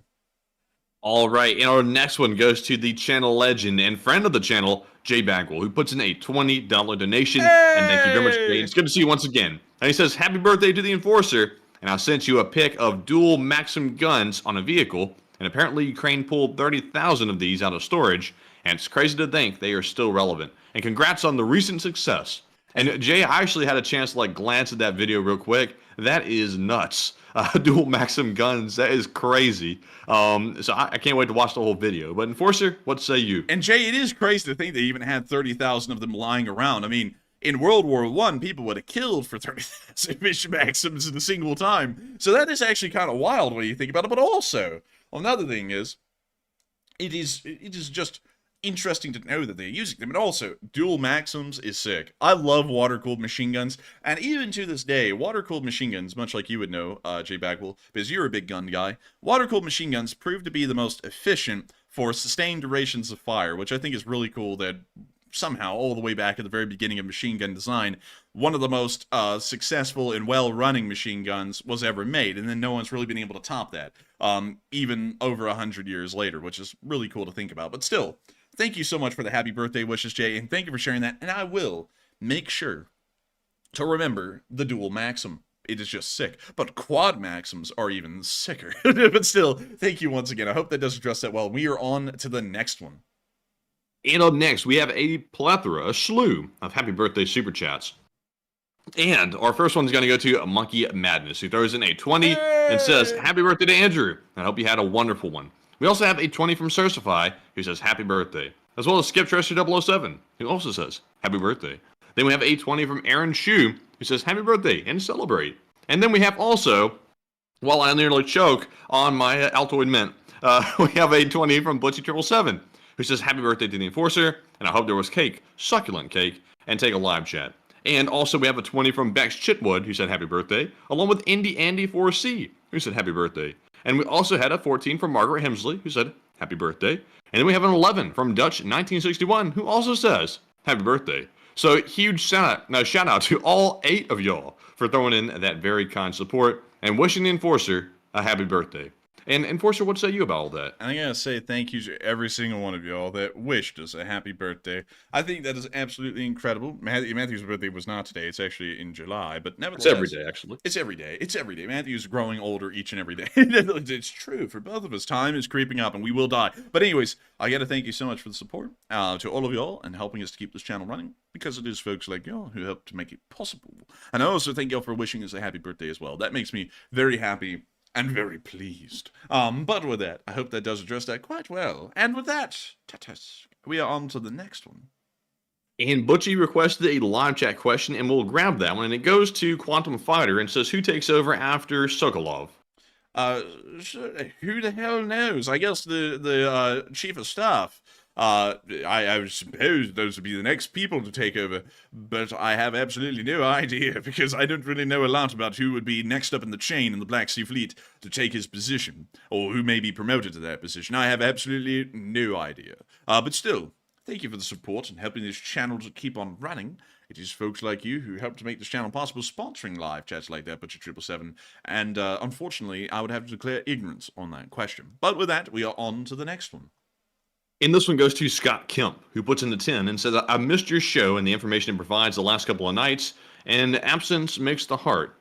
All right, and our next one goes to the channel legend and friend of the channel, Jay Bagwell, who puts in a $20 donation. Hey! And thank you very much, Jay. It's good to see you once again. And he says, happy birthday to the Enforcer. And I sent you a pic of dual Maxim guns on a vehicle. And apparently Ukraine pulled 30,000 of these out of storage. And it's crazy to think they are still relevant. And congrats on the recent success. And Jay, I actually had a chance to glance at that video real quick. That is nuts. Dual Maxim guns, that is crazy. So I can't wait to watch the whole video. But Enforcer, what say you? And Jay, it is crazy to think they even had 30,000 of them lying around. I mean, in World War I, people would have killed for 30,000 Maxims in a single time. So that is actually kind of wild when you think about it. But also, another thing is, it is just interesting to know that they're using them. And also, dual Maxims is sick. I love water-cooled machine guns, and even to this day, water-cooled machine guns, much like you would know, Jay Bagwell, because you're a big gun guy, water-cooled machine guns prove to be the most efficient for sustained durations of fire, which I think is really cool that somehow, all the way back at the very beginning of machine gun design, one of the most successful and well-running machine guns was ever made, and then no one's really been able to top that, even over 100 years later, which is really cool to think about. But still, thank you so much for the happy birthday wishes, Jay, and thank you for sharing that. And I will make sure to remember the dual Maxim. It is just sick. But quad Maxims are even sicker. But still, thank you once again. I hope that does address that well. We are on to the next one. And up next, we have a plethora, a slew of happy birthday super chats. And our first one is going to go to Monkey Madness, who throws in a 20 and says, happy birthday to Andrew. I hope you had a wonderful one. We also have a 20 from Certify, who says happy birthday, as well as Skip Treasure 007, who also says happy birthday. Then we have a 20 from Aaron Shu, who says happy birthday and celebrate. And then we have also, while I nearly choke on my Altoid Mint, we have a 20 from Butchie 777, who says happy birthday to the Enforcer, and I hope there was cake, succulent cake, and take a live chat. And also we have a 20 from Bex Chitwood, who said happy birthday, along with Indy Andy 4C, who said happy birthday. And we also had a 14 from Margaret Hemsley, who said happy birthday. And then we have an 11 from Dutch 1961 who also says, happy birthday. So huge shout out to all 8 of y'all for throwing in that very kind support and wishing the Enforcer a happy birthday. And Enforcer, what say you about all that? And I gotta say thank you to every single one of y'all that wished us a happy birthday. I think that is absolutely incredible. Matthew's birthday was not today; it's actually in July, but nevertheless, It's every day, actually. It's every day. It's every day. Matthew's growing older each and every day. It's true for both of us. Time is creeping up, and we will die. But anyways, I gotta thank you so much for the support to all of y'all and helping us to keep this channel running, because it is folks like y'all who help to make it possible. And I also thank y'all for wishing us a happy birthday as well. That makes me very happy and very pleased. But with that, I hope that does address that quite well. And with that, we are on to the next one. And Butchie requested a live chat question, and we'll grab that one. And it goes to Quantum Fighter and says, who takes over after Sokolov? Who the hell knows? I guess the chief of staff. I would suppose those would be the next people to take over, but I have absolutely no idea, because I don't really know a lot about who would be next up in the chain in the Black Sea Fleet to take his position, or who may be promoted to that position. I have absolutely no idea. But still, thank you for the support and helping this channel to keep on running. It is folks like you who help to make this channel possible, sponsoring live chats like that, Butcher777, and unfortunately, I would have to declare ignorance on that question. But with that, we are on to the next one. And this one goes to Scott Kemp, who puts in the 10 and says, I missed your show and the information it provides the last couple of nights, and absence makes the heart, ...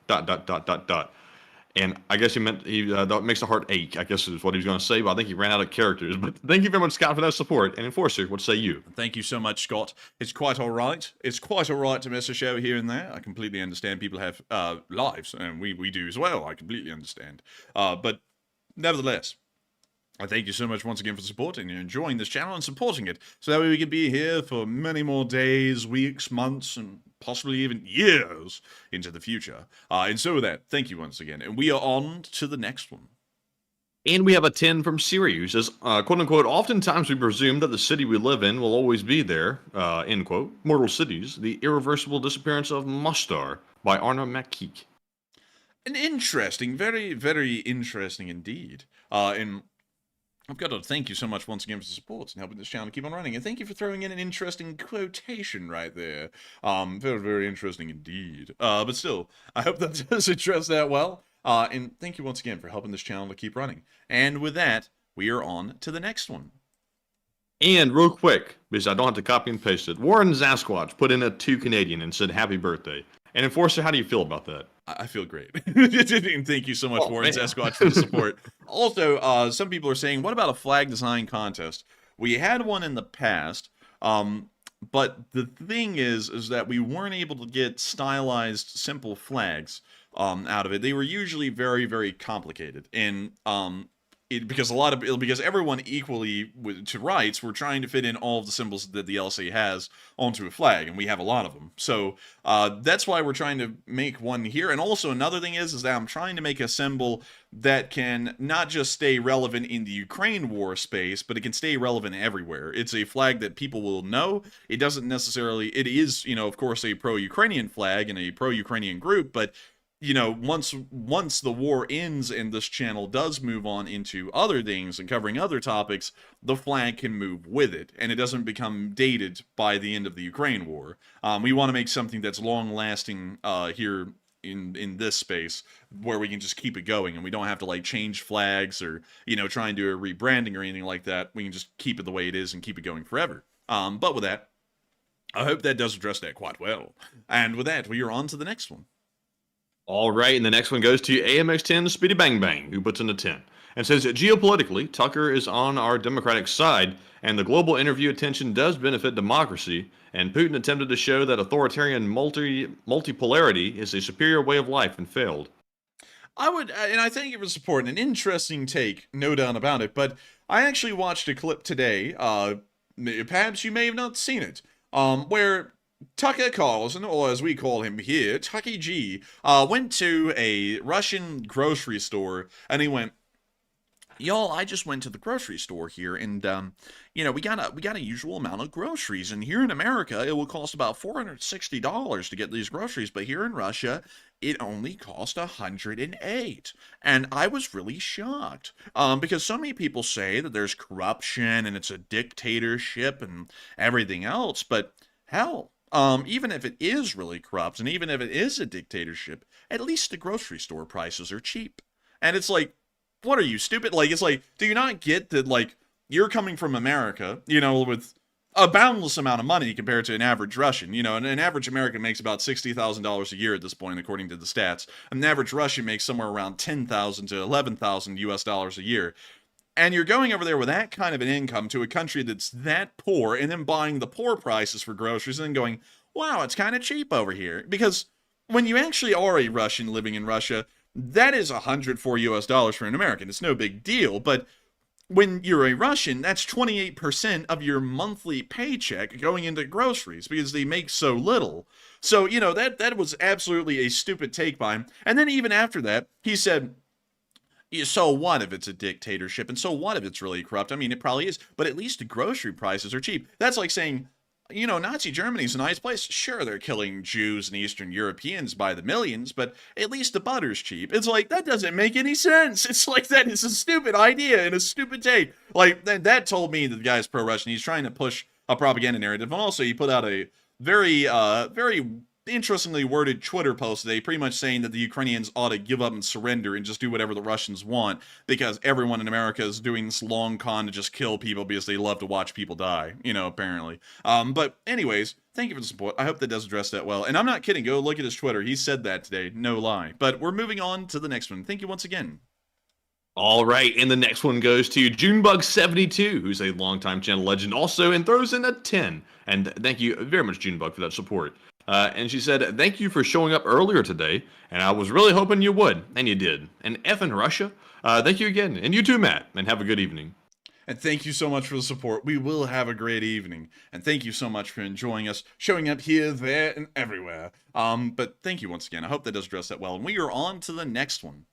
And I guess he meant that makes the heart ache, I guess is what he was going to say, but I think he ran out of characters. But thank you very much, Scott, for that support. And Enforcer, what say you? Thank you so much, Scott. It's quite all right. It's quite all right to miss a show here and there. I completely understand people have lives, and we do as well. I completely understand. But nevertheless, I thank you so much once again for supporting and enjoying this channel and supporting it, so that way we can be here for many more days, weeks, months, and possibly even years into the future. And so with that, thank you once again. And we are on to the next one. And we have a 10 from Siri, who says, quote unquote, oftentimes we presume that the city we live in will always be there, end quote. Mortal Cities, the irreversible disappearance of Mustar by Arna McKeek. An interesting, very, very interesting indeed. And I've got to thank you so much once again for the support and helping this channel keep on running. And thank you for throwing in an interesting quotation right there. Very, very interesting indeed. But still, I hope that does address that well. And thank you once again for helping this channel to keep running. And with that, we are on to the next one. And real quick, because I don't have to copy and paste it, Warren Zasquatch put in a 2 Canadian and said happy birthday. And Enforcer, how do you feel about that? I feel great. And thank you so much, Warren Zasquatch, for the support. Also, some people are saying, what about a flag design contest? We had one in the past, but the thing is that we weren't able to get stylized, simple flags out of it. They were usually very, very complicated. And because everyone equally to rights were trying to fit in all of the symbols that the LSA has onto a flag, and we have a lot of them. So that's why we're trying to make one here. And also another thing is that I'm trying to make a symbol that can not just stay relevant in the Ukraine war space, but it can stay relevant everywhere. It's a flag that people will know. It doesn't necessarily, it is, of course, a pro-Ukrainian flag and a pro-Ukrainian group, but once the war ends and this channel does move on into other things and covering other topics, the flag can move with it, and it doesn't become dated by the end of the Ukraine war. We want to make something that's long-lasting here in this space, where we can just keep it going, and we don't have to change flags or try and do a rebranding or anything like that. We can just keep it the way it is and keep it going forever. But with that, I hope that does address that quite well. And with that, we are on to the next one. All right, and the next one goes to AMX10 Speedy Bang Bang, who puts in a 10, and says, geopolitically, Tucker is on our Democratic side, and the global interview attention does benefit democracy, and Putin attempted to show that authoritarian multipolarity is a superior way of life and failed. I thank you for supporting an interesting take, no doubt about it, but I actually watched a clip today, perhaps you may have not seen it, where Tucker Carlson, or as we call him here, Tucky G, went to a Russian grocery store, and he went, Y'all, I just went to the grocery store here, and we got a usual amount of groceries. And here in America, it will cost about $460 to get these groceries, but here in Russia, it only cost 108. And I was really shocked, because so many people say that there's corruption and it's a dictatorship and everything else. But hell, even if it is really corrupt and even if it is a dictatorship, at least the grocery store prices are cheap. And it's like, what are you, stupid? Like, it's like, do you not get that, like, you're coming from America, with a boundless amount of money compared to an average Russian, and an average American makes about $60,000 a year at this point, according to the stats. An average Russian makes somewhere around 10,000 to 11,000 US dollars a year. And you're going over there with that kind of an income to a country that's that poor, and then buying the poor prices for groceries and then going, wow, it's kind of cheap over here. Because when you actually are a Russian living in Russia, that is 104 US dollars for an American. It's no big deal, but when you're a Russian, that's 28% of your monthly paycheck going into groceries because they make so little. So, that was absolutely a stupid take by him. And then even after that, he said, so what if it's a dictatorship? And so what if it's really corrupt? I mean, it probably is, but at least the grocery prices are cheap. That's like saying, Nazi Germany's a nice place. Sure, they're killing Jews and Eastern Europeans by the millions, but at least the butter's cheap. It's like, that doesn't make any sense. It's like, that is a stupid idea and a stupid take. Like, that told me that the guy's pro-Russian. He's trying to push a propaganda narrative. And also, he put out a very, very interestingly worded Twitter post today, pretty much saying that the Ukrainians ought to give up and surrender and just do whatever the Russians want because everyone in America is doing this long con to just kill people because they love to watch people die, apparently. But anyways, thank you for the support. I hope that does address that well. And I'm not kidding. Go look at his Twitter. He said that today. No lie. But we're moving on to the next one. Thank you once again. All right, and the next one goes to Junebug72, who's a longtime channel legend also, and throws in a 10. And thank you very much, Junebug, for that support. And she said, thank you for showing up earlier today, and I was really hoping you would, and you did. And F in Russia, thank you again, and you too, Matt, and have a good evening. And thank you so much for the support. We will have a great evening. And thank you so much for enjoying us, showing up here, there, and everywhere. But thank you once again. I hope that does address that well. And we are on to the next one.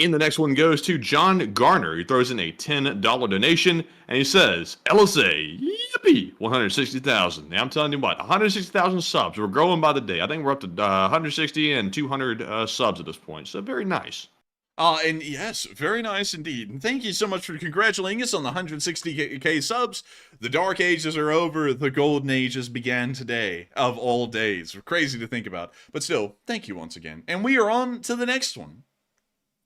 And the next one goes to John Garner, who throws in a $10 donation, and he says, LSA, yippee, 160,000. Now, I'm telling you what, 160,000 subs. We're growing by the day. I think we're up to 160 and 200 subs at this point, so very nice. And yes, very nice indeed. And thank you so much for congratulating us on the 160K subs. The dark ages are over. The golden ages began today, of all days. Crazy to think about. But still, thank you once again. And we are on to the next one.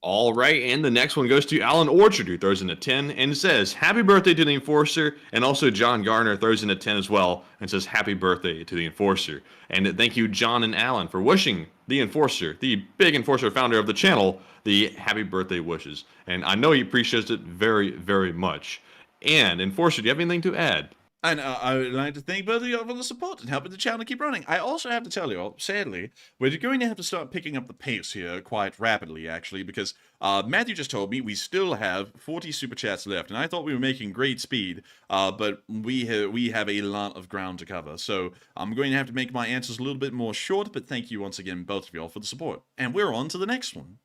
All right, and the next one goes to Alan Orchard, who throws in a 10 and says, happy birthday to the Enforcer. And also John Garner throws in a 10 as well and says, happy birthday to the Enforcer. And thank you, John and Alan, for wishing the Enforcer, the big Enforcer founder of the channel, the happy birthday wishes. And I know he appreciates it very, very much. And Enforcer, do you have anything to add? And I would like to thank both of you for the support and helping the channel keep running. I also have to tell you all, sadly, we're going to have to start picking up the pace here quite rapidly, actually, because Matthew just told me we still have 40 super chats left, and I thought we were making great speed, but we have a lot of ground to cover. So I'm going to have to make my answers a little bit more short, but thank you once again, both of y'all, for the support. And we're on to the next one.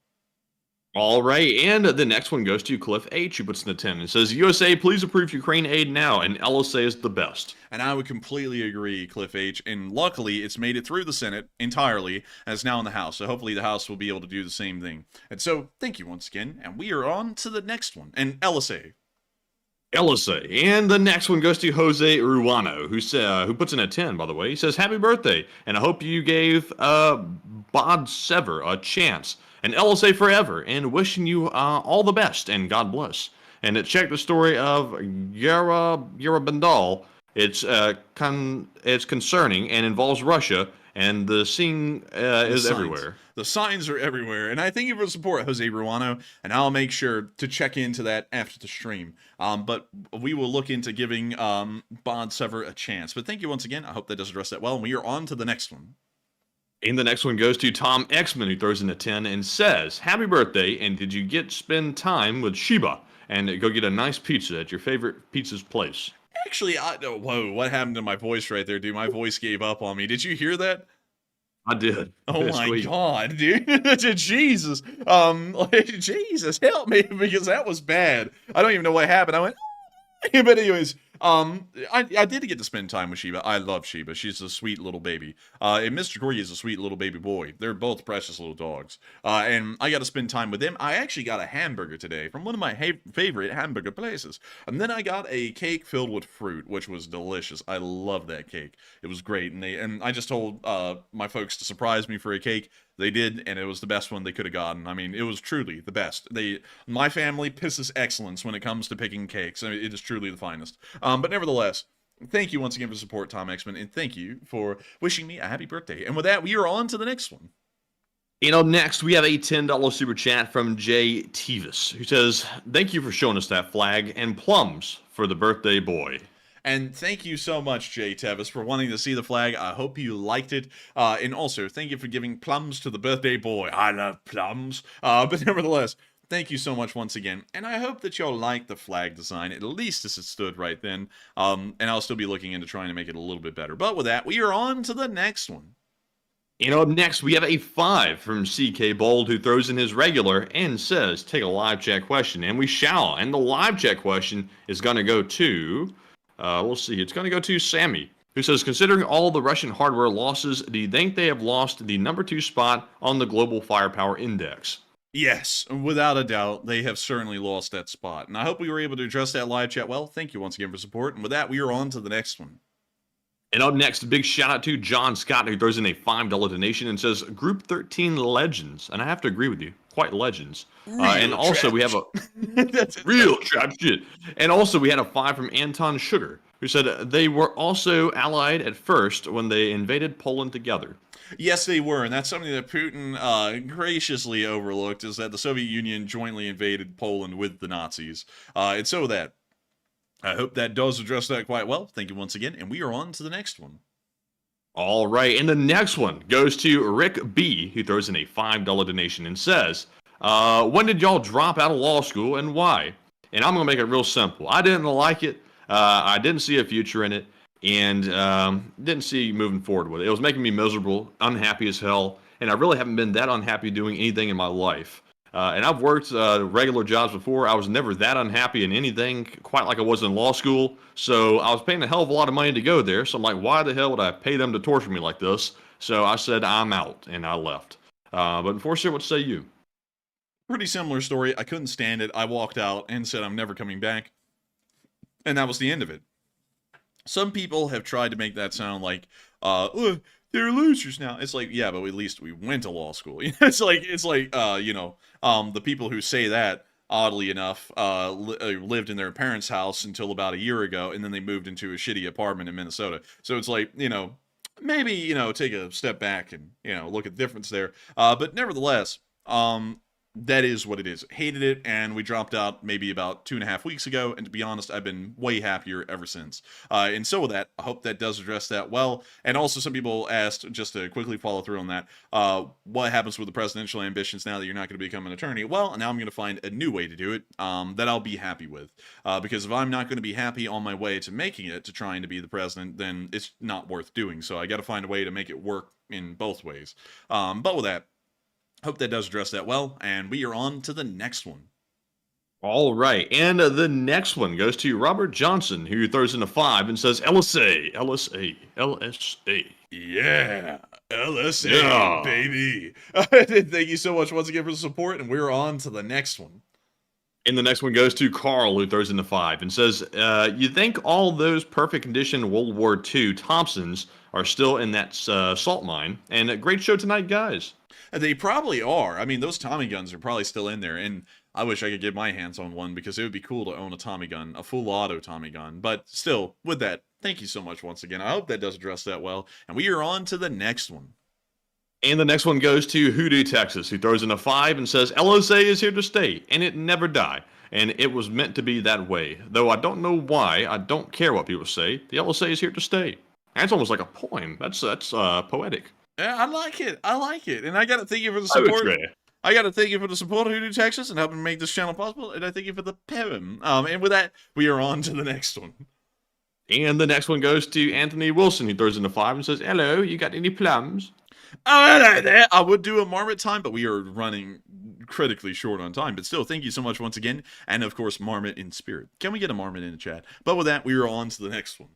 All right, and the next one goes to Cliff H, who puts in a 10 and says, USA, please approve Ukraine aid now, and LSA is the best. And I would completely agree, Cliff H, and luckily it's made it through the Senate entirely, and it's now in the House, so hopefully the House will be able to do the same thing. And so, thank you once again, and we are on to the next one, and LSA. LSA, and the next one goes to Jose Ruano, who puts in a 10, by the way. He says, happy birthday, and I hope you gave Bod Sever a chance. And LSA forever, and wishing you all the best, and God bless. And check the story of Yara Bandal. It's concerning and involves Russia, and the scene is everywhere. The signs are everywhere, and I thank you for the support, Jose Ruano, and I'll make sure to check into that after the stream. But we will look into giving Bod Sever a chance. But thank you once again. I hope that does address that well, and we are on to the next one. And the next one goes to Tom Xman, who throws in a 10 and says, happy birthday, and did you spend time with Sheba and go get a nice pizza at your favorite pizza's place? Actually, whoa, what happened to my voice right there, dude? My voice gave up on me. Did you hear that? I did. Oh It's my sweet. God, dude. Jesus. Jesus, help me, because that was bad. I don't even know what happened. I went, but anyways, I did get to spend time with Sheba. I love Sheba. She's a sweet little baby. And Mr. Corgi is a sweet little baby boy. They're both precious little dogs. And I got to spend time with them. I actually got a hamburger today from one of my favorite hamburger places. And then I got a cake filled with fruit, which was delicious. I love that cake. It was great. And I just told my folks to surprise me for a cake. They did, and it was the best one they could have gotten. I mean, it was truly the best. My family pisses excellence when it comes to picking cakes. I mean, it is truly the finest. But nevertheless, thank you once again for support, Tom X-Men, and thank you for wishing me a happy birthday. And with that, we are on to the next one. Next we have a $10 super chat from Jay Tevis, who says, "Thank you for showing us that flag and plums for the birthday boy." And thank you so much, Jay Tevis, for wanting to see the flag. I hope you liked it. And also, thank you for giving plums to the birthday boy. I love plums. But nevertheless, thank you so much once again. And I hope that y'all like the flag design, at least as it stood right then. And I'll still be looking into trying to make it a little bit better. But with that, we are on to the next one. Up next, we have a 5 from CK Bold, who throws in his regular and says, "Take a live chat question," and we shall. And the live chat question is going to go to... we'll see. It's going to go to Sammy, who says, "Considering all the Russian hardware losses, do you think they have lost the number 2 spot on the global firepower index?" Yes, without a doubt, they have certainly lost that spot. And I hope we were able to address that live chat well. Thank you once again for support. And with that, we are on to the next one. And up next, a big shout out to John Scott, who throws in a $5 donation and says, "Group 13 legends." And I have to agree with you. Quite legends. And also we have a that's real trap shit. And also we had a 5 from Anton Sugar, who said they were also allied at first when they invaded Poland together. Yes, they were, and that's something that Putin graciously overlooked, is that the Soviet Union jointly invaded Poland with the Nazis. And so that, I hope that does address that quite well. Thank you once again, and we are on to the next one. All right, and the next one goes to Rick B, who throws in a $5 donation and says, "When did y'all drop out of law school and why?" And I'm going to make it real simple. I didn't like it. I didn't see a future in it, and didn't see moving forward with it. It was making me miserable, unhappy as hell, and I really haven't been that unhappy doing anything in my life. And I've worked regular jobs before. I was never that unhappy in anything, quite like I was in law school. So I was paying a hell of a lot of money to go there. So I'm like, why the hell would I pay them to torture me like this? So I said, I'm out, and I left. But Enforcer, what say you? Pretty similar story. I couldn't stand it. I walked out and said I'm never coming back. And that was the end of it. Some people have tried to make that sound like, they're losers now. It's like, yeah, but at least we went to law school. It's like, the people who say that, oddly enough, lived in their parents' house until about a year ago, and then they moved into a shitty apartment in Minnesota. So it's like, maybe, take a step back and, look at the difference there. But nevertheless, that is what it is. Hated it, and we dropped out maybe about 2.5 weeks ago, and to be honest, I've been way happier ever since. And so with that, I hope that does address that well. And also, some people asked, just to quickly follow through on that, what happens with the presidential ambitions now that you're not going to become an attorney? Well, now I'm going to find a new way to do it that I'll be happy with. Because if I'm not going to be happy on my way to making it, to trying to be the president, then it's not worth doing. So I got to find a way to make it work in both ways. But with that, hope that does address that well, and we are on to the next one. All right, and the next one goes to Robert Johnson, who throws in a 5 and says, LSA, LSA, LSA. Yeah, LSA, yeah. Baby. Thank you so much once again for the support, and we're on to the next one. And the next one goes to Carl, who throws in a 5 and says, you think all those perfect condition World War II Thompsons are still in that salt mine? And a great show tonight, guys. They probably are. I mean, those Tommy guns are probably still in there, and I wish I could get my hands on one because it would be cool to own a Tommy gun, a full auto Tommy gun. But still, with that, thank you so much once again. I hope that does address that well, and we are on to the next one. And the next one goes to Hoodoo, Texas, who throws in a 5 and says, LSA is here to stay, and it never die. And it was meant to be that way. Though I don't know why, I don't care what people say. The LSA is here to stay. That's almost like a poem. That's poetic. Yeah, I like it. I like it. And I got to thank you for the support. I got to thank you for the support of Hoodoo, Texas, and helping make this channel possible. And I thank you for the poem. And with that, we are on to the next one. And the next one goes to Anthony Wilson, who throws in a 5 and says, hello, you got any plums? I would do a Marmot time, but we are running critically short on time. But still, thank you so much once again. And of course, Marmot in spirit. Can we get a Marmot in the chat? But with that, we are on to the next one.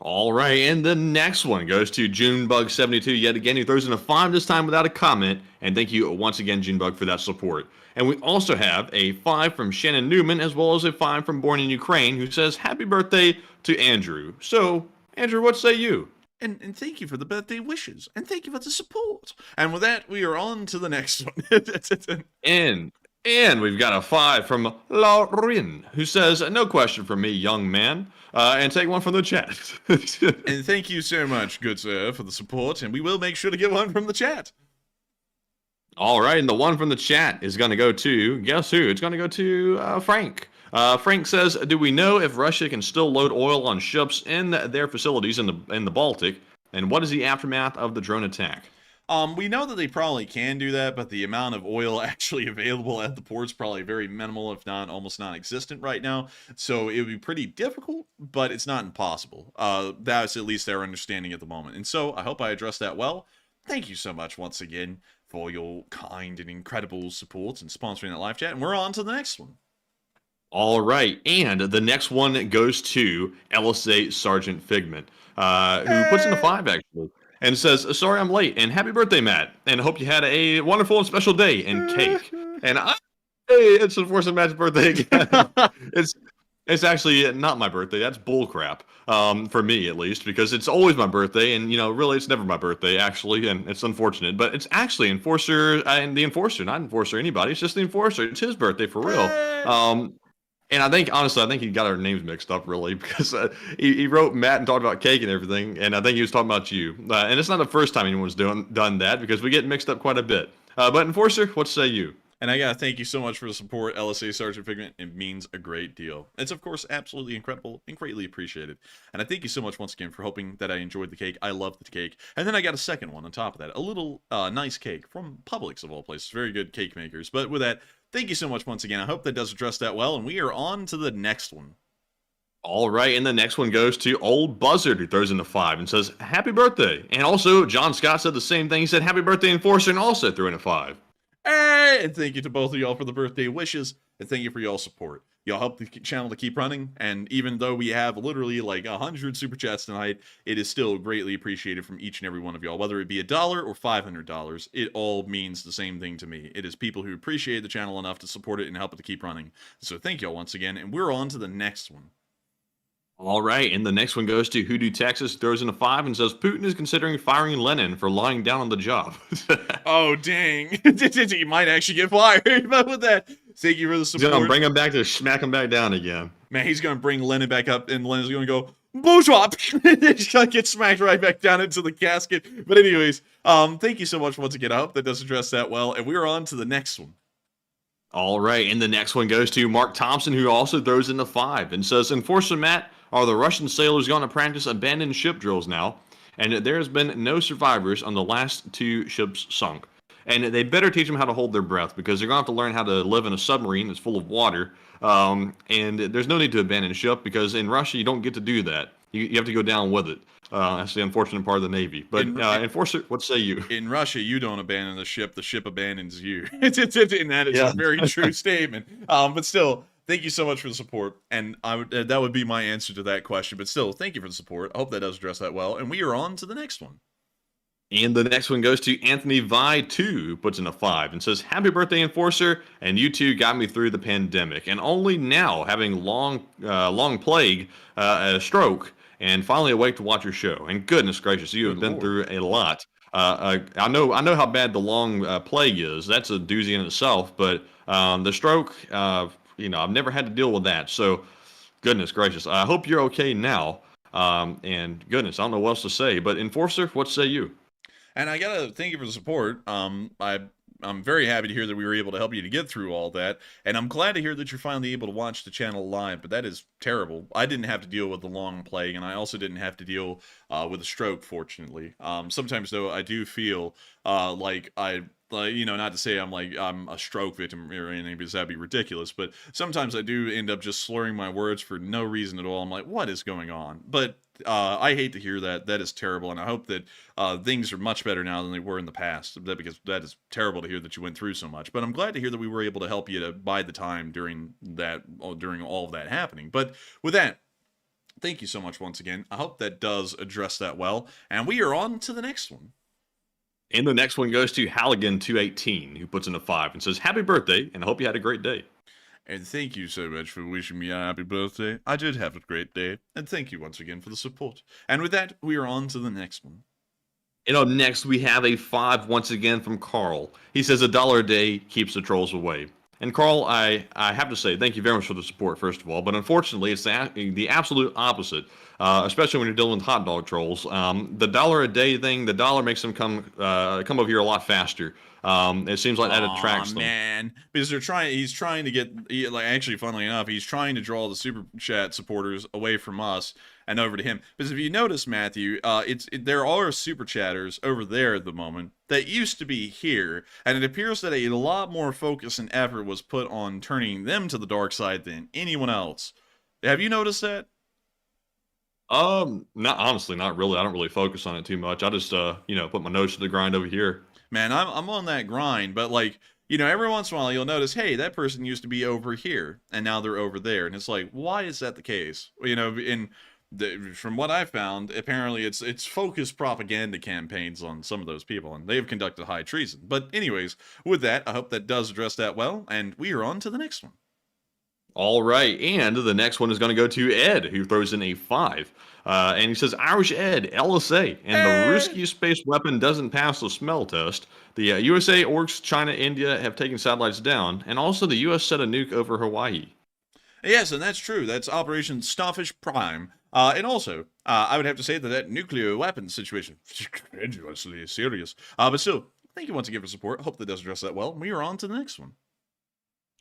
All right, and the next one goes to Junebug72 yet again. He throws in a 5 this time without a comment. And thank you once again, Junebug, for that support. And we also have a 5 from Shannon Newman, as well as a 5 from Born in Ukraine, who says, happy birthday to Andrew. So, Andrew, what say you? And thank you for the birthday wishes. And thank you for the support. And with that, we are on to the next one. And we've got a 5 from Lauren, who says, no question from me, young man. And take one from the chat. And thank you so much, good sir, for the support. And we will make sure to get one from the chat. All right, and the one from the chat is going to go to, guess who? It's going to go to Frank. Frank says, do we know if Russia can still load oil on ships in their facilities in the Baltic? And what is the aftermath of the drone attack? We know that they probably can do that, but the amount of oil actually available at the port's probably very minimal, if not almost non-existent right now. So it would be pretty difficult, but it's not impossible. That's at least their understanding at the moment. And so I hope I addressed that well. Thank you so much once again for your kind and incredible support and sponsoring that live chat. And we're on to the next one. All right, and the next one goes to LSA Sergeant Figment, who puts in a 5, actually, and says, sorry I'm late, and happy birthday, Matt, and hope you had a wonderful and special day and cake. And it's unfortunately Matt's birthday again. It's actually not my birthday. That's bullcrap, for me at least, because it's always my birthday, and really it's never my birthday actually, and it's unfortunate. But it's actually Enforcer and the Enforcer, not Enforcer anybody. It's just the Enforcer. It's his birthday for real. And I think he got our names mixed up really, because he wrote Matt and talked about cake and everything, and I think he was talking about you. And it's not the first time anyone's done that, because we get mixed up quite a bit. But Enforcer, what say you? And I gotta thank you so much for the support, LSA Sergeant Figment. It means a great deal. It's, of course, absolutely incredible and greatly appreciated. And I thank you so much once again for hoping that I enjoyed the cake. I love the cake. And then I got a second one on top of that. A little nice cake from Publix, of all places. Very good cake makers. But with that, thank you so much once again. I hope that does address that well. And we are on to the next one. All right, and the next one goes to Old Buzzard, who throws in a 5 and says, happy birthday. And also, John Scott said the same thing. He said, happy birthday, Enforcer, and also threw in a 5. Hey, and thank you to both of y'all for the birthday wishes, and thank you for y'all support. Y'all help the channel to keep running, and even though we have literally like 100 super chats tonight, it is still greatly appreciated from each and every one of y'all, whether it be $1 or $500. It all means the same thing to me. It is people who appreciate the channel enough to support it and help it to keep running. So thank y'all once again, and we're on to the next one. All right, and the next one goes to Hoodoo Texas, throws in a 5 and says, Putin is considering firing Lenin for lying down on the job. Oh, dang. He might actually get fired. But with that, thank you for the support. He's going to bring him back to smack him back down again. Man, he's going to bring Lenin back up, and Lenin's going to go, bourgeois! He's going to get smacked right back down into the casket. But anyways, thank you so much once again. I hope that does address that well. And we're on to the next one. All right, and the next one goes to Mark Thompson, who also throws in a 5 and says, Enforcer Matt, are the Russian sailors going to practice abandoned ship drills now? And there has been no survivors on the last 2 ships sunk. And they better teach them how to hold their breath, because they're going to have to learn how to live in a submarine that's full of water. And there's no need to abandon a ship, because in Russia, you don't get to do that. You have to go down with it. That's the unfortunate part of the Navy. But Enforcer, what say you? In Russia, you don't abandon the ship abandons you. And that is a very true statement. But still, thank you so much for the support. And that would be my answer to that question. But still, thank you for the support. I hope that does address that well. And we are on to the next one. And the next one goes to Anthony Vi 2, who puts in a 5 and says, happy birthday, Enforcer, and you two got me through the pandemic. And only now, having long plague, a stroke, and finally awake to watch your show. And goodness gracious, you have been through a lot. I know how bad the long plague is. That's a doozy in itself. But the stroke, I've never had to deal with that. So, goodness gracious, I hope you're okay now. And goodness, I don't know what else to say. But Enforcer, what say you? And I gotta thank you for the support. I'm very happy to hear that we were able to help you to get through all that, and I'm glad to hear that you're finally able to watch the channel live. But that is terrible. I didn't have to deal with the long plague, and I also didn't have to deal with a stroke, fortunately. Sometimes though, I do feel like not to say I'm a stroke victim or anything, because that'd be ridiculous, but sometimes I do end up just slurring my words for no reason at all. I'm like, what is going on? But I hate to hear that. That is terrible, and I hope that things are much better now than they were in the past. Because that is terrible to hear that you went through so much. But I'm glad to hear that we were able to help you to bide the time during all of that happening. But with that, thank you so much once again. I hope that does address that well, and we are on to the next one. And the next one goes to Halligan218, who puts in a 5 and says, "Happy birthday, and I hope you had a great day." And thank you so much for wishing me a happy birthday. I did have a great day, and thank you once again for the support. And with that, we are on to the next one. And up next, we have a 5 once again from Carl. He says, $1 a day keeps the trolls away. And Carl, I have to say, thank you very much for the support, first of all. But unfortunately, it's the absolute opposite, especially when you're dealing with hot dog trolls. The $1 a day thing, the dollar makes them come over here a lot faster. It seems like that attracts them. Man, because he's trying to get, actually, funnily enough, he's trying to draw the super chat supporters away from us and over to him. Because if you notice, Matthew, there are super chatters over there at the moment that used to be here, and it appears that a lot more focus and effort was put on turning them to the dark side than anyone else. Have you noticed that? Honestly, not really. I don't really focus on it too much. I just, put my nose to the grind over here. Man, I'm on that grind, but every once in a while you'll notice, hey, that person used to be over here, and now they're over there, and it's like, why is that the case? From what I found, apparently it's focused propaganda campaigns on some of those people, and they've conducted high treason. But anyways, with that, I hope that does address that well, and we are on to the next one. All right, and the next one is going to go to Ed, who throws in a 5. And he says, Irish Ed, LSA, and the risky space weapon doesn't pass the smell test. The USA, Orcs, China, India have taken satellites down, and also the U.S. set a nuke over Hawaii. Yes, and that's true. That's Operation Starfish Prime. And also, I would have to say that nuclear weapons situation is incredulously serious. But still, thank you once again for support. I hope that does address that well. We are on to the next one.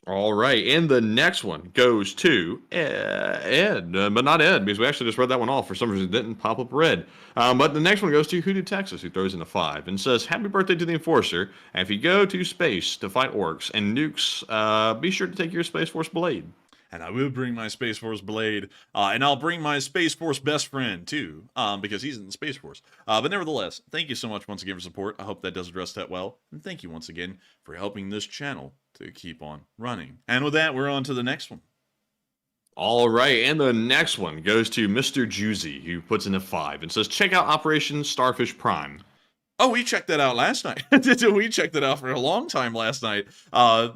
All right, and the next one goes to Ed, but not Ed, because we actually just read that one off. For some reason, it didn't pop up red. But the next one goes to Hoodoo, Texas, who throws in a 5 and says, "Happy birthday to the Enforcer, and if you go to space to fight orcs and nukes, be sure to take your Space Force blade." And I will bring my Space Force blade, and I'll bring my Space Force best friend, too, because he's in the Space Force. But nevertheless, thank you so much once again for support. I hope that does address that well. And thank you once again for helping this channel to keep on running. And with that, we're on to the next one. All right, and the next one goes to Mr. Juicy, who puts in a 5 and says, "Check out Operation Starfish Prime." Oh, we checked that out last night. We checked that out for a long time last night.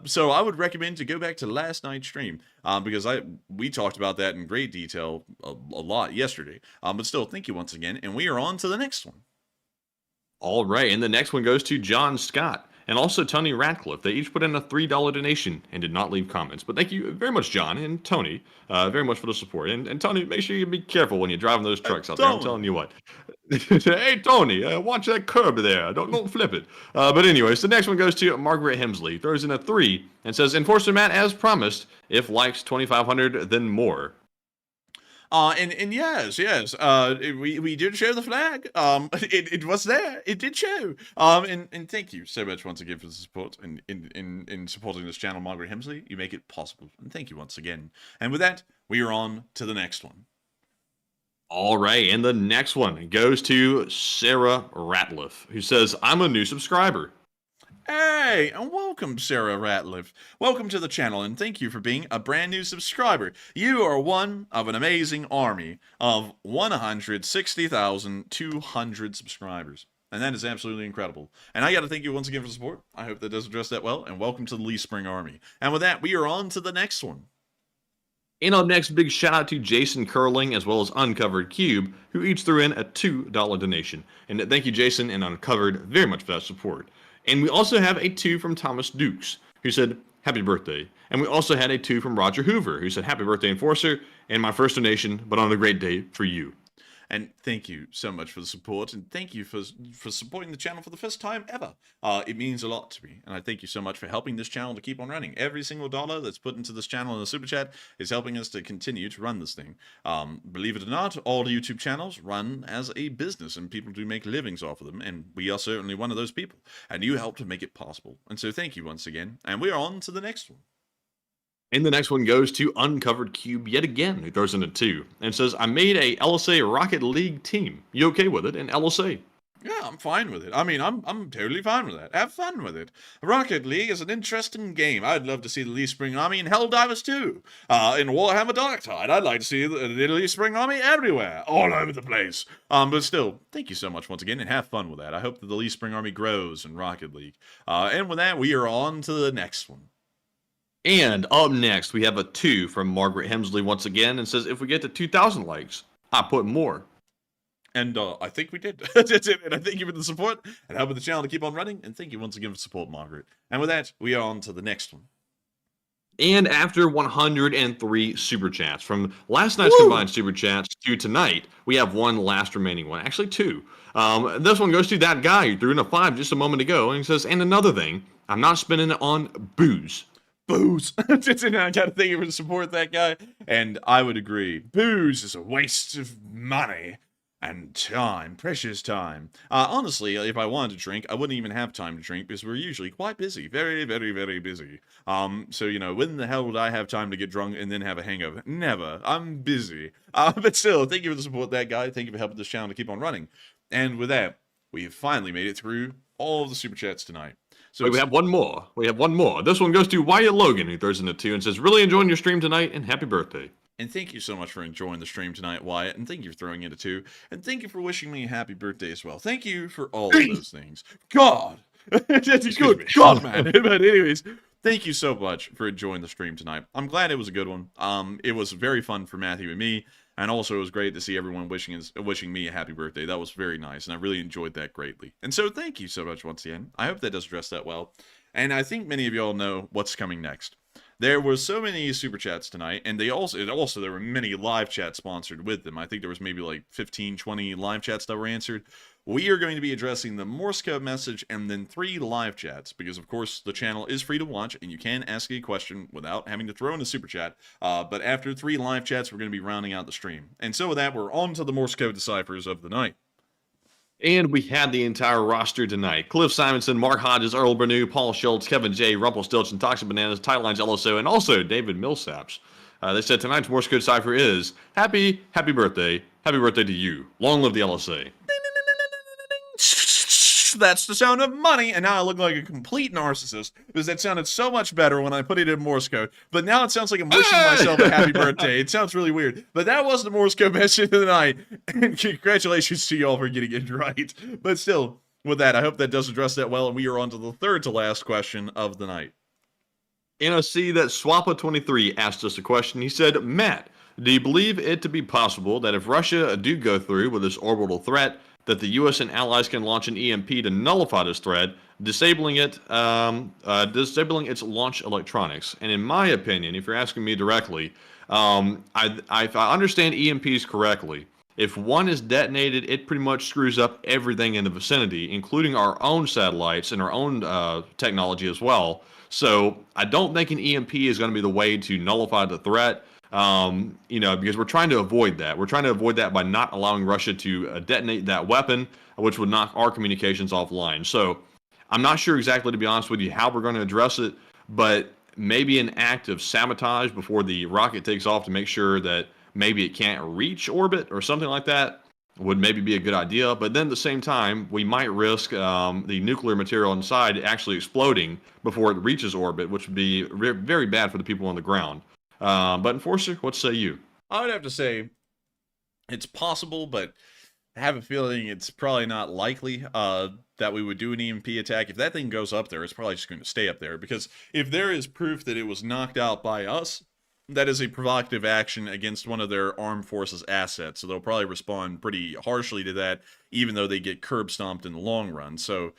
So I would recommend to go back to last night's stream because we talked about that in great detail a lot yesterday. But still, thank you once again, and we are on to the next one. All right, and the next one goes to John Scott and also Tony Ratcliffe. They each put in a $3 donation and did not leave comments. But thank you very much, John and Tony, very much for the support. And Tony, make sure you be careful when you're driving those trucks out there. I'm telling you what. Hey, Tony, watch that curb there. Don't flip it. But anyways, the next one goes to Margaret Hemsley. Throws in a 3 and says, "Enforcer Matt, as promised, if likes 2,500, then more." And yes, we did show the flag. It was there. It did show. And thank you so much once again for the support in supporting this channel, Margaret Hemsley. You make it possible, and thank you once again. And with that, we are on to the next one. All right, and the next one goes to Sarah Ratliff, who says, "I'm a new subscriber." Hey, and welcome, Sarah Ratliff. Welcome to the channel, and thank you for being a brand new subscriber. You are one of an amazing army of 160,200 subscribers. And that is absolutely incredible. And I got to thank you once again for the support. I hope that does address that well, and welcome to the Lee Spring Army. And with that, we are on to the next one. And up next, big shout out to Jason Curling as well as Uncovered Cube, who each threw in a $2 donation. And thank you, Jason and Uncovered, very much for that support. And we also have a 2 from Thomas Dukes, who said, "Happy birthday." And we also had a 2 from Roger Hoover, who said, "Happy birthday, Enforcer, and my first donation, but on a great day for you." And thank you so much for the support, and thank you for supporting the channel for the first time ever. It means a lot to me, and I thank you so much for helping this channel to keep on running. Every single dollar that's put into this channel in the super chat is helping us to continue to run this thing. Believe it or not, all YouTube channels run as a business, and people do make livings off of them, and we are certainly one of those people. And you helped to make it possible. And so thank you once again, and we are on to the next one. And the next one goes to Uncovered Cube yet again, who throws in a 2 and says, I made a LSA Rocket League team. You okay with it? And LSA. Yeah, I'm fine with it. I mean, I'm totally fine with that. Have fun with it. Rocket League is an interesting game. I'd love to see the Lee Spring Army in Helldivers too. In Warhammer Darktide, I'd like to see the Lee Spring Army everywhere, all over the place. But still, thank you so much once again, and have fun with that. I hope that the Lee Spring Army grows in Rocket League. And with that, we are on to the next one. And up next, we have a 2 from Margaret Hemsley once again, and says, if we get to 2,000 likes, I put more. And I think we did. And I thank you for the support and helping the channel to keep on running. And thank you once again for support, Margaret. And with that, we are on to the next one. And after 103 super chats, from last night's combined super chats to tonight, we have one last remaining one. Actually, 2. This one goes to that guy who threw in a 5 just a moment ago. And he says, and another thing, I'm not spending it on booze. Booze. I gotta thank you for the support, that guy. And I would agree. Booze is a waste of money. And time, precious time. Honestly, if I wanted to drink, I wouldn't even have time to drink because we're usually quite busy. Very, very, very busy. So, you know, when the hell would I have time to get drunk and then have a hangover? Never. I'm busy. But still, thank you for the support, that guy. Thank you for helping this channel to keep on running. And with that, we have finally made it through all of the super chats tonight. So wait, we have one more. We have one more. This one goes to Wyatt Logan, who throws in a 2 and says, really enjoying your stream tonight and happy birthday. And thank you so much for enjoying the stream tonight, Wyatt. And thank you for throwing in a 2. And thank you for wishing me a happy birthday as well. Thank you for all of those things. God! Good God, man. But anyways, thank you so much for enjoying the stream tonight. I'm glad it was a good one. It was very fun for Matthew and me. And also, it was great to see everyone wishing me a happy birthday. That was very nice. And I really enjoyed that greatly. And so thank you so much once again. I hope that does address that well. And I think many of y'all know what's coming next. There were so many super chats tonight, and there were many live chats sponsored with them. I think there was maybe like 15, 20 live chats that were answered. We are going to be addressing the Morse code message and then 3 live chats, because of course the channel is free to watch and you can ask a question without having to throw in a super chat. But after 3 live chats, we're going to be rounding out the stream. And so with that, we're on to the Morse code deciphers of the night. And we had the entire roster tonight. Cliff Simonson, Mark Hodges, Earl Bernew, Paul Schultz, Kevin J, Rumpelstiltskin, Toxic Bananas, Tightlines LSO, and also David Millsaps. They said tonight's Morse code cipher is happy birthday to you. Long live the LSA. That's the sound of money, and now I look like a complete narcissist because that sounded so much better when I put it in Morse code. But now it sounds like I'm wishing myself a happy birthday. It sounds really weird. But that was the Morse code message of the night, and congratulations to y'all for getting it right. But still, with that, I hope that does address that well, and we are on to the third to last question of the night. And I see that Swappa23 asked us a question. He said, Matt, do you believe it to be possible that if Russia do go through with this orbital threat, that the U.S. and allies can launch an EMP to nullify this threat, disabling its launch electronics? And in my opinion, if you're asking me directly, if I understand EMPs correctly, if one is detonated, it pretty much screws up everything in the vicinity, including our own satellites and our own technology as well. So I don't think an EMP is going to be the way to nullify the threat. Because we're trying to avoid that. We're trying to avoid that by not allowing Russia to detonate that weapon, which would knock our communications offline. So I'm not sure exactly, to be honest with you, how we're going to address it, but maybe an act of sabotage before the rocket takes off to make sure that maybe it can't reach orbit or something like that would maybe be a good idea. But then at the same time, we might risk the nuclear material inside actually exploding before it reaches orbit, which would be very bad for the people on the ground. But Enforcer, what say you? I would have to say it's possible, but I have a feeling it's probably not likely that we would do an EMP attack. If that thing goes up there, it's probably just going to stay up there, because if there is proof that it was knocked out by us, that is a provocative action against one of their armed forces assets. So they'll probably respond pretty harshly to that, even though they get curb stomped in the long run. So,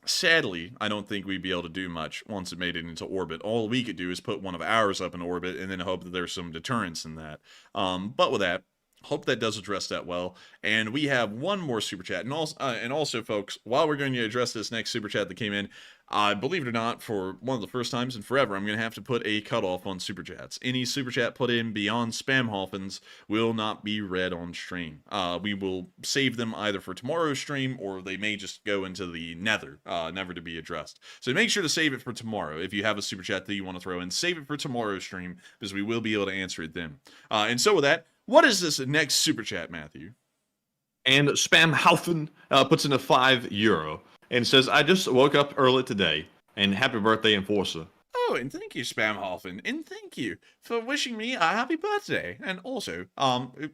sadly, I don't think we'd be able to do much once it made it into orbit. All we could do is put one of ours up in orbit and then hope that there's some deterrence in that. But with that, hope that does address that well. And we have one more super chat. And also, folks, while we're going to address this next super chat that came in, Believe it or not, for one of the first times in forever, I'm going to have to put a cutoff on Super Chats. Any Super Chat put in beyond Spamhoffens will not be read on stream. We will save them either for tomorrow's stream, or they may just go into the nether, never to be addressed. So make sure to save it for tomorrow. If you have a Super Chat that you want to throw in, save it for tomorrow's stream, because we will be able to answer it then. And so with that, what is this next Super Chat, Matthew? And Spamhaufen puts in a €5 and says, I just woke up early today, and happy birthday, Enforcer. Oh, and thank you, Spamhoffen, and thank you for wishing me a happy birthday. And also,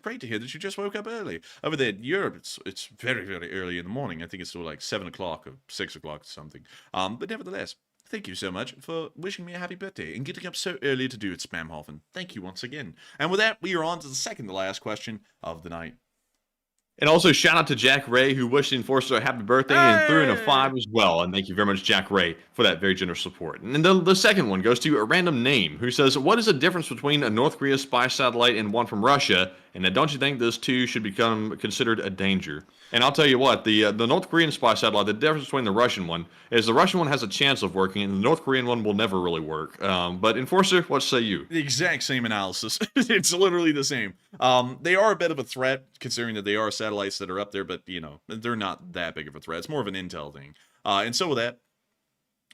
great to hear that you just woke up early. Over there in Europe, it's very, very early in the morning. I think it's still like 7 o'clock or 6 o'clock or something. But nevertheless, thank you so much for wishing me a happy birthday and getting up so early to do it, Spamhoffen. Thank you once again. And with that, we are on to the second to last question of the night. And also, shout out to Jack Ray, who wished the Enforcer a happy birthday and threw in a 5 as well. And thank you very much, Jack Ray, for that very generous support. And then the second one goes to a random name, who says, what is the difference between a North Korea spy satellite and one from Russia? And don't you think this too should become considered a danger? And I'll tell you what, the North Korean spy satellite, the difference between the Russian one is the Russian one has a chance of working, and the North Korean one will never really work. But Enforcer, what say you? The exact same analysis. It's literally the same. They are a bit of a threat, considering that they are satellites that are up there, but, you know, they're not that big of a threat. It's more of an intel thing. And so with that,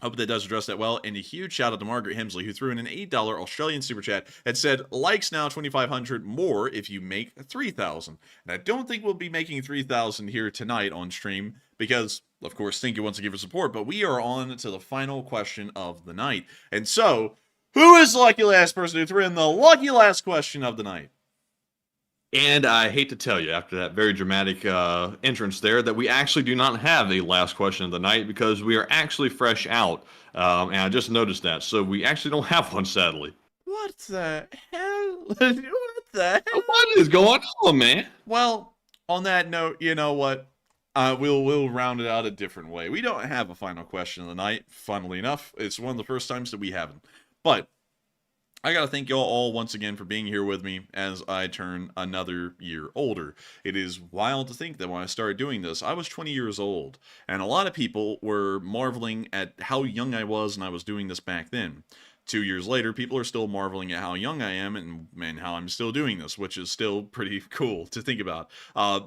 hope that does address that well. And a huge shout out to Margaret Hemsley, who threw in an $8 Australian super chat and said, likes now 2,500 more if you make 3,000. And I don't think we'll be making 3,000 here tonight on stream because, of course, thank you once again for support. But we are on to the final question of the night. And so, who is the lucky last person who threw in the lucky last question of the night? And I hate to tell you, after that very dramatic entrance there, that we actually do not have a last question of the night because we are actually fresh out. And I just noticed that. So we actually don't have one, sadly. What the hell? What the hell? What is going on, man? Well, on that note, you know what? We'll round it out a different way. We don't have a final question of the night, funnily enough. It's one of the first times that we haven't. But I gotta thank y'all all once again for being here with me as I turn another year older. It is wild to think that when I started doing this, I was 20 years old, and a lot of people were marveling at how young I was and I was doing this back then. 2 years later, people are still marveling at how young I am and how I'm still doing this, which is still pretty cool to think about.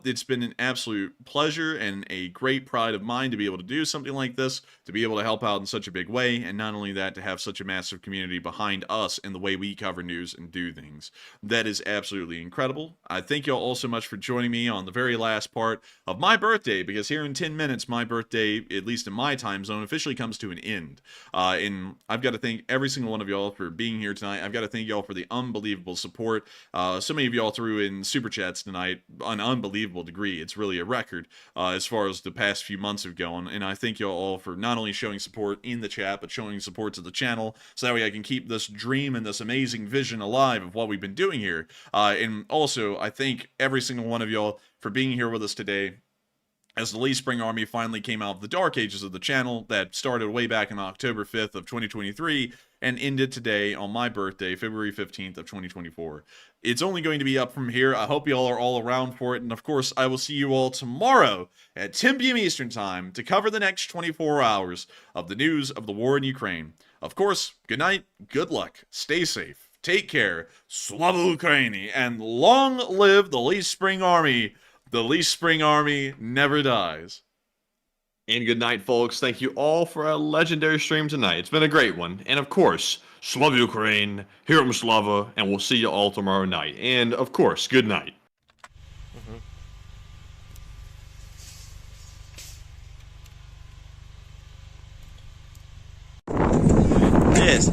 It's been an absolute pleasure and a great pride of mine to be able to do something like this, to be able to help out in such a big way, and not only that, to have such a massive community behind us in the way we cover news and do things. That is absolutely incredible. I thank y'all all so much for joining me on the very last part of my birthday, because here in 10 minutes, my birthday, at least in my time zone, officially comes to an end. And I've got to thank every single one of y'all for being here tonight. I've got to thank y'all for the unbelievable support. So many of y'all threw in super chats tonight, an unbelievable degree. It's really a record as far as the past few months have gone. And I thank y'all all for not only showing support in the chat, but showing support to the channel, so that way I can keep this dream and this amazing vision alive of what we've been doing here. And also, I thank every single one of y'all for being here with us today, as the Lee Spring Army finally came out of the dark ages of the channel that started way back on October 5th of 2023 and ended today on my birthday, February 15th of 2024. It's only going to be up from here. I hope y'all are all around for it, and of course, I will see you all tomorrow at 10 p.m. Eastern Time to cover the next 24 hours of the news of the war in Ukraine. Of course, good night, good luck, stay safe, take care, Slava Ukraini, and long live the Lee Spring Army. The Lee Spring Army never dies. And good night, folks. Thank you all for a legendary stream tonight. It's been a great one. And of course, Slava Ukraine, Heroam Slava, and we'll see you all tomorrow night. And of course, good night. Yes.